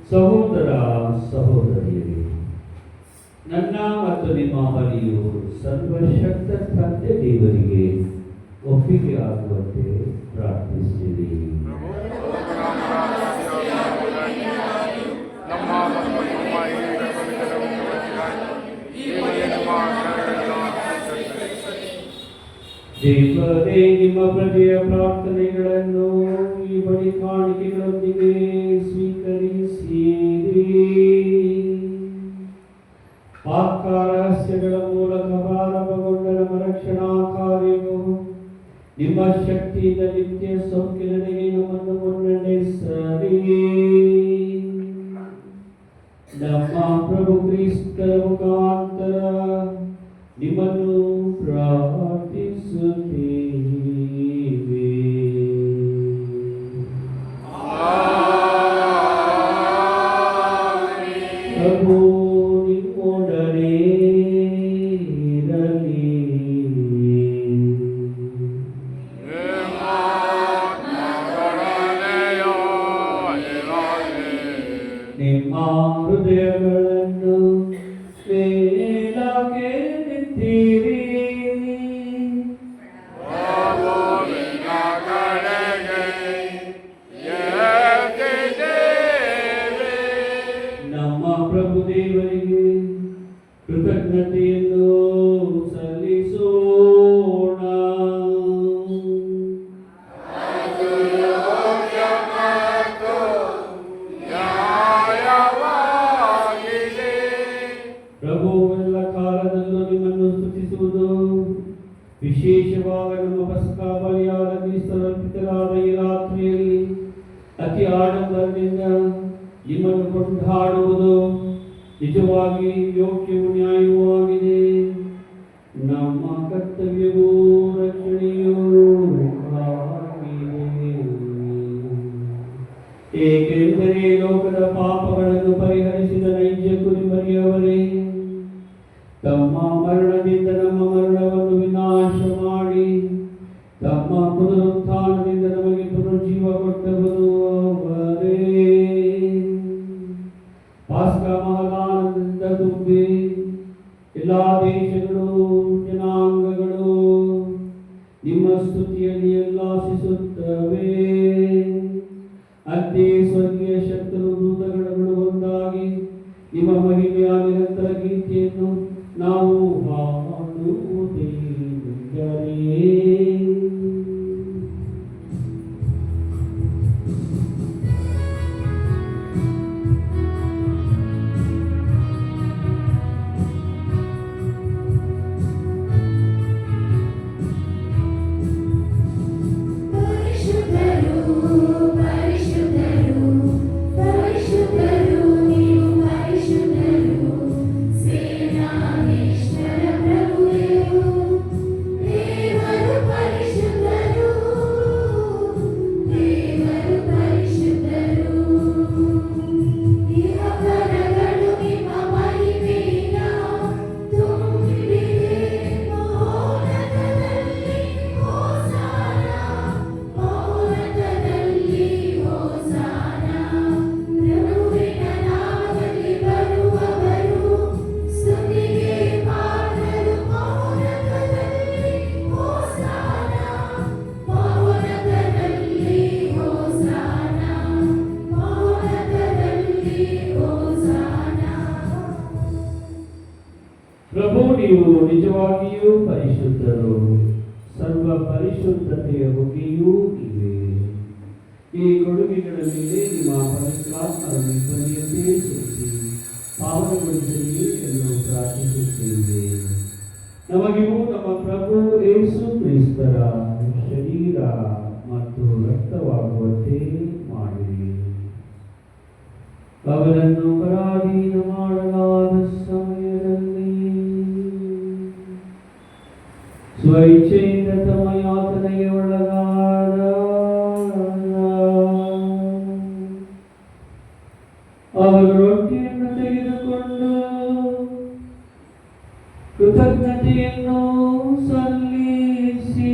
ಸಹೋದರ ಸಹೋದರಿಯರೇ, ನನ್ನ ಮತ್ತು ನಿಮ್ಮ ಬಲಿಯು ಸರ್ವಶಕ್ತ ತಂದೆ ದೇವರಿಗೆ ಒಪ್ಪಿಗೆ ಆಗುವಂತೆ ಪ್ರಾರ್ಥಿಸಿರಿ. ದೇವರೇ, ನಿಮ್ಮ ಪ್ರಜೆಯ ಪ್ರಾರ್ಥನೆಗಳನ್ನು ಈ ಬಳಿ ಕಾಣಿಕೆಗಳೊಂದಿಗೆ ಸ್ವೀಕರಿಸಿರಿ. ಪಾಪರಹಸ್ಯಗಳ ಮೂಲಕ ಪ್ರಾರಂಭಗೊಂಡ ನಮ್ಮ ರಕ್ಷಣಾ ಕಾರ್ಯವು ನಿಮ್ಮ ಶಕ್ತಿಯಿಂದ ನಿತ್ಯ ಸೌಖ್ಯದೆಡೆಗೆ ನಮ್ಮನ್ನು ಮುನ್ನಡೆಸಲಿ. ನಮ್ಮ ಪ್ರಭು ಕ್ರಿಸ್ತರ ಮುಖಾಂತರ ನಿಮ್ಮನ್ನು ಪ್ರಾರ್ಥಿಸುತ್ತೇವೆ. ಪ್ರಭು ನಿಮ್ಮೊಡನೆ ಇರಲಿ. ನಿಮ್ಮ ಹೃದಯಗಳನ್ನು ನಮ್ಮನ್ನು ಮೇಲಕ್ಕೆ ನಿಂತಿರಿ. ನಮ್ಮ ಪ್ರಭು ದೇವರಿಗೆ ಕೃತಜ್ಞತೆಯನ್ನು ಸಲ್ಲಿಸೋಣ. ಪ್ರಭು ಎಲ್ಲ ಕಾಲದಲ್ಲೂ ನಿಮ್ಮನ್ನು ಸ್ತುತಿಸುವುದು, ವಿಶೇಷವಾಗಿ ನಮ್ಮ ಪಸ್ಕಾ ಬಲಿಯಾದ ಕ್ರಿಸ್ತರರ್ಪಿತರಾದ ಈ ರಾತ್ರಿಯಲ್ಲಿ ಅತಿ ಆಡಂಬರದಿಂದ ನಿಮ್ಮನ್ನು ಕೊಂಡಾಡುವುದು ನಿಜವಾಗಿ ಯೋಗ್ಯವೂ ನ್ಯಾಯವೂ ಆಗಿದೆ. ನಮ್ಮ ಕರ್ತವ್ಯವೂ ರಕ್ಷಣೆಯೂ ಆಗಿದೆ. ಏಕೆಂದರೆ ಲೋಕದ ಪಾಪಗಳನ್ನು ಪರಿಹರಿಸಿದ ನೈಜ ಕುರಿಮರಿಯವರೇ, ತಮ್ಮ ಮರಣದಿಂದ ನಮ್ಮ ಮರಣವನ್ನು ವಿನಾಶ ಮಾಡಿ ತಮ್ಮ ಪುನರುತ್ಥಾನದಿಂದ ನಮಗೆ ಪುನರ್ಜೀವ ಕೊಟ್ಟವರು ಅವರೇ. ಪಾಸ್ಕಾ ಮಹಾದಾನದಿಂದ ತುಂಬಿ ಎಲ್ಲ ದೇಶಗಳು ಜನಾಂಗಗಳು ನಿಮ್ಮ ಸ್ತುತಿಯಲ್ಲಿ ಉಲ್ಲಾಸಿಸುತ್ತವೆ. ಅಂತೆ ಸ್ವರ್ಗೀಯ ಶಕ್ತರು ದೂತಗಣಗಳು ಒಂದಾಗಿ ನಿಮ್ಮ ಮಹಿಮೆಯ ನಿರಂತರ ಗೀತೆಯನ್ನು ನಾವು ಹಾಡುವುದೇನೆಂದರೆ, ಪ್ರಭು ನೀವು ನಿಜವಾಗಿಯೂ ಪರಿಶುದ್ಧರು, ಸರ್ವ ಪರಿಶುದ್ಧತೆಯ ಬಗೆಯೂ ಇವೆ. ಈ ಕೊಡುಗೆಗಳ ಮೇಲೆ ನಿಮ್ಮ ಪವಿತ್ರಾತ್ಮರ ನಿರ್ಬಂಧಿಯಂತೆ ಸುರಿಸಿ ಪಾವನಗೊಳಿಸಲಿ ಎಂದು ಪ್ರಾರ್ಥಿಸುತ್ತೇವೆ. ನಮಗಿವು ನಮ್ಮ ಪ್ರಭು ಯೇಸು ಕ್ರಿಸ್ತರ ಶರೀರ ಮತ್ತು ರಕ್ತವಾಗುವಂತೆ ಮಾಡಿರಿ. ಅವರನ್ನು ಪರಾಧೀನ ಮಾಡಲಾದ ಸಮಯದಲ್ಲಿ ಸ್ವಇಚ್ಛೆಯಿಂದ ತಮ್ಮ ಯಾತನೆಗೆ ಒಳಗಾದ ಅವರು ರೊಟ್ಟಿಯನ್ನು ತೆಗೆದುಕೊಂಡು ಕೃತಜ್ಞತೆಯನ್ನು ಸಲ್ಲಿಸಿ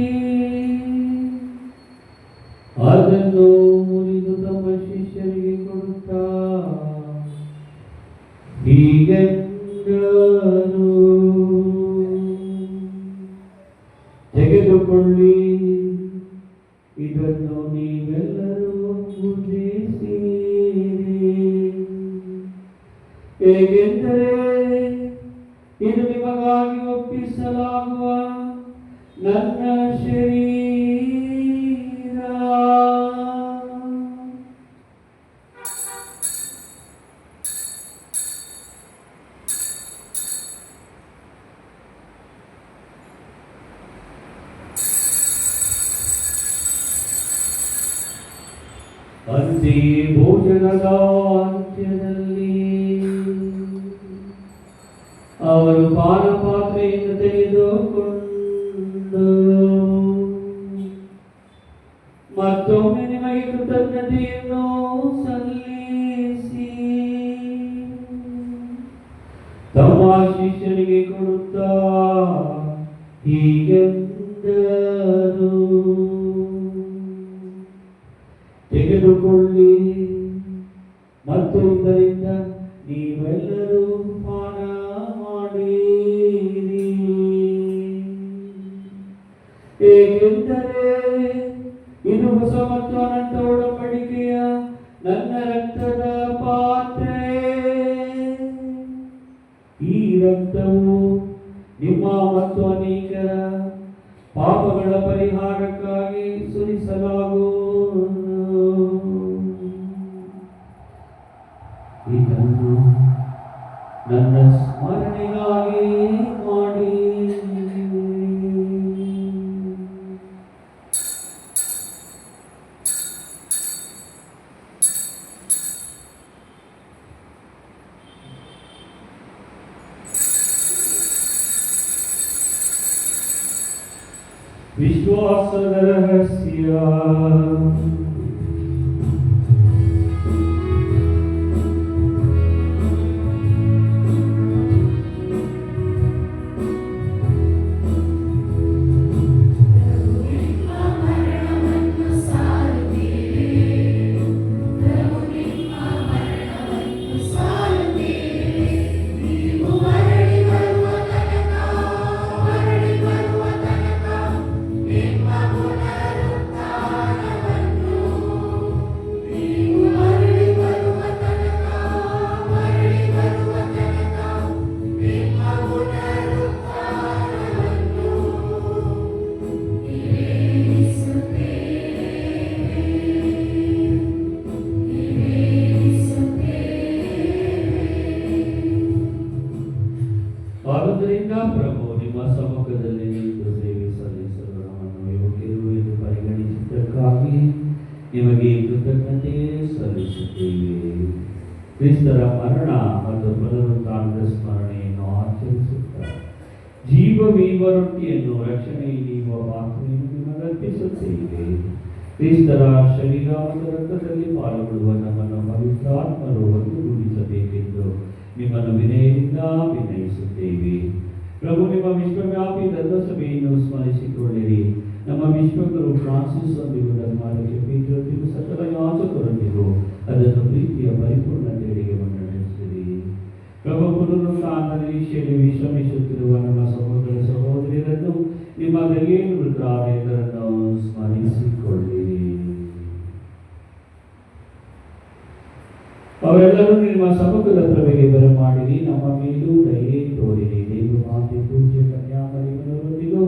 ಅದನ್ನು ಮುರಿದು ತಮ್ಮ ಶಿಷ್ಯರಿಗೆ ಕೊಡುತ್ತಾ ಹೀಗೆಂದರು, ತೆಗೆದುಕೊಳ್ಳಿ, ಇದನ್ನು ನೀವೆಲ್ಲರೂ ಭುಜಿಸಿರಿ. ಹೇಗೆಂದರೆ ಇದು ನಿಮಗಾಗಿ ಒಪ್ಪಿಸಲಾಗುವ ನನ್ನ ಶರೀರ. ಅಂತೆಯೇ ಭೋಜನದ ಅಂತ್ಯದಲ್ಲಿ ಅವರು ಪಾನಪಾತ್ರೆಯನ್ನು ತೆಗೆದುಕೊಂಡು ಮತ್ತೊಮ್ಮೆ ನಿಮಗೆ ಕೃತಜ್ಞತೆಯನ್ನು ಸಲ್ಲಿಸಿ ತಮ್ಮ ಶಿಷ್ಯರಿಗೆ ಕೊಡುತ್ತಾ ಹೀಗೆಂದರು, ತೆಗೆದುಕೊಳ್ಳಿ ಮತ್ತು ಇದರಿಂದ ನೀವೆಲ್ಲರೂ ಮತ್ತು ಅನಂತ ಒಡಂಬಡಿಕೆಯ ನನ್ನ ರಕ್ತದ ಪಾತ್ರೆ. ಈ ರಕ್ತವು ನಿಮ್ಮ ಮತ್ತು ಅನೇಕರ ಪಾಪಗಳ ಪರಿಹಾರಕ್ಕಾಗಿ ಸುರಿಸಲಾಗುವುದು. ಇದನ್ನು ನನ್ನ ಸ್ಮರಣೆಗಾಗಿ ಮಾಡಿ. ವಿಶ್ವಾಸದ ರಹಸ್ಯ. ಆದುದರಿಂದ ಪ್ರಭು, ನಿಮ್ಮ ಸಮ್ಮುಖದಲ್ಲಿ ನಿಂತು ಸೇವೆ ಸಲ್ಲಿಸಲು ನಮ್ಮನ್ನು ಯೋಗ್ಯರು ಎಂದು ಪರಿಗಣಿಸಿದ್ದಕ್ಕಾಗಿ ನಿಮಗೆ ಕೃತಜ್ಞತೆ ಸಲ್ಲಿಸುತ್ತೇವೆ. ಕ್ರಿಸ್ತರ ಮರಣ ಮತ್ತು ಪುನರುತ್ಥಾನದ ಸ್ಮರಣೆಯನ್ನು ಆಚರಿಸುತ್ತಾ ಜೀವವೀವ ರೊಟ್ಟಿಯನ್ನು ರಕ್ಷಣೆ ನೀಡುವ ಪಾತ್ರೆಯನ್ನು ನಿಮಗರ್ಪಿಸುತ್ತೇವೆ. ಕ್ರಿಸ್ತರ ಶರೀರ ಮತ್ತು ರಕ್ತದಲ್ಲಿ ಪಾಲ್ಗೊಳ್ಳುವ ನಮ್ಮನ್ನು ಪವಿತ್ರಾತ್ಮರು ಒಂದುಗೂಡಿಸಬೇಕೆಂದು ನಿಮ್ಮನ್ನು ವಿನಯದಿಂದ ವಿನಯಿಸುತ್ತೇವೆ. ಪ್ರಭು, ನಿಮ್ಮ ವಿಶ್ವವ್ಯಾಪಿ ಧರ್ಮಸಭೆಯನ್ನು ಸ್ಮರಿಸಿಕೊಳ್ಳಿರಿ. ನಮ್ಮ ವಿಶ್ವಗುರು ಫ್ರಾನ್ಸಿಸ್ ಒಂದಿಗೂ ಧರ್ಮಾಲಯ ಪೀಠರೊಂದಿಗೂ ಸಕಲ ಯಾಜಕರೊಂದಿಗೂ ಅದನ್ನು ಪ್ರೀತಿಯ ಪರಿಪೂರ್ಣತೆಯಡೆಗೆ ಮುನ್ನಡೆಸಿರಿ. ಪ್ರಭು, ಪುನರುತ್ಥಾನ ನಿರೀಕ್ಷೆಯಲ್ಲಿ ವಿಶ್ರಮಿಸುತ್ತಿರುವ ನಮ್ಮ ಸಹೋದರ ಸಹೋದರಿಯರನ್ನು ನಿಮ್ಮ ದಯೆಯನ್ನು ವೃದ್ಧರಾದೆಲ್ಲರನ್ನು ಸ್ಮರಿಸಿಕೊಳ್ಳಿರಿ. ಅವರೆಲ್ಲರೂ ನಿಮ್ಮ ಸಮ್ಮುಖದ ಪ್ರಭೆಗೆ ಬರಮಾಡಿರಿ. ನಮ್ಮ ಮೇಲೂ ದಯೆ ತೋರಿರಿ. ದೇವ ಮಾತೆ ಪೂಜ್ಯ ಕನ್ಯಾಮರಿಯವರೊಂದಿಗೂ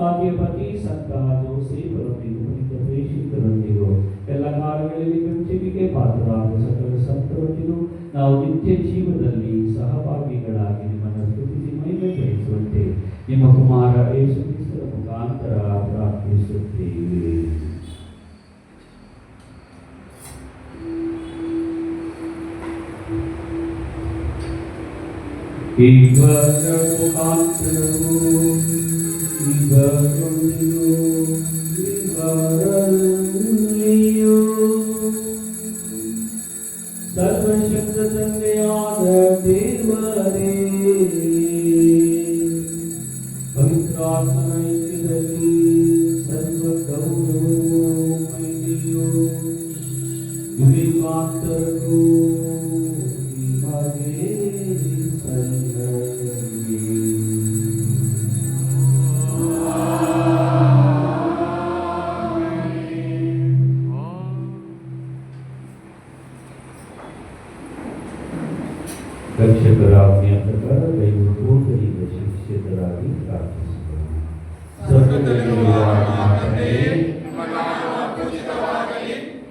ಆಕೆಯ ಪತಿ ಸಂತ ಜೋಸೇಫರೊಂದಿಗೂ ಪುನೀತ ಪ್ರೇಷಿತರೊಂದಿಗೂ ಎಲ್ಲ ಕಾಲಗಳಲ್ಲಿ ಮೆಚ್ಚುಗೆಗೆ ಪಾತ್ರರಾದ ಸಕಲ ಸಂತರೊಂದಿಗೂ ನಾವು ನಿತ್ಯ ಜೀವನದಲ್ಲಿ ಸಹಭಾಗಿಗಳಾಗಿ ನಿಮ್ಮನ್ನು ಸ್ತುತಿಸಿ ಮಹಿಮೆಪಡಿಸುವಂತೆ ನಿಮ್ಮ ಕುಮಾರ ಯೇಸು ಕ್ರಿಸ್ತರ ಮುಖಾಂತರ ಪ್ರಾರ್ಥಿಸುತ್ತೇವೆ. ಇವರ ಮುಖಾಂತರವೂ ಇವರೊಂದಿಗೂ ಇವರಲ್ಲಿಯೂ ಸರ್ವಶಕ್ತ ತಂದೆಯಾದ ದೇವರೇ, ಪವಿತ್ರಾತ್ಮನ ಐಕ್ಯದಲ್ಲಿ ಸರ್ವ ಗೌರವವೂ ಮಹಿಮೆಯೂ ಯುಗಾಂತರಕ್ಕೂ ನಿಮಗೆ ಸಲ್ಲಲಿ. ರಕ್ಷಕರ ಆಜ್ಞೆಯ ಪ್ರಕಾರ ದೈವ ಪೂರ್ವದಿಂದ ಶಿಕ್ಷಿತರಾಗಿ ಪ್ರಾರ್ಥಿಸಿದರು.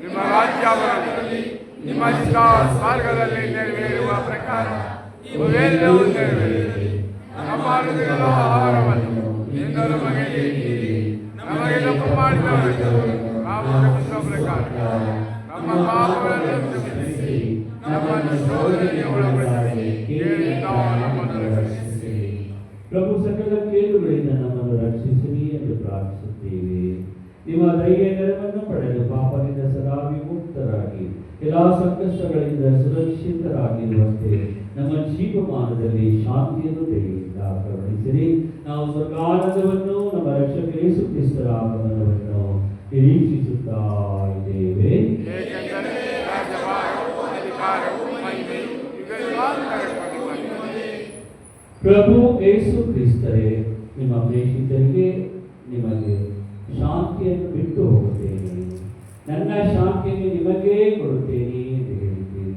ನಿಮ್ಮ ರಾಜ್ಯ ಬರಲಿ, ನಿಮ್ಮ ಚಿತ್ತ ಸ್ವರ್ಗದಲ್ಲಿ ನೆರವೇರುವ ಪ್ರಕಾರ ಇವೆಲ್ಲವೂ ನೆರವೇರಲಿ. ನಮ್ಮ ಅನುದಿನದ ಆಹಾರವನ್ನು ಇಂದು ನಮಗೆ ನೀಡಿರಿ. ನಮಗೆ ತಪ್ಪು ಮಾಡಿದವರಿಗೆ ನಾವು ಕ್ಷಮಿಸುವ ಪ್ರಕಾರ ನಮ್ಮ ಪಾಪಗಳನ್ನು ಕ್ಷಮಿಸಿ, ನಮ್ಮನ್ನು ಶೋಧನೆಗೆ ಒಳಪಡಿಸಿ ಕೇಡಿಯಿಂದ ನಮ್ಮನ್ನು ರಕ್ಷಿಸಿರಿ.
ಪ್ರಭು, ಸಕಲ ಕೇಡುಗಳಿಂದ ನಮ್ಮನ್ನು ರಕ್ಷಿಸಿರಿ ಎಂದು ಪ್ರಾರ್ಥಿಸುತ್ತೇವೆ. ನಿಮ್ಮ ದಯೆಯ ನೆರವನ್ನು ಪಡೆದು ಪಾಪದಿಂದ ಸದಾ ವಿಮುಕ್ತರಾಗಿ ಎಲ್ಲಾ ಸಂಕಷ್ಟಗಳಿಂದ ಸುರಕ್ಷಿತರಾಗಿರುವಂತೆ ನಮ್ಮ ಜೀವಮಾನದಲ್ಲಿ ಶಾಂತಿಯನ್ನು ದಯೆಯಿಂದ ಕರುಣಿಸಿರಿ. ನಾವು ಸ್ವರ್ಗಾನಂದವನ್ನು ನಮ್ಮ ರಕ್ಷಕ ಯೇಸು ಕ್ರಿಸ್ತರ ಆಗಮನವನ್ನು ನಿರೀಕ್ಷಿಸುತ್ತಾ ಇದ್ದೇವೆ.
ಏಕೆಂದರೆ ರಾಜ್ಯಭಾರವು, ಅಧಿಕಾರವು, ಮಹಿಮೆಯು ಯುಗಯುಗಾಂತರಕ್ಕೂ.
ಪ್ರಭು ಯೇಸು ಕ್ರಿಸ್ತರೇ, ನಿಮ್ಮ ಪ್ರೇಷಿತರಿಗೆ ನಿಮಗೆ ಶಾಂತಿಯನ್ನು ಬಿಟ್ಟು ಹೋಗುತ್ತೇನೆ. ನನ್ನ ಶಾಂತಿಯನ್ನು ನಿಮಗೇ ಕೊಡುತ್ತೇನೆ ಎಂದು ಹೇಳಿದ್ದೀರಿ.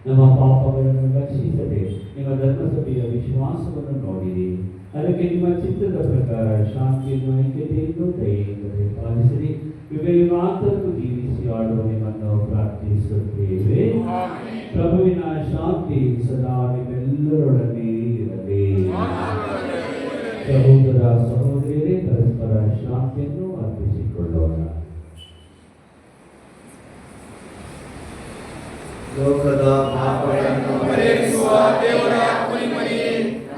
ನಮ್ಮ ಪಾಪಗಳನ್ನು ರಕ್ಷಿಸದೆ ನಿಮ್ಮ ಧರ್ಮಸಭೆಯ ವಿಶ್ವಾಸವನ್ನು ನೋಡಿರಿ. ಅದಕ್ಕೆ ನಿಮ್ಮ ಚಿತ್ತದ ಪ್ರಕಾರ ಶಾಂತಿಯನ್ನು ಐಕ್ಯತೆಯನ್ನು ದಯೆಯಿಂದ ಪಾಲಿಸಿರಿ. ಯುಗಾಂತರಕ್ಕೂ ಜೀವಿಸಿ ಆಡುವ ನಿಮ್ಮನ್ನು ಪ್ರಾರ್ಥಿಸುತ್ತೇವೆ. ಪ್ರಭುವಿನ ಶಾಂತಿ ಸದಾ ನಿಮ್ಮೆಲ್ಲರೊಡನೆ ಇರಲಿ. ಸಹೋದರ ಸಹೋದರಿಯರೇ, ಪರಸ್ಪರ ಶಾಂತಿಯನ್ನು ಅರ್ಪಿಸಿಕೊಳ್ಳೋಣ.
ಲೋಕದ ಪಾಪಗಳನ್ನು ಪರಿಹರಿಸುವ ದೇವರ ಕುರಿಮರಿಯೇ,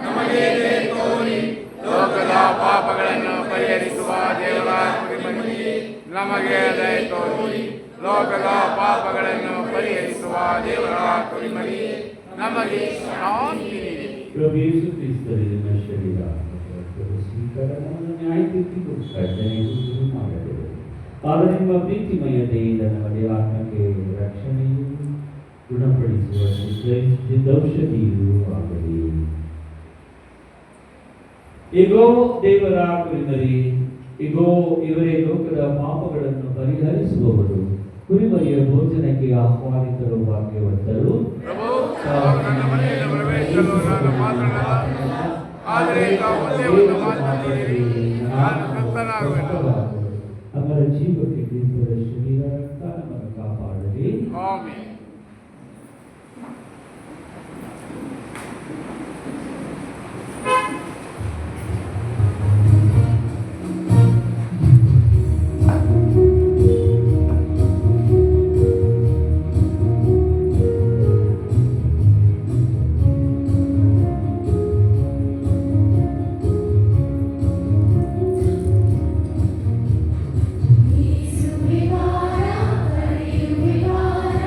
ನಮಗೆ ದಯೆ ತೋರಿ. ಲೋಕದ ಪಾಪಗಳನ್ನು ಪರಿಹರಿಸುವ ದೇವರ ಕುರಿಮರಿಯೇ, ನಮಗೆ ದಯೆ ತೋರಿ. ಲೋಕದ ಪಾಪಗಳನ್ನು ಪರಿಹರಿಸುವ ದೇವರ ಕುರಿಮರಿಯೇ, ನಮಗೆ ಶಾಂತಿ ನೀಡಿ.
ಪ್ರಭು ಯೇಸು ಕ್ರಿಸ್ತರಿನ ಶರೀರ ಮತ್ತು ಸ್ವೀಕರಣವನ್ನು ನ್ಯಾಯತೀರ್ಪಿಗೂ ಖಂಡನೆಗೂ ಶುರು ಮಾಡಬೇಕು. ಆಗ ನಿಮ್ಮ ಪ್ರೀತಿಮಯ ದಯೆಯಿಂದ ನಮಗೆ ಆತ್ಮಕ್ಕೆ ರಕ್ಷಣೆಯು ಗುಣಪಡಿಸುವ ಸಿದ್ಧೌಷಧಿಯೂ ಆಗಲಿ. ಇಗೋ ದೇವರ ಕುರಿಮರಿ, ಇಗೋ ಇವರೇ ಲೋಕದ ಪಾಪಗಳನ್ನು ಪರಿಹರಿಸುವವರು. ಕುರಿಮರಿಯ ಭೋಜನಕ್ಕೆ ಆಹ್ವಾನಿತರು ಭಾಗ್ಯವಂತರು.
ನನ್ನ ಮನೆಯಲ್ಲಿ ಪ್ರವೇಶಿಸಲು ನಾನು ಮಾತನಾಡಲ್ಲ, ಆದರೆ ತಾವು ಒಂದೇ ಒಂದು ಮಾತನಾಡಿರಿ, ನಾನು ತೃಪ್ತನಾಗುವೆನು.
ಅವರ ಜೀವಕ್ಕೆ ಕ್ರಿಸ್ತರ ಶರೀರ ರಕ್ತ ನಮ್ಮನ್ನು ಕಾಪಾಡಲಿ.
ಆಮೆನ್.
ವಿವಾರ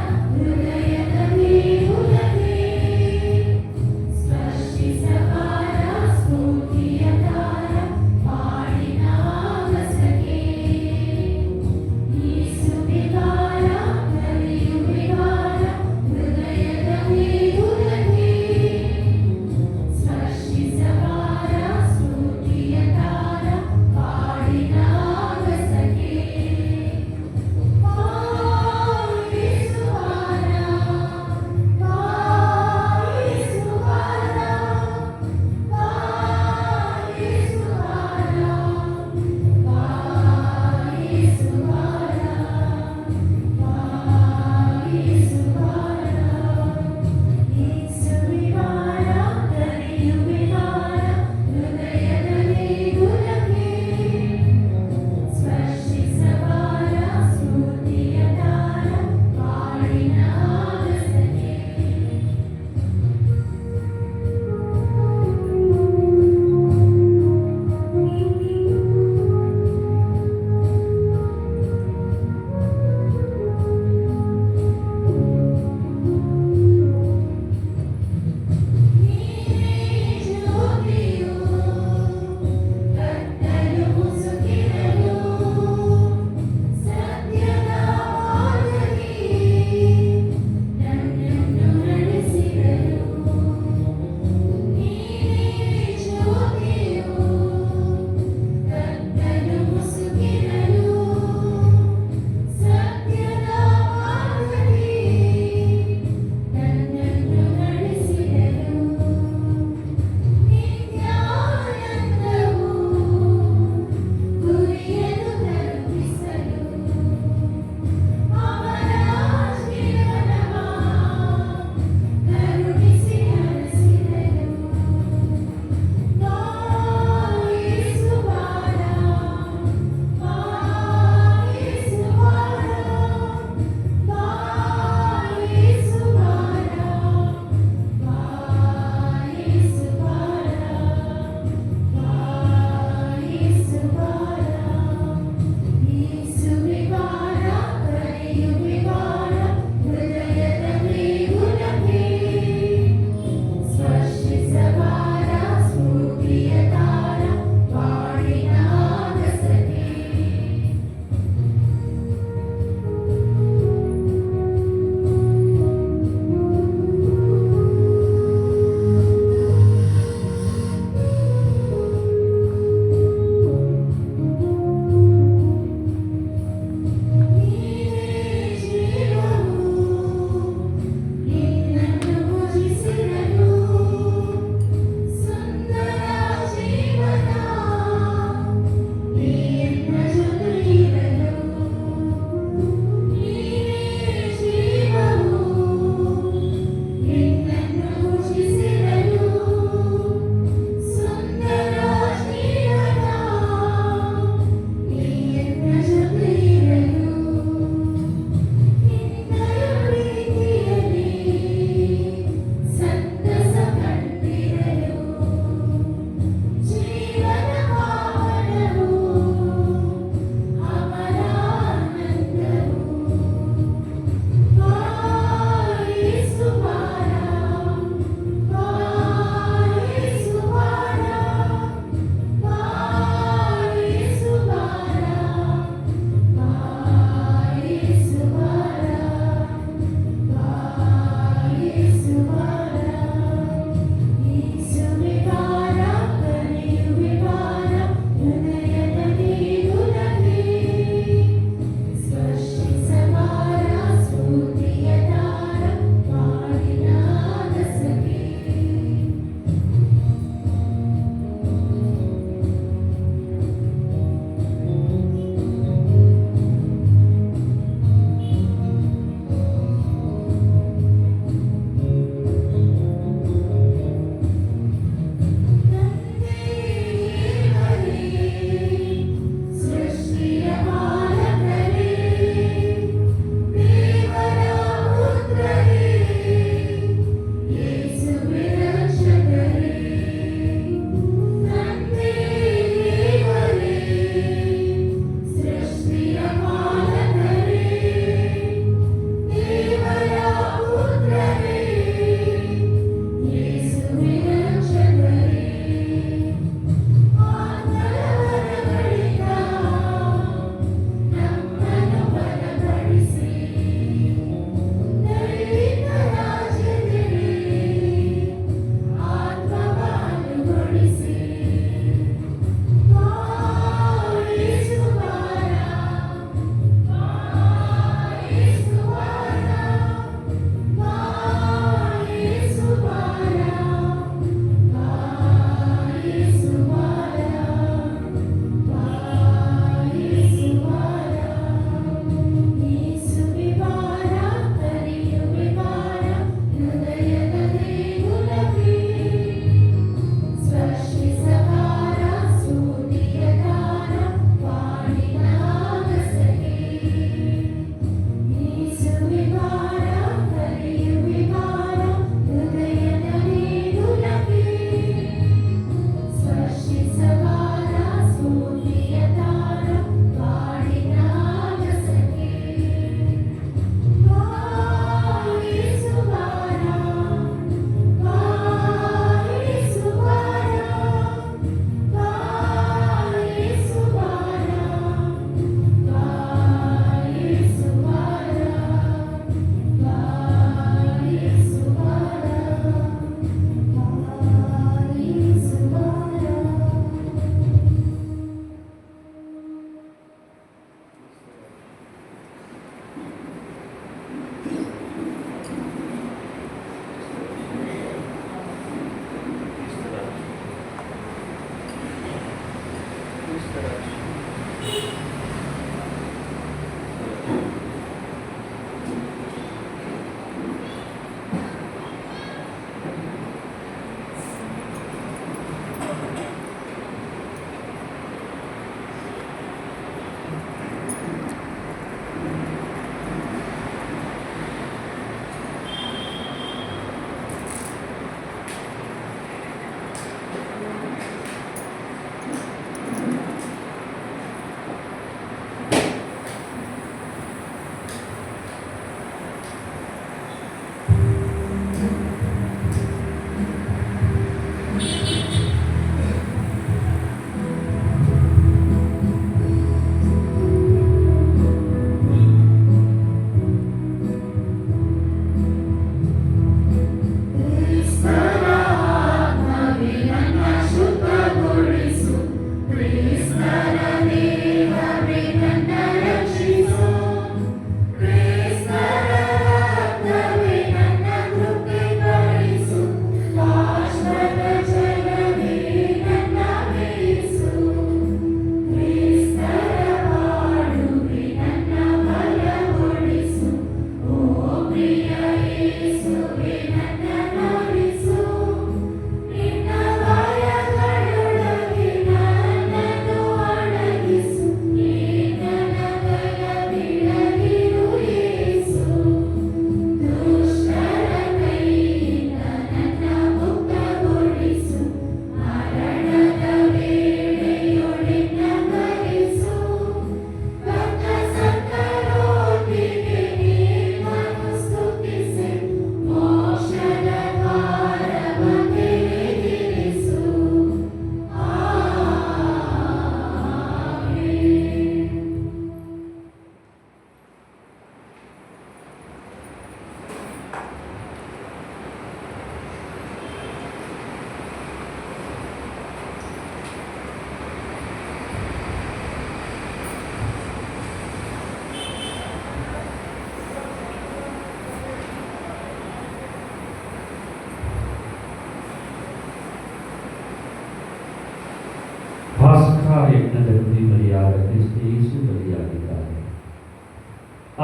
ಯಜ್ಞದಲ್ಲಿ ಬಲಿಯಾದ ಕ್ರಿಸ್ತ ಯೇಸು ಬಲಿಯಾಗಿದ್ದಾರೆ.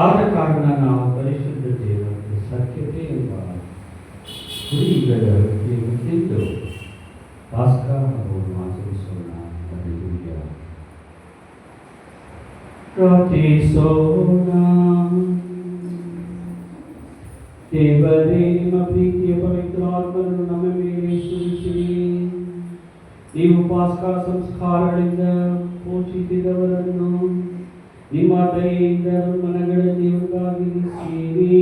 ಆದ ಕಾರಣ ನಾವು ಪರಿಶುದ್ಧತೆ ಮತ್ತು ಸತ್ಯತೆ ಎಂಬ ಕುರಿಗಳ ತಿಂದು ಪಾಸ್ಕಾ ಹಬ್ಬವನ್ನು ಆಚರಿಸೋಣ. ಹಲ್ಲೆಲೂಯಾ. ಪ್ರಾರ್ಥಿಸೋಣ. ದೇವರೇ, ನಿಮ್ಮ ಪ್ರೀತಿಯ ಪವಿತ್ರ ಆತ್ಮವನ್ನು ನಮ್ಮ ಮೇಲೆ ಸುರಿಸಿರಿ. ನೀವು ಪಾಸ್ಕಾ ಸಂಸ್ಕಾರಗಳಿಂದ ಪೋಷಿಸಿದವರನ್ನು ನಿಮ್ಮ ದಯೆಯಿಂದ ಮನಗಳಲ್ಲಿ ಒಂದಾಗಿರಿಸಿರಿ.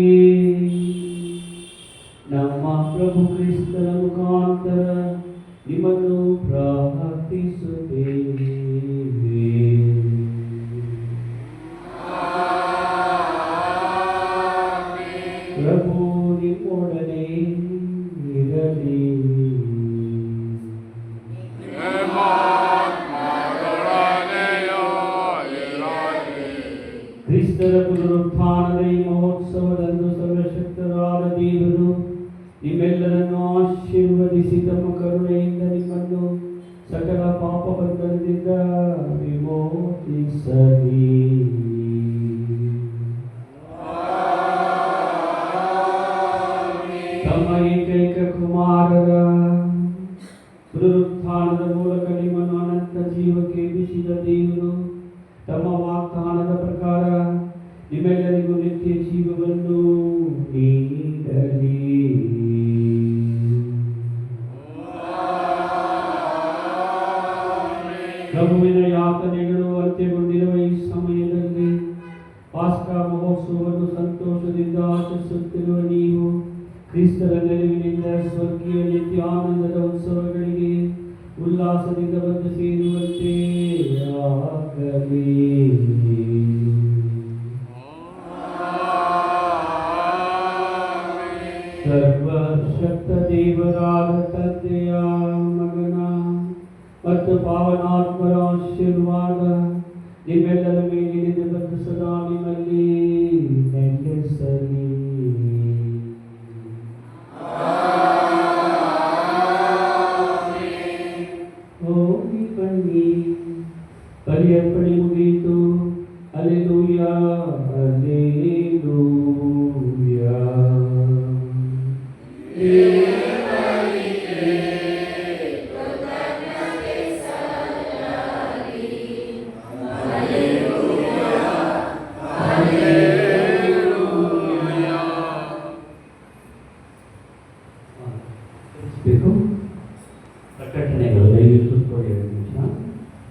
ನಮ್ಮ ಪ್ರಭು ಕ್ರಿಸ್ತರ ಮುಖಾಂತರ ನಿಮ್ಮನ್ನು ಪ್ರಾರ್ಥಿಸುತ್ತೇವೆ. ಪ್ರಭು ನಿಮ್ಮೊಡನೆ ಇರಲಿ. ಕ್ರಿಸ್ತರ ಪುನರುತ್ಥಾನದ ಈ ಮಹೋತ್ಸವದಂದು ಸರ್ವಶಕ್ತರಾದ ದೇವರು ನಿಮ್ಮೆಲ್ಲರನ್ನು ಆಶೀರ್ವದಿಸಿ ತಮ್ಮ ಕರುಣೆಯಿಂದ ನಿಮ್ಮನ್ನು ಸಕಲ ಪಾಪ ಬಂಧನದಿಂದ ವಿಮೋಚಿಸಲಿ. ತಮ್ಮ ಏಕೈಕ ಕುಮಾರರ ಪುನರುತ್ಥಾನದ ಮೂಲಕ ನಿಮ್ಮನ್ನು ಅನಂತ ಜೀವಕ್ಕೆ ಎಬ್ಬಿಸಿದ ದೇವರು ತಮ್ಮ ವಾಗ್ದಾನದ ಪ್ರಕಾರ ನಿಮ್ಮೆಲ್ಲರಿಗೂ ನಿತ್ಯ ಜೀವವನ್ನು ನೀಡಲಿ. ಪ್ರಭುವಿನ ಯಾತನೆಗಳು ಅಂತ್ಯಗೊಂಡಿರುವ ಈ ಸಮಯದಲ್ಲಿ ಪಾಸ್ಕಾ ಮಹೋತ್ಸವವನ್ನು ಸಂತೋಷದಿಂದ ಆಚರಿಸುತ್ತಿರುವ ನೀವು ಕ್ರಿಸ್ತರ ನೆರವಿನಿಂದ ಸ್ವರ್ಗೀಯ ನಿತ್ಯಾನಂದದ ಉತ್ಸವಗಳಿಗೆ ಉಲ್ಲಾಸದಿಂದ ಬಂದು ಸೇರುವಂತೆ ಆಗಲಿ. ಸರ್ವಶಕ್ತ ದೇವರಾದ ತಂದೆಯ ಮಗನ ಮತ್ತು ಪಾವನಾತ್ಮರ ಆಶೀರ್ವಾದ ನಿಮ್ಮೆಲ್ಲರ ಮೇಲಿನಿಂದ ಬಂದು ಸದಾ ನಿಮ್ಮಲ್ಲಿ ನೆಲೆಸಲಿ. ಹೋಗಿ ಬನ್ನಿ, ಬಲಿ ಅರ್ಪಣೆ ಮುಗಿಯಿತು. Hallelujah, hallelujah. ಪ್ರಕಟಣೆಗಳು ದಯವಿಟ್ಟು ಕೂತ್ಕೊಳ್ಳಿ.